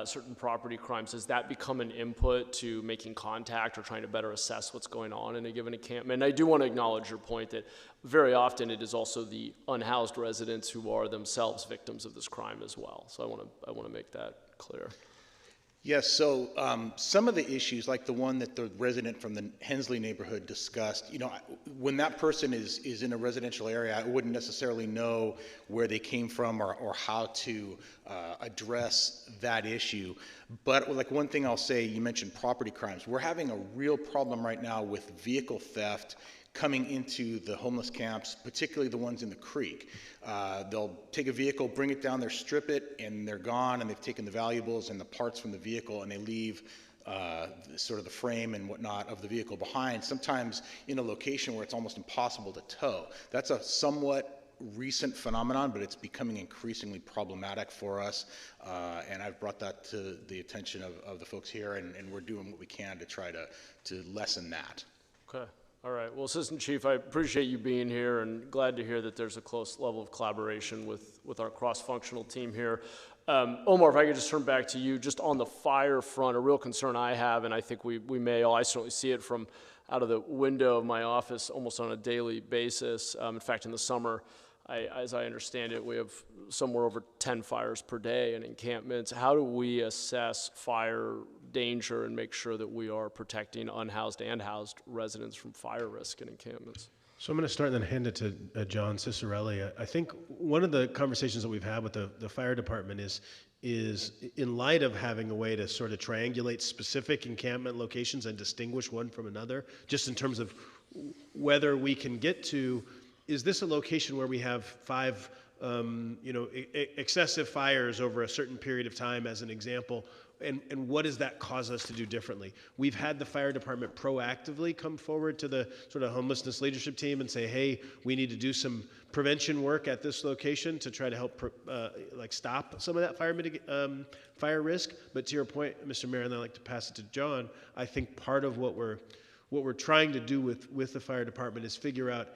certain property crimes. Does that become an input to making contact or trying to better assess what's going on in a given encampment? And I do want to acknowledge your point that very often it is also the unhoused residents who are themselves victims of this crime as well. So I want to make that clear. Yes, so some of the issues, like the one that the resident from the Hensley neighborhood discussed, when that person is in a residential area, I wouldn't necessarily know where they came from or how to address that issue. But like one thing I'll say, you mentioned property crimes. We're having a real problem right now with vehicle theft coming into the homeless camps, particularly the ones in the creek. They'll take a vehicle, bring it down there, strip it, and they're gone, and they've taken the valuables and the parts from the vehicle, and they leave sort of the frame and whatnot of the vehicle behind, sometimes in a location where it's almost impossible to tow. That's a somewhat recent phenomenon, but it's becoming increasingly problematic for us, and I've brought that to the attention of the folks here, and we're doing what we can to try to lessen that. Okay. All right. Well, Assistant Chief, I appreciate you being here and glad to hear that there's a close level of collaboration with our cross-functional team here. Omar, if I could just turn back to you, just on the fire front, a real concern I have, and I think we may all, I certainly see it from out of the window of my office almost on a daily basis. In fact, in the summer, as I understand it, we have somewhere over 10 fires per day in encampments. How do we assess fire danger and make sure that we are protecting unhoused and housed residents from fire risk in encampments? So I'm going to start and then hand it to John Cicerelli. I think one of the conversations that we've had with the fire department is in light of having a way to sort of triangulate specific encampment locations and distinguish one from another, just in terms of whether we can get to, is this a location where we have 5 excessive fires over a certain period of time, as an example, and what does that cause us to do differently? We've had the fire department proactively come forward to the sort of homelessness leadership team and say, hey, we need to do some prevention work at this location to try to help stop some of that fire risk. But to your point, Mr. Mayor, and I'd like to pass it to John, I think part of what we're trying to do with the fire department is figure out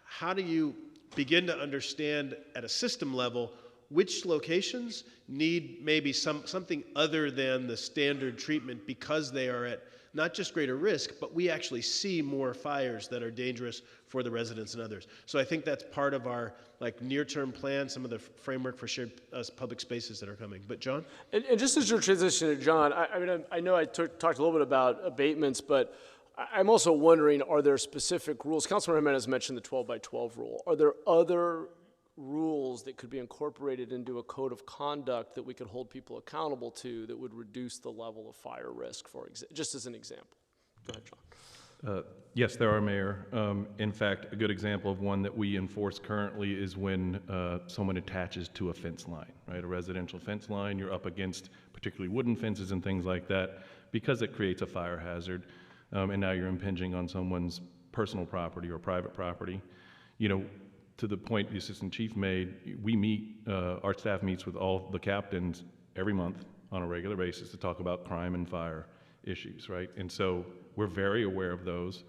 how do you begin to understand at a system level which locations need maybe something other than the standard treatment because they are at not just greater risk, but we actually see more fires that are dangerous for the residents and others. So I think that's part of our near-term plan, some of the framework for shared public spaces that are coming. But John? And just as you're transitioning to John, I know I talked a little bit about abatements, but I'm also wondering, are there specific rules? Councilor Jimenez mentioned the 12 by 12 rule. Are there other rules that could be incorporated into a code of conduct that we could hold people accountable to that would reduce the level of fire risk, just as an example? Go ahead, John. Yes, there are, Mayor. In fact, a good example of one that we enforce currently is when someone attaches to a fence line, right? A residential fence line, you're up against particularly wooden fences and things like that because it creates a fire hazard. And now you're impinging on someone's personal property or private property. To the point the Assistant Chief made, we meet, our staff meets with all the captains every month on a regular basis to talk about crime and fire issues, right? And so we're very aware of those.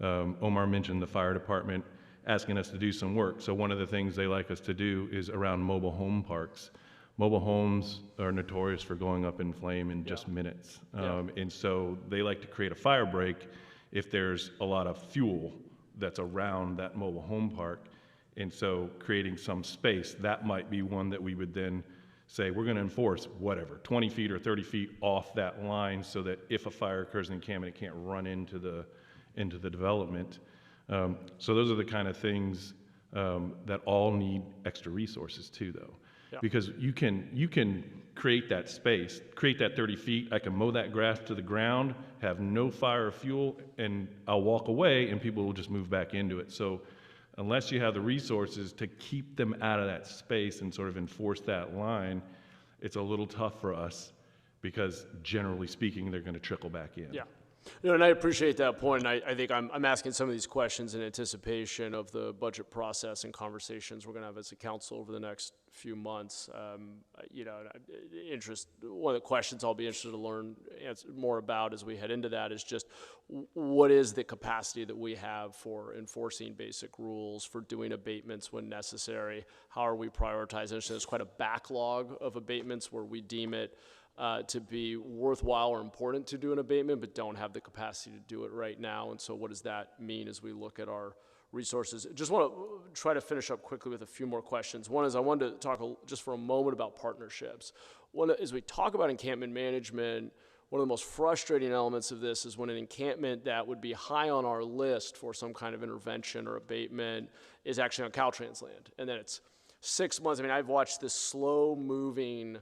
Omar mentioned the fire department asking us to do some work. So one of the things they like us to do is around mobile home parks. Mobile homes are notorious for going up in flame in just minutes. And so they like to create a fire break if there's a lot of fuel that's around that mobile home park. And so creating some space, that might be one that we would then say, we're going to enforce whatever, 20 feet or 30 feet off that line so that if a fire occurs in encampment, it can't run into the development. So those are the kind of things that all need extra resources too, though. Yeah. Because you can create that space, create that 30 feet, I can mow that grass to the ground, have no fire or fuel, and I'll walk away and people will just move back into it. So unless you have the resources to keep them out of that space and sort of enforce that line, it's a little tough for us because generally speaking, they're going to trickle back in. Yeah. And I appreciate that point. And I think I'm asking some of these questions in anticipation of the budget process and conversations we're going to have as a council over the next few months. One of the questions I'll be interested to learn more about as we head into that is just what is the capacity that we have for enforcing basic rules, for doing abatements when necessary? How are we prioritizing? So there's quite a backlog of abatements where we deem it to be worthwhile or important to do an abatement, but don't have the capacity to do it right now. And so what does that mean as we look at our resources? Just want to try to finish up quickly with a few more questions. One is I wanted to talk just for a moment about partnerships. One, as we talk about encampment management, one of the most frustrating elements of this is when an encampment that would be high on our list for some kind of intervention or abatement is actually on Caltrans land. And then it's 6 months. I mean, I've watched this slow-moving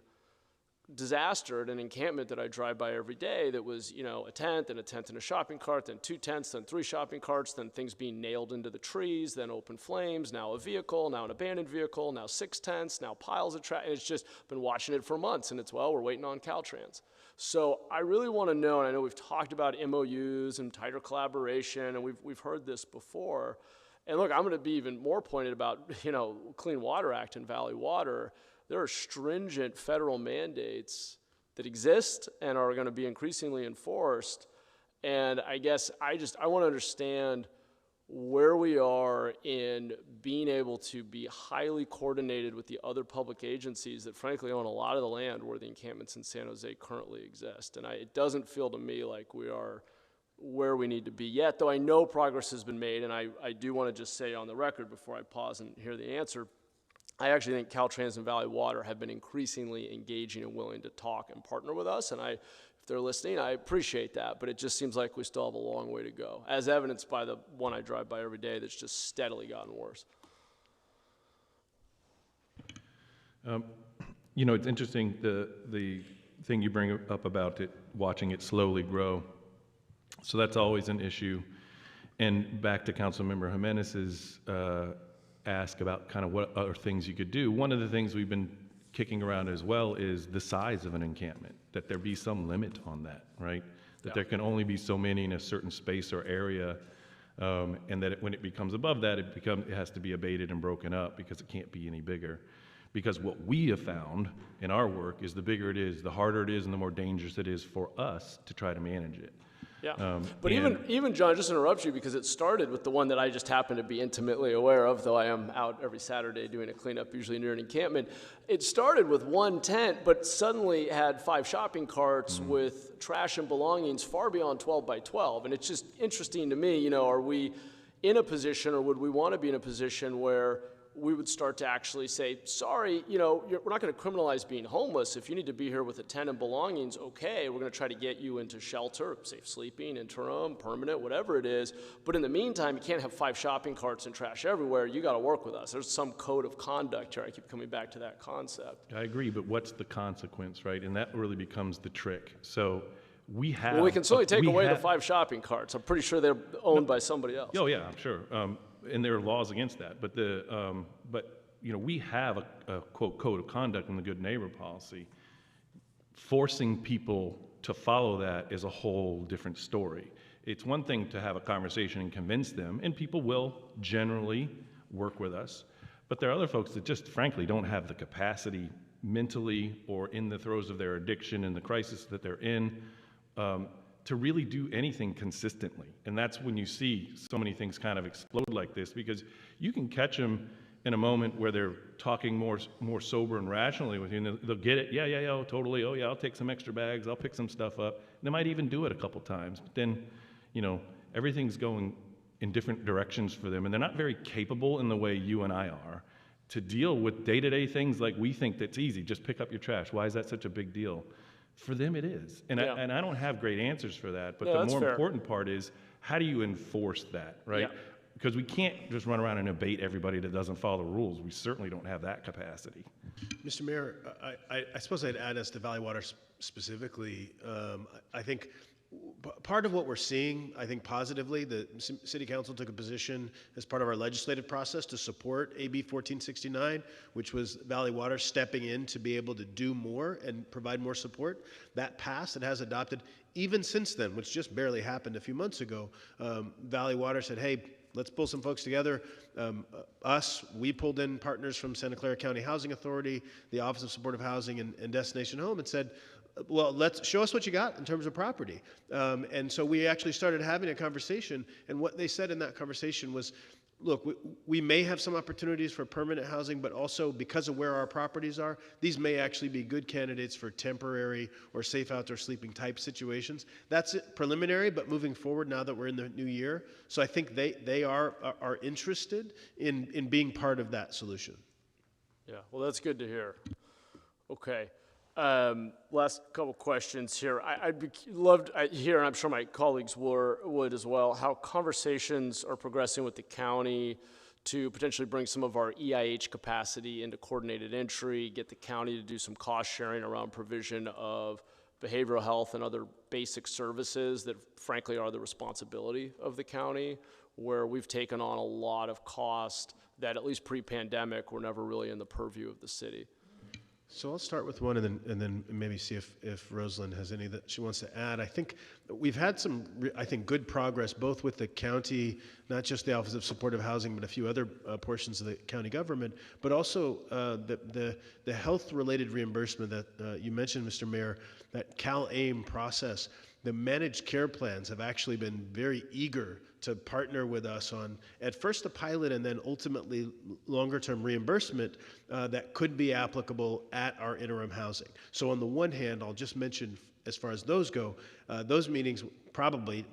disaster at an encampment that I drive by every day that was, a tent and a shopping cart, then 2 tents, then 3 shopping carts, then things being nailed into the trees, then open flames, now a vehicle, now an abandoned vehicle, now 6 tents, now piles of trash. And it's just been watching it for months, and we're waiting on Caltrans. So I really want to know, and I know we've talked about MOUs and tighter collaboration, and we've heard this before. And look, I'm going to be even more pointed about, Clean Water Act and Valley Water. There are stringent federal mandates that exist and are going to be increasingly enforced. And I guess I want to understand where we are in being able to be highly coordinated with the other public agencies that frankly own a lot of the land where the encampments in San Jose currently exist. And it doesn't feel to me like we are where we need to be yet, though I know progress has been made. And I do want to just say on the record before I pause and hear the answer, I actually think Caltrans and Valley Water have been increasingly engaging and willing to talk and partner with us, and if they're listening, I appreciate that, but it just seems like we still have a long way to go, as evidenced by the one I drive by every day that's just steadily gotten worse. It's interesting, the thing you bring up about it, watching it slowly grow. So that's always an issue. And back to Councilmember Jimenez's ask about kind of what other things you could do. One of the things we've been kicking around as well is the size of an encampment, that there be some limit on that, right? That there can only be so many in a certain space or area, and that when it becomes above that, it has to be abated and broken up because it can't be any bigger. Because what we have found in our work is the bigger it is, the harder it is, and the more dangerous it is for us to try to manage it. Yeah, but even John, just interrupt you because it started with the one that I just happen to be intimately aware of, though I am out every Saturday doing a cleanup, usually near an encampment. It started with 1 tent, but suddenly had 5 shopping carts with trash and belongings far beyond 12 by 12. And it's just interesting to me, are we in a position, or would we want to be in a position where we would start to actually say, sorry, we're not going to criminalize being homeless. If you need to be here with a tent and belongings, okay, we're going to try to get you into shelter, safe sleeping, interim, permanent, whatever it is. But in the meantime, you can't have 5 shopping carts and trash everywhere. You got to work with us. There's some code of conduct here. I keep coming back to that concept. I agree, but what's the consequence, right? And that really becomes the trick. So we have... Well, we can certainly take away the 5 shopping carts. I'm pretty sure they're owned by somebody else. Oh, yeah, I'm sure. And there are laws against that, but we have a quote code of conduct in the Good Neighbor policy. Forcing people to follow that is a whole different story. It's one thing to have a conversation and convince them, and people will generally work with us, but there are other folks that just frankly don't have the capacity mentally or in the throes of their addiction and the crisis that they're in to really do anything consistently. And that's when you see so many things kind of explode like this, because you can catch them in a moment where they're talking more sober and rationally with you, and they'll get it, yeah, oh, totally, oh yeah, I'll take some extra bags, I'll pick some stuff up. And they might even do it a couple times, but then, everything's going in different directions for them, and they're not very capable in the way you and I are. to deal with day-to-day things like we think that's easy. Just pick up your trash. Why is that such a big deal? For them, it is. And, Yeah. I don't have great answers for that, but No, the that's more fair. important part is, how do you enforce that, right? Yeah. Because we can't just run around and abate everybody that doesn't follow the rules. We certainly don't have that capacity. Mr. Mayor, I suppose I'd add as to Valley Water specifically, I think part of what we're seeing, I think positively, the City Council took a position as part of our legislative process to support AB 1469, which was Valley Water stepping in to be able to do more and provide more support. That passed. It has adopted. Even since then, which just barely happened a few months ago, Valley Water said, hey, let's pull some folks together. We pulled in partners from Santa Clara County Housing Authority, the Office of Supportive Housing, and Destination Home, and said, well, let's show us what you got in terms of property. And so we actually started having a conversation, and what they said in that conversation was, look, we may have some opportunities for permanent housing, but also because of where our properties are, these may actually be good candidates for temporary or safe outdoor sleeping type situations. That's preliminary, but moving forward now that we're in the new year. So I think they are interested in being part of that solution. Yeah, well, that's good to hear. Okay. Last couple questions here. I'd love to hear, and I'm sure my colleagues would as well, how conversations are progressing with the county to potentially bring some of our EIH capacity into coordinated entry, get the county to do some cost sharing around provision of behavioral health and other basic services that frankly are the responsibility of the county, where we've taken on a lot of cost that at least pre-pandemic were never really in the purview of the city. So I'll start with one and then maybe see if Rosalind has any that she wants to add. I think we've had some, good progress both with the county, not just the Office of Supportive Housing, but a few other portions of the county government, but also the health-related reimbursement that you mentioned, Mr. Mayor, that CalAIM process. The managed care plans have actually been very eager to partner with us on, at first a pilot and then ultimately longer-term reimbursement that could be applicable at our interim housing. So on the one hand, I'll just mention as far as those go, those meetings probably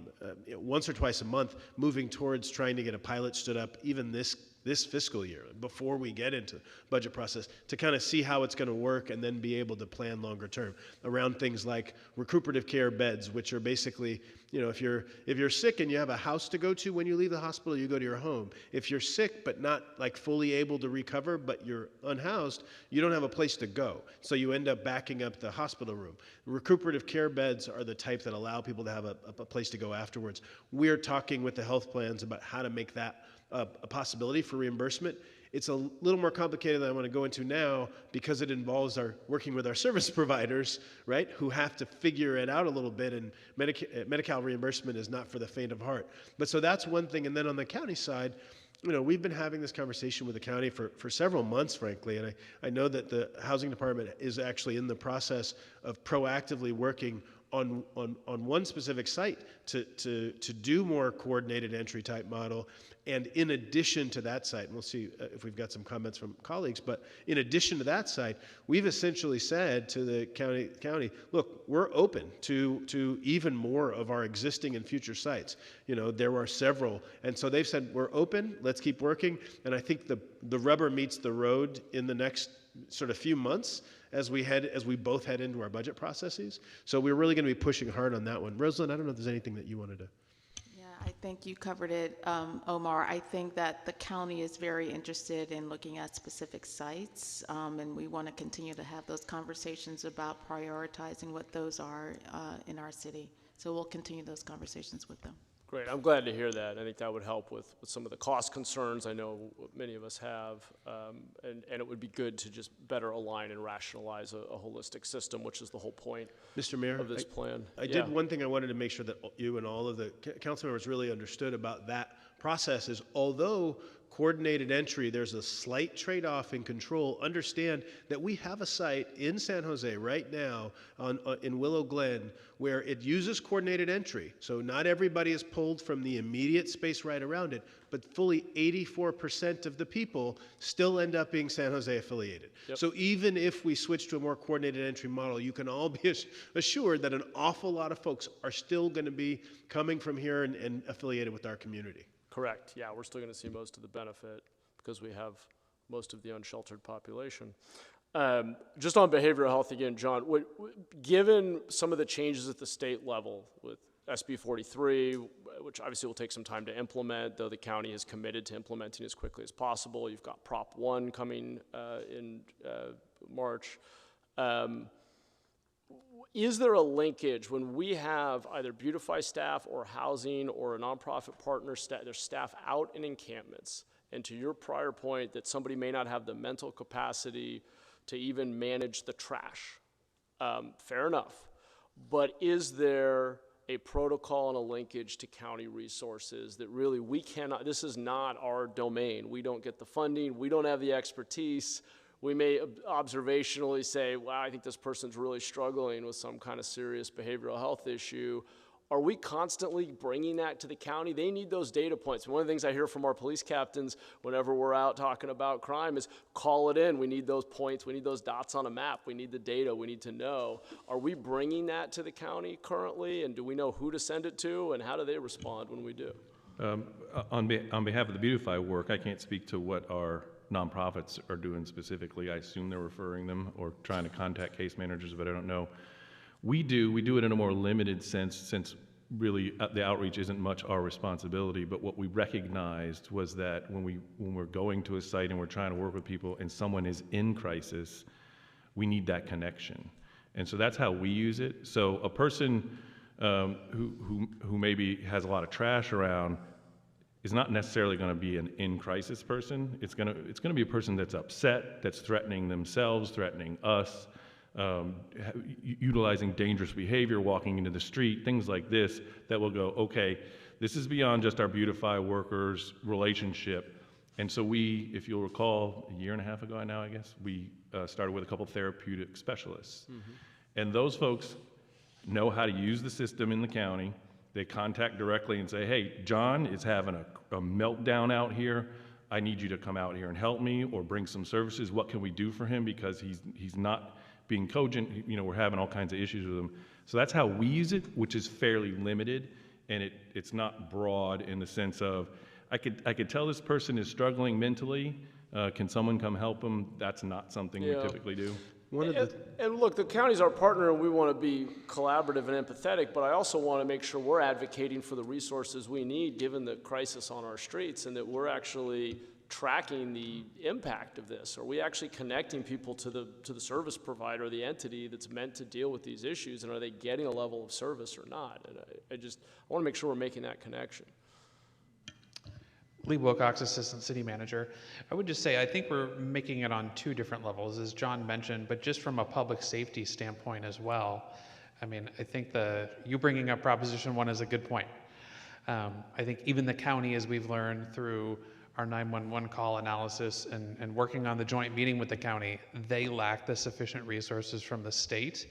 once or twice a month, moving towards trying to get a pilot stood up even this fiscal year before we get into budget process to kind of see how it's going to work and then be able to plan longer term around things like recuperative care beds, which are basically, if you're sick and you have a house to go to when you leave the hospital, you go to your home. If you're sick but not like fully able to recover, but you're unhoused, you don't have a place to go. So you end up backing up the hospital room. Recuperative care beds are the type that allow people to have a place to go afterwards. We're talking with the health plans about how to make that a possibility for reimbursement. It's a little more complicated than I want to go into now because it involves working with our service providers, right, who have to figure it out a little bit, and Medi-Cal reimbursement is not for the faint of heart. But so that's one thing. And then on the county side, we've been having this conversation with the county for several months, frankly, and I know that the housing department is actually in the process of proactively working on one specific site to do more coordinated entry type model. And in addition to that site, and we'll see if we've got some comments from colleagues, but in addition to that site, we've essentially said to the county, look, we're open to even more of our existing and future sites. There are several, and so they've said, we're open, let's keep working. And I think the rubber meets the road in the next sort of few months as we both head into our budget processes. So we're really going to be pushing hard on that one. Rosalind, I don't know if there's anything that you wanted to. Yeah, I think you covered it, Omar. I think that the county is very interested in looking at specific sites, and we want to continue to have those conversations about prioritizing what those are in our city. So we'll continue those conversations with them. Great, I'm glad to hear that. I think that would help with some of the cost concerns I know many of us have, and it would be good to just better align and rationalize a holistic system, which is the whole point Mr. Mayor, of this plan. I did one thing I wanted to make sure that you and all of the council members really understood about that process is, although coordinated entry, there's a slight trade-off in control. Understand that we have a site in San Jose right now in Willow Glen where it uses coordinated entry. So not everybody is pulled from the immediate space right around it, but fully 84% of the people still end up being San Jose affiliated. Yep. So even if we switch to a more coordinated entry model, you can all be assured that an awful lot of folks are still going to be coming from here and affiliated with our community. Correct. Yeah, we're still going to see most of the benefit because we have most of the unsheltered population. Just on behavioral health again, John, given some of the changes at the state level with SB 43, which obviously will take some time to implement, though the county is committed to implementing as quickly as possible. You've got Prop 1 coming in March. Is there a linkage when we have either Beautify staff or housing or a nonprofit partner, their staff out in encampments, and to your prior point that somebody may not have the mental capacity to even manage the trash? Fair enough. But is there a protocol and a linkage to county resources that really we cannot, this is not our domain. We don't get the funding, we don't have the expertise. We may observationally say, wow, I think this person's really struggling with some kind of serious behavioral health issue. Are we constantly bringing that to the county? They need those data points. One of the things I hear from our police captains whenever we're out talking about crime is call it in. We need those points. We need those dots on a map. We need the data. We need to know. Are we bringing that to the county currently? And do we know who to send it to? And how do they respond when we do? On behalf of the Beautify work, I can't speak to what our nonprofits are doing specifically. I assume they're referring them or trying to contact case managers, but I don't know. We do it in a more limited sense, since really the outreach isn't much our responsibility. But what we recognized was that when we're going to a site and we're trying to work with people and someone is in crisis, we need that connection. And so that's how we use it. So a person who maybe has a lot of trash around is not necessarily going to be an in-crisis person. It's going to be a person that's upset, that's threatening themselves, threatening us, utilizing dangerous behavior, walking into the street, things like this, that will go, okay, this is beyond just our Beautify workers relationship. And so we, if you'll recall, a year and a half ago now, I guess, we started with a couple therapeutic specialists. Mm-hmm. And those folks know how to use the system in the county. They contact directly and say, hey, John is having a meltdown out here. I need you to come out here and help me or bring some services. What can we do for him? Because he's not being cogent. You know, we're having all kinds of issues with him. So that's how we use it, which is fairly limited, and it's not broad in the sense of, I could tell this person is struggling mentally. Can someone come help them? That's not something we typically do. And look, the county's our partner, and we want to be collaborative and empathetic, but I also want to make sure we're advocating for the resources we need given the crisis on our streets, and that we're actually tracking the impact of this. Are we actually connecting people to the service provider, the entity that's meant to deal with these issues, and are they getting a level of service or not? And I want to make sure we're making that connection. Lee Wilcox, Assistant City Manager. I would just say I think we're making it on two different levels, as John mentioned, but just from a public safety standpoint as well. I mean, I think you bringing up Proposition 1 is a good point. I think even the county, as we've learned through our 911 call analysis and working on the joint meeting with the county, they lack the sufficient resources from the state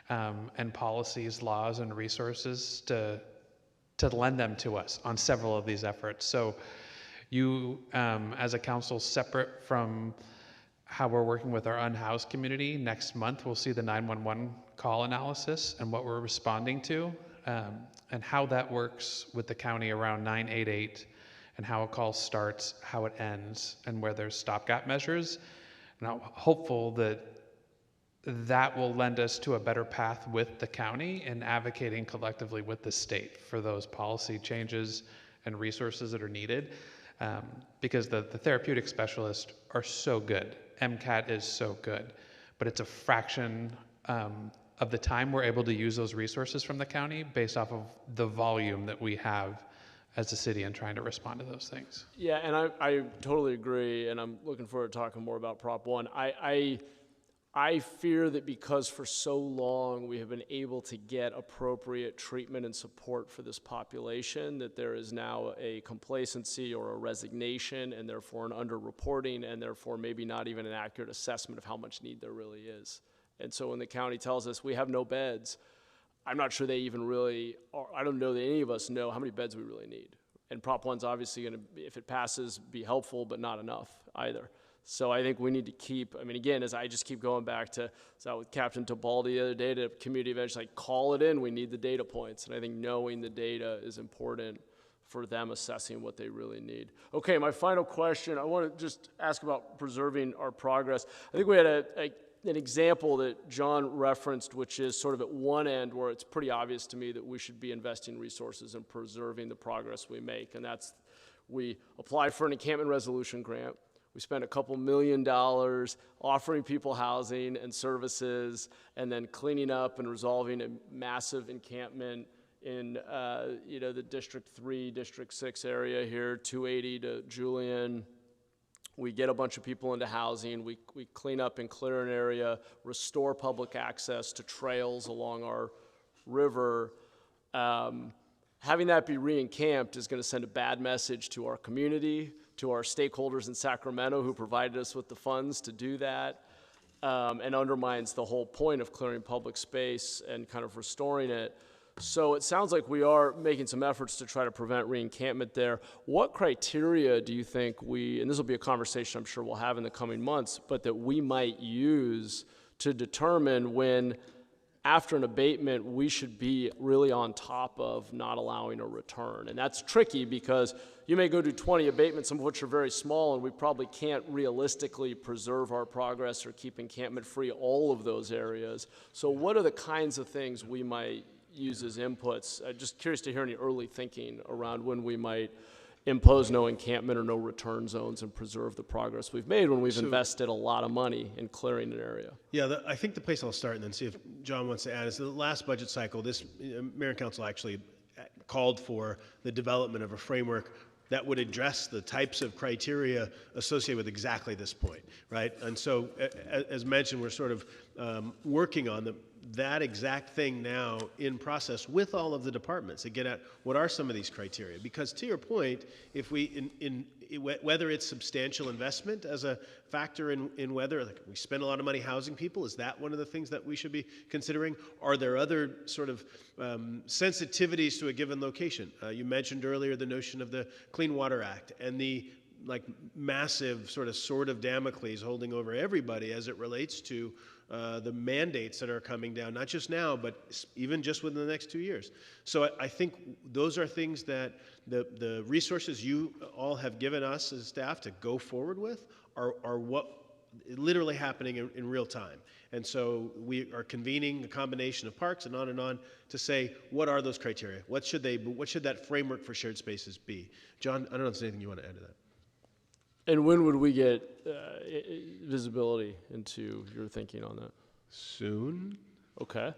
and policies, laws, and resources to lend them to us on several of these efforts. So you, as a council, separate from how we're working with our unhoused community, next month we'll see the 911 call analysis and what we're responding to, and how that works with the county around 988, and how a call starts, how it ends, and where there's stopgap measures. And I'm hopeful that will lend us to a better path with the county and advocating collectively with the state for those policy changes and resources that are needed. Because the therapeutic specialists are so good. MCAT is so good, but it's a fraction of the time we're able to use those resources from the county based off of the volume that we have as a city and trying to respond to those things. Yeah, and I totally agree, and I'm looking forward to talking more about Prop 1. I fear that because for so long we have been able to get appropriate treatment and support for this population, that there is now a complacency or a resignation, and therefore an underreporting, and therefore maybe not even an accurate assessment of how much need there really is. And so when the county tells us we have no beds, I'm not sure they even really, I don't know that any of us know how many beds we really need. And Prop 1's obviously going to, if it passes, be helpful, but not enough either. So I think we need to keep, I mean, again, as I just keep going back to, I was out with Captain Tibaldi the other day to community events, like call it in, we need the data points. And I think knowing the data is important for them assessing what they really need. Okay, my final question, I want to just ask about preserving our progress. I think we had an example that John referenced, which is sort of at one end where it's pretty obvious to me that we should be investing resources in preserving the progress we make, and that's we apply for an encampment resolution grant. We spend a couple $1 million offering people housing and services, and then cleaning up and resolving a massive encampment in the District 3, District 6 area here, 280 to Julian. We get a bunch of people into housing. We clean up and clear an area, restore public access to trails along our river. Having that be re-encamped is going to send a bad message to our community, to our stakeholders in Sacramento who provided us with the funds to do that, and undermines the whole point of clearing public space and kind of restoring it. So it sounds like we are making some efforts to try to prevent re-encampment there. What criteria do you think and this will be a conversation I'm sure we'll have in the coming months, but that we might use to determine when, after an abatement, we should be really on top of not allowing a return? And that's tricky because you may go do 20 abatements, some of which are very small, and we probably can't realistically preserve our progress or keep encampment free all of those areas. So what are the kinds of things we might use as inputs? Just curious to hear any early thinking around when we might impose no encampment or no return zones and preserve the progress we've made when we've invested a lot of money in clearing an area. Yeah, I think the place I'll start and then see if John wants to add is the last budget cycle, this Mayor and Council actually called for the development of a framework that would address the types of criteria associated with exactly this point, right? And so, as mentioned, we're sort of working on that exact thing now in process with all of the departments to get at what are some of these criteria. Because to your point, if we, whether it's substantial investment as a factor in whether like we spend a lot of money housing people, is that one of the things that we should be considering? Are there other sort of sensitivities to a given location? You mentioned earlier the notion of the Clean Water Act and the massive sort of Damocles holding over everybody as it relates to the mandates that are coming down, not just now, but even just within the next 2 years. So I think those are things that the resources you all have given us as staff to go forward with are what literally happening in real time. And so we are convening a combination of parks and on to say, what are those criteria? What should that framework for shared spaces be? John, I don't know if there's anything you want to add to that. And when would we get visibility into your thinking on that? Soon. Okay.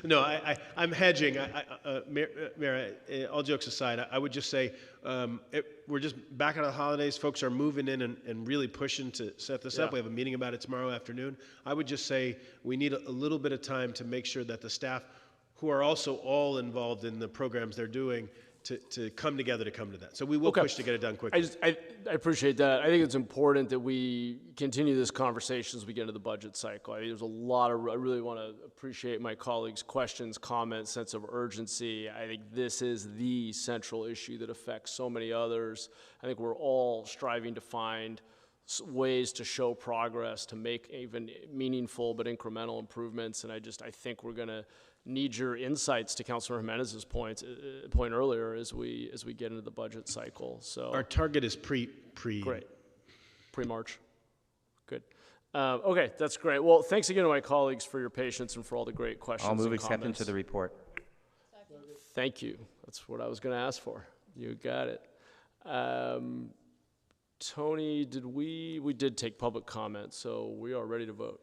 No, I'm hedging. Mayor, all jokes aside, I would just say we're just back out of the holidays. Folks are moving in and really pushing to set this up. We have a meeting about it tomorrow afternoon. I would just say we need a little bit of time to make sure that the staff, who are also all involved in the programs they're doing, to come together to come to that. So we will push to get it done quickly. I appreciate that. I think it's important that we continue this conversation as we get into the budget cycle. I think there's a lot of, I really want to appreciate my colleagues' questions, comments, sense of urgency. I think this is the central issue that affects so many others. I think we're all striving to find ways to show progress, to make even meaningful but incremental improvements. And I think we're going to need your insights to Councilor Jimenez's point earlier as we get into the budget cycle. So our target is great, pre-March. Good. Okay, that's great. Well, thanks again to my colleagues for your patience and for all the great questions. I'll move and acceptance of the report. Thank you. That's what I was going to ask for. You got it. Tony, we did take public comment, so we are ready to vote.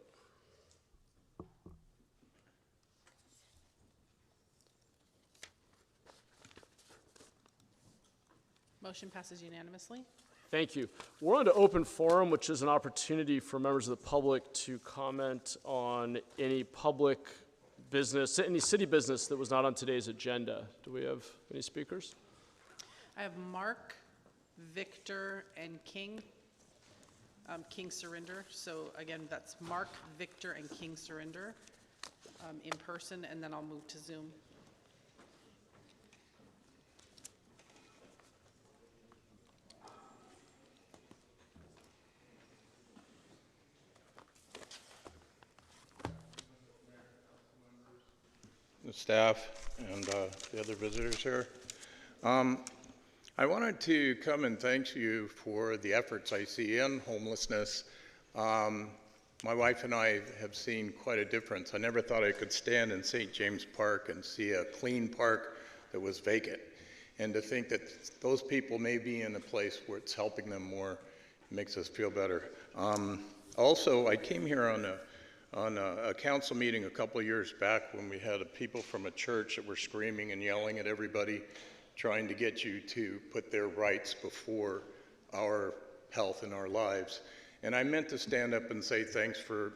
Motion passes unanimously. Thank you. We're on to open forum, which is an opportunity for members of the public to comment on any public business, any city business that was not on today's agenda. Do we have any speakers? I have Mark, Victor, and King. King Surrender. So again, that's Mark, Victor, and King Surrender in person, and then I'll move to Zoom. The staff and the other visitors here. I wanted to come and thank you for the efforts I see in homelessness. My wife and I have seen quite a difference. I never thought I could stand in St. James Park and see a clean park that was vacant. And to think that those people may be in a place where it's helping them more makes us feel better. Also, I came here on a council meeting a couple of years back when we had people from a church that were screaming and yelling at everybody, trying to get you to put their rights before our health and our lives. And I meant to stand up and say thanks for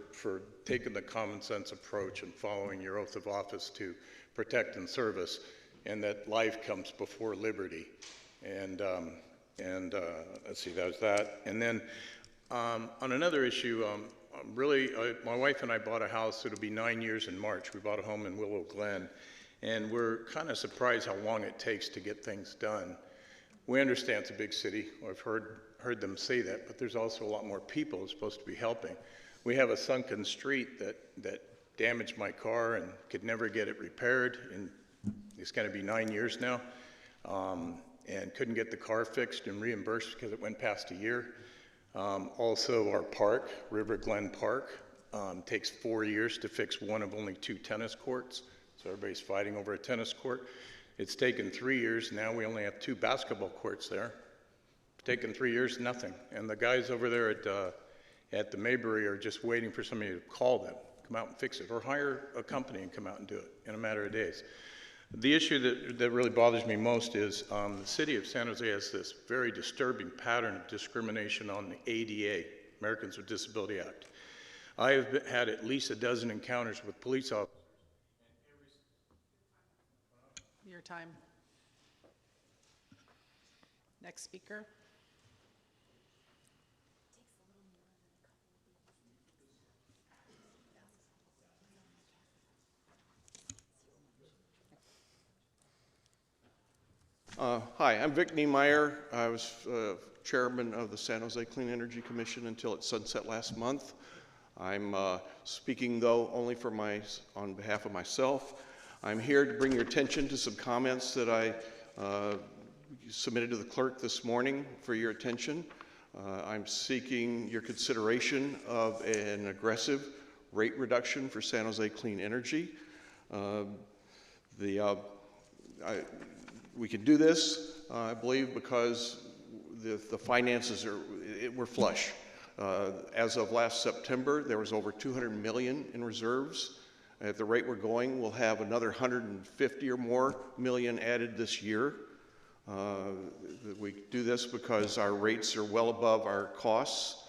taking the common sense approach and following your oath of office to protect and serve us, and that life comes before liberty. And let's see, that was that. And then on another issue, my wife and I bought a house. It'll be 9 years in March. We bought a home in Willow Glen. And we're kind of surprised how long it takes to get things done. We understand it's a big city. I've heard them say that, but there's also a lot more people who's supposed to be helping. We have a sunken street that damaged my car and could never get it repaired, and it's going to be 9 years now, and couldn't get the car fixed and reimbursed because it went past a year. Also, our park, River Glen Park, takes 4 years to fix one of only 2 tennis courts. So everybody's fighting over a tennis court. It's taken 3 years. Now we only have 2 basketball courts there. It's taken 3 years, nothing. And the guys over there at the Maybury are just waiting for somebody to call them, come out and fix it, or hire a company and come out and do it in a matter of days. The issue that really bothers me most is the city of San Jose has this very disturbing pattern of discrimination on the ADA, Americans with Disability Act. I have had at least a dozen encounters with police officers. Your time. Next speaker. Hi, I'm Vic Niemeyer. I was chairman of the San Jose Clean Energy Commission until it sunset last month. I'm speaking, though, only on behalf of myself. I'm here to bring your attention to some comments that I submitted to the clerk this morning for your attention. I'm seeking your consideration of an aggressive rate reduction for San Jose Clean Energy. We can do this, I believe, because the finances were flush. As of last September, there was over $200 million in reserves. At the rate we're going, we'll have another 150 or more million added this year. We do this because our rates are well above our costs.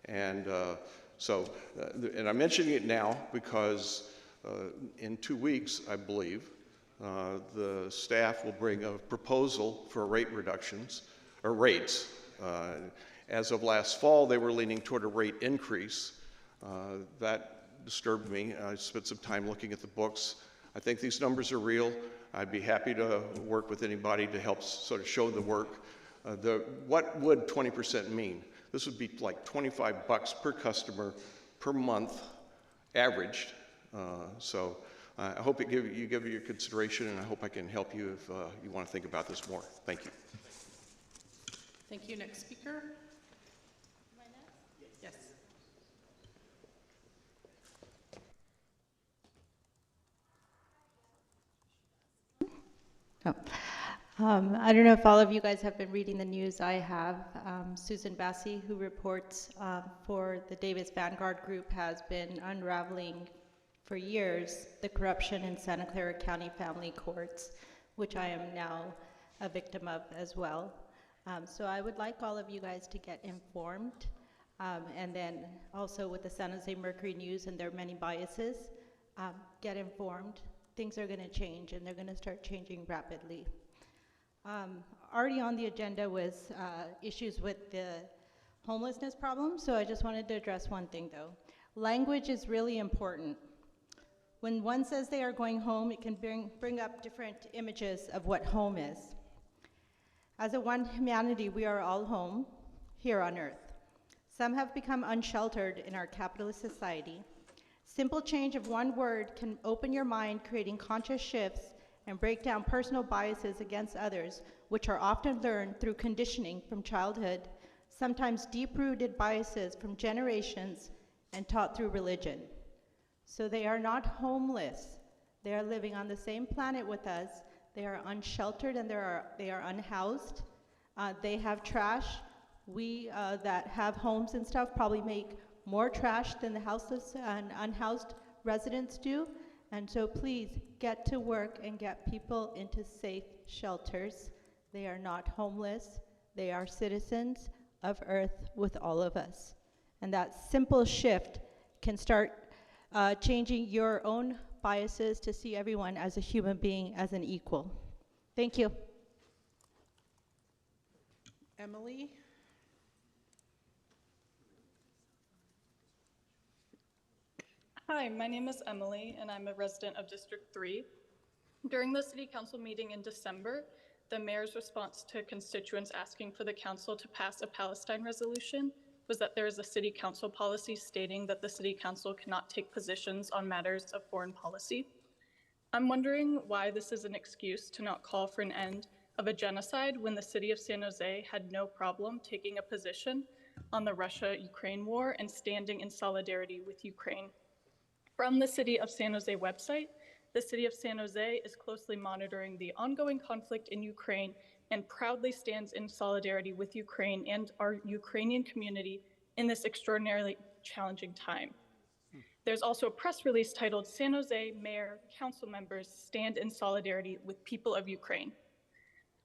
And and I'm mentioning it now because in 2 weeks, I believe, the staff will bring a proposal for rate reductions, or rates. As of last fall, they were leaning toward a rate increase. That disturbed me. I spent some time looking at the books. I think these numbers are real. I'd be happy to work with anybody to help sort of show the work. What would 20% mean? This would be like $25 per customer per month, averaged. So I hope you give it your consideration, and I hope I can help you if you want to think about this more. Thank you. Thank you. Next speaker. Am I next? Yes. I don't know if all of you guys have been reading the news. I have. Susan Bassi, who reports for the Davis Vanguard Group, has been unraveling for years the corruption in Santa Clara County family courts, which I am now a victim of as well. So I would like all of you guys to get informed, and then also with the San Jose Mercury News and their many biases, get informed. Things are going to change, and they're going to start changing rapidly. Already on the agenda was issues with the homelessness problem, so I just wanted to address one thing though. Language is really important. When one says they are going home, it can bring up different images of what home is. As a one humanity, we are all home here on earth. Some have become unsheltered in our capitalist society. Simple change of one word can open your mind, creating conscious shifts and break down personal biases against others, which are often learned through conditioning from childhood, sometimes deep-rooted biases from generations, and taught through religion. So they are not homeless. They are living on the same planet with us. They are unsheltered and they are unhoused. They have trash. We that have homes and stuff probably make more trash than the houseless and unhoused residents do. And so please get to work and get people into safe shelters. They are not homeless. They are citizens of Earth with all of us. And that simple shift can start changing your own biases to see everyone as a human being, as an equal. Thank you. Emily? Hi, my name is Emily, and I'm a resident of District 3. During the City Council meeting in December, the mayor's response to constituents asking for the council to pass a Palestine resolution was that there is a City Council policy stating that the City Council cannot take positions on matters of foreign policy. I'm wondering why this is an excuse to not call for an end of a genocide when the City of San Jose had no problem taking a position on the Russia-Ukraine war and standing in solidarity with Ukraine. From the City of San Jose website, the City of San Jose is closely monitoring the ongoing conflict in Ukraine and proudly stands in solidarity with Ukraine and our Ukrainian community in this extraordinarily challenging time. There's also a press release titled, "San Jose Mayor Council Members Stand in Solidarity with People of Ukraine."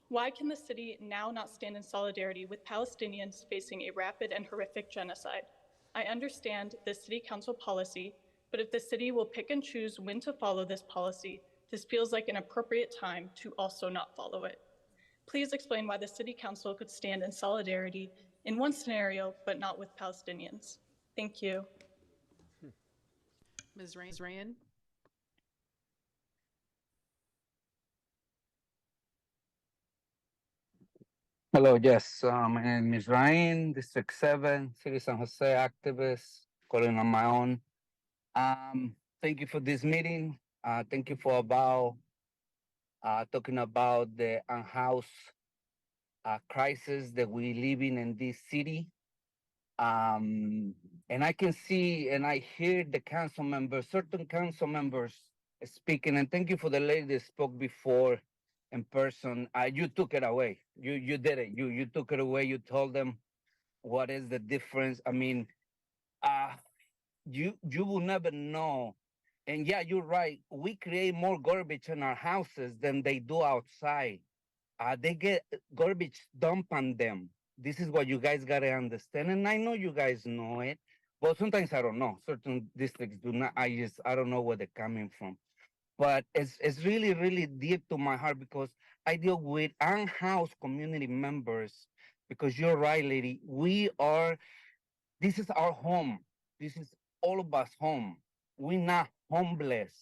Why can the city now not stand in solidarity with Palestinians facing a rapid and horrific genocide? I understand this City Council policy, but if the city will pick and choose when to follow this policy, this feels like an appropriate time to also not follow it. Please explain why the City Council could stand in solidarity in one scenario, but not with Palestinians. Thank you. Ms. Ryan? Hello, yes, my name is Ryan, District 7, City San Jose activist, calling on my own. Thank you for this meeting. Thank you for talking about the unhoused crisis that we live in this city. And I can see and I hear the council members, certain council members speaking, and thank you for the lady that spoke before in person. You took it away. You did it. You took it away. You told them what is the difference. I mean, you will never know. And yeah, you're right. We create more garbage in our houses than they do outside. They get garbage dumped on them. This is what you guys gotta understand, and I know you guys know it, but sometimes I don't know. Certain districts do not. I don't know where they're coming from. But it's really, really deep to my heart because I deal with unhoused community members. Because you're right, lady. This is our home. This is all of us home. We're not homeless.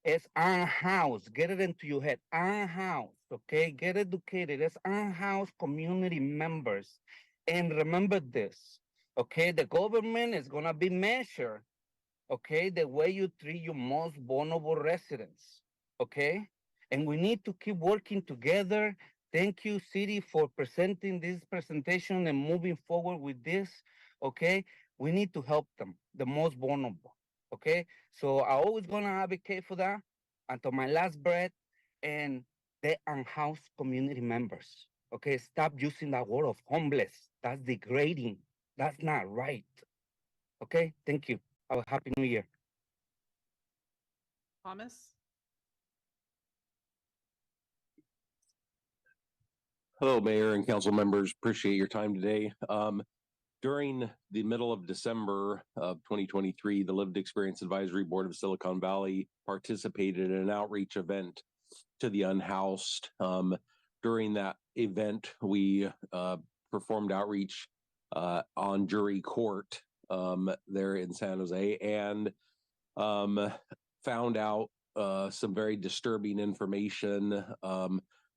It's unhoused. Get it into your head. Unhoused, okay? Get educated. It's unhoused community members. And remember this, okay? The government is gonna be measured, okay? The way you treat your most vulnerable residents, okay? And we need to keep working together. Thank you, City, for presenting this presentation and moving forward with this, okay? We need to help them, the most vulnerable, okay? So I always gonna advocate for that until my last breath. And the unhoused community members, okay? Stop using that word of homeless. That's degrading. That's not right, okay? Thank you. Have a happy new year. Thomas? Hello, Mayor and council members. Appreciate your time today. During the middle of December of 2023, the Lived Experience Advisory Board of Silicon Valley participated in an outreach event to the unhoused. During that event, we performed outreach on Jury Court there in San Jose and found out some very disturbing information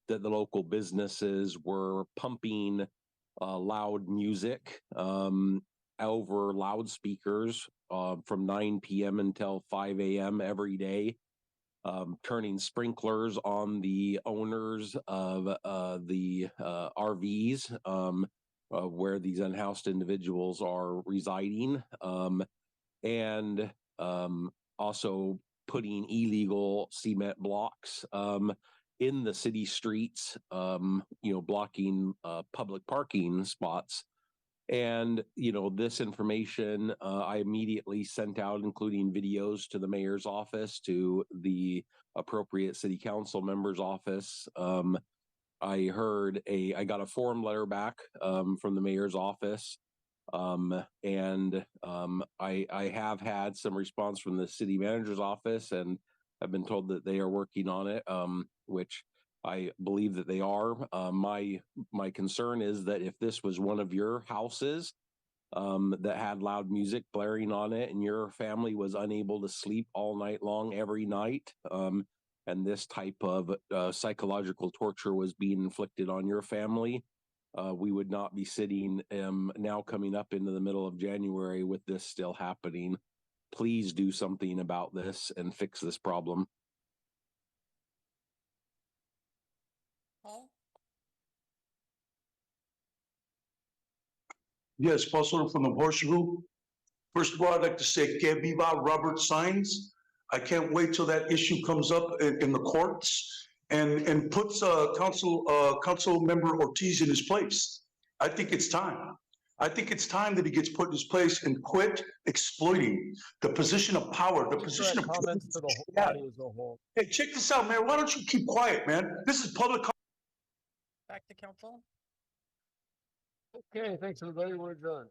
that the local businesses were pumping loud music over loudspeakers from 9 p.m. until 5 a.m. every day. turning sprinklers on the owners of the RVs where these unhoused individuals are residing, and also putting illegal cement blocks in the city streets, blocking public parking spots. And, this information I immediately sent out, including videos to the mayor's office, to the appropriate city council member's office. I got a form letter back from the mayor's office. I have had some response from the city manager's office, and I've been told that they are working on it, which I believe that they are. My concern is that if this was one of your houses that had loud music blaring on it and your family was unable to sleep all night long every night, and this type of psychological torture was being inflicted on your family, we would not be sitting now coming up into the middle of January with this still happening. Please do something about this and fix this problem. Yes, Puzzler from the Horseshoe. First of all, I'd like to say que viva Robert Signs. I can't wait till that issue comes up in the courts and puts Council Member Ortiz in his place. I think it's time. I think it's time that he gets put in his place and quit exploiting the position of power, the position of comments to the whole body as a whole. Hey, check this out, man. Why don't you keep quiet, man? This is public. Back to council. Okay, thanks everybody. We're adjourned.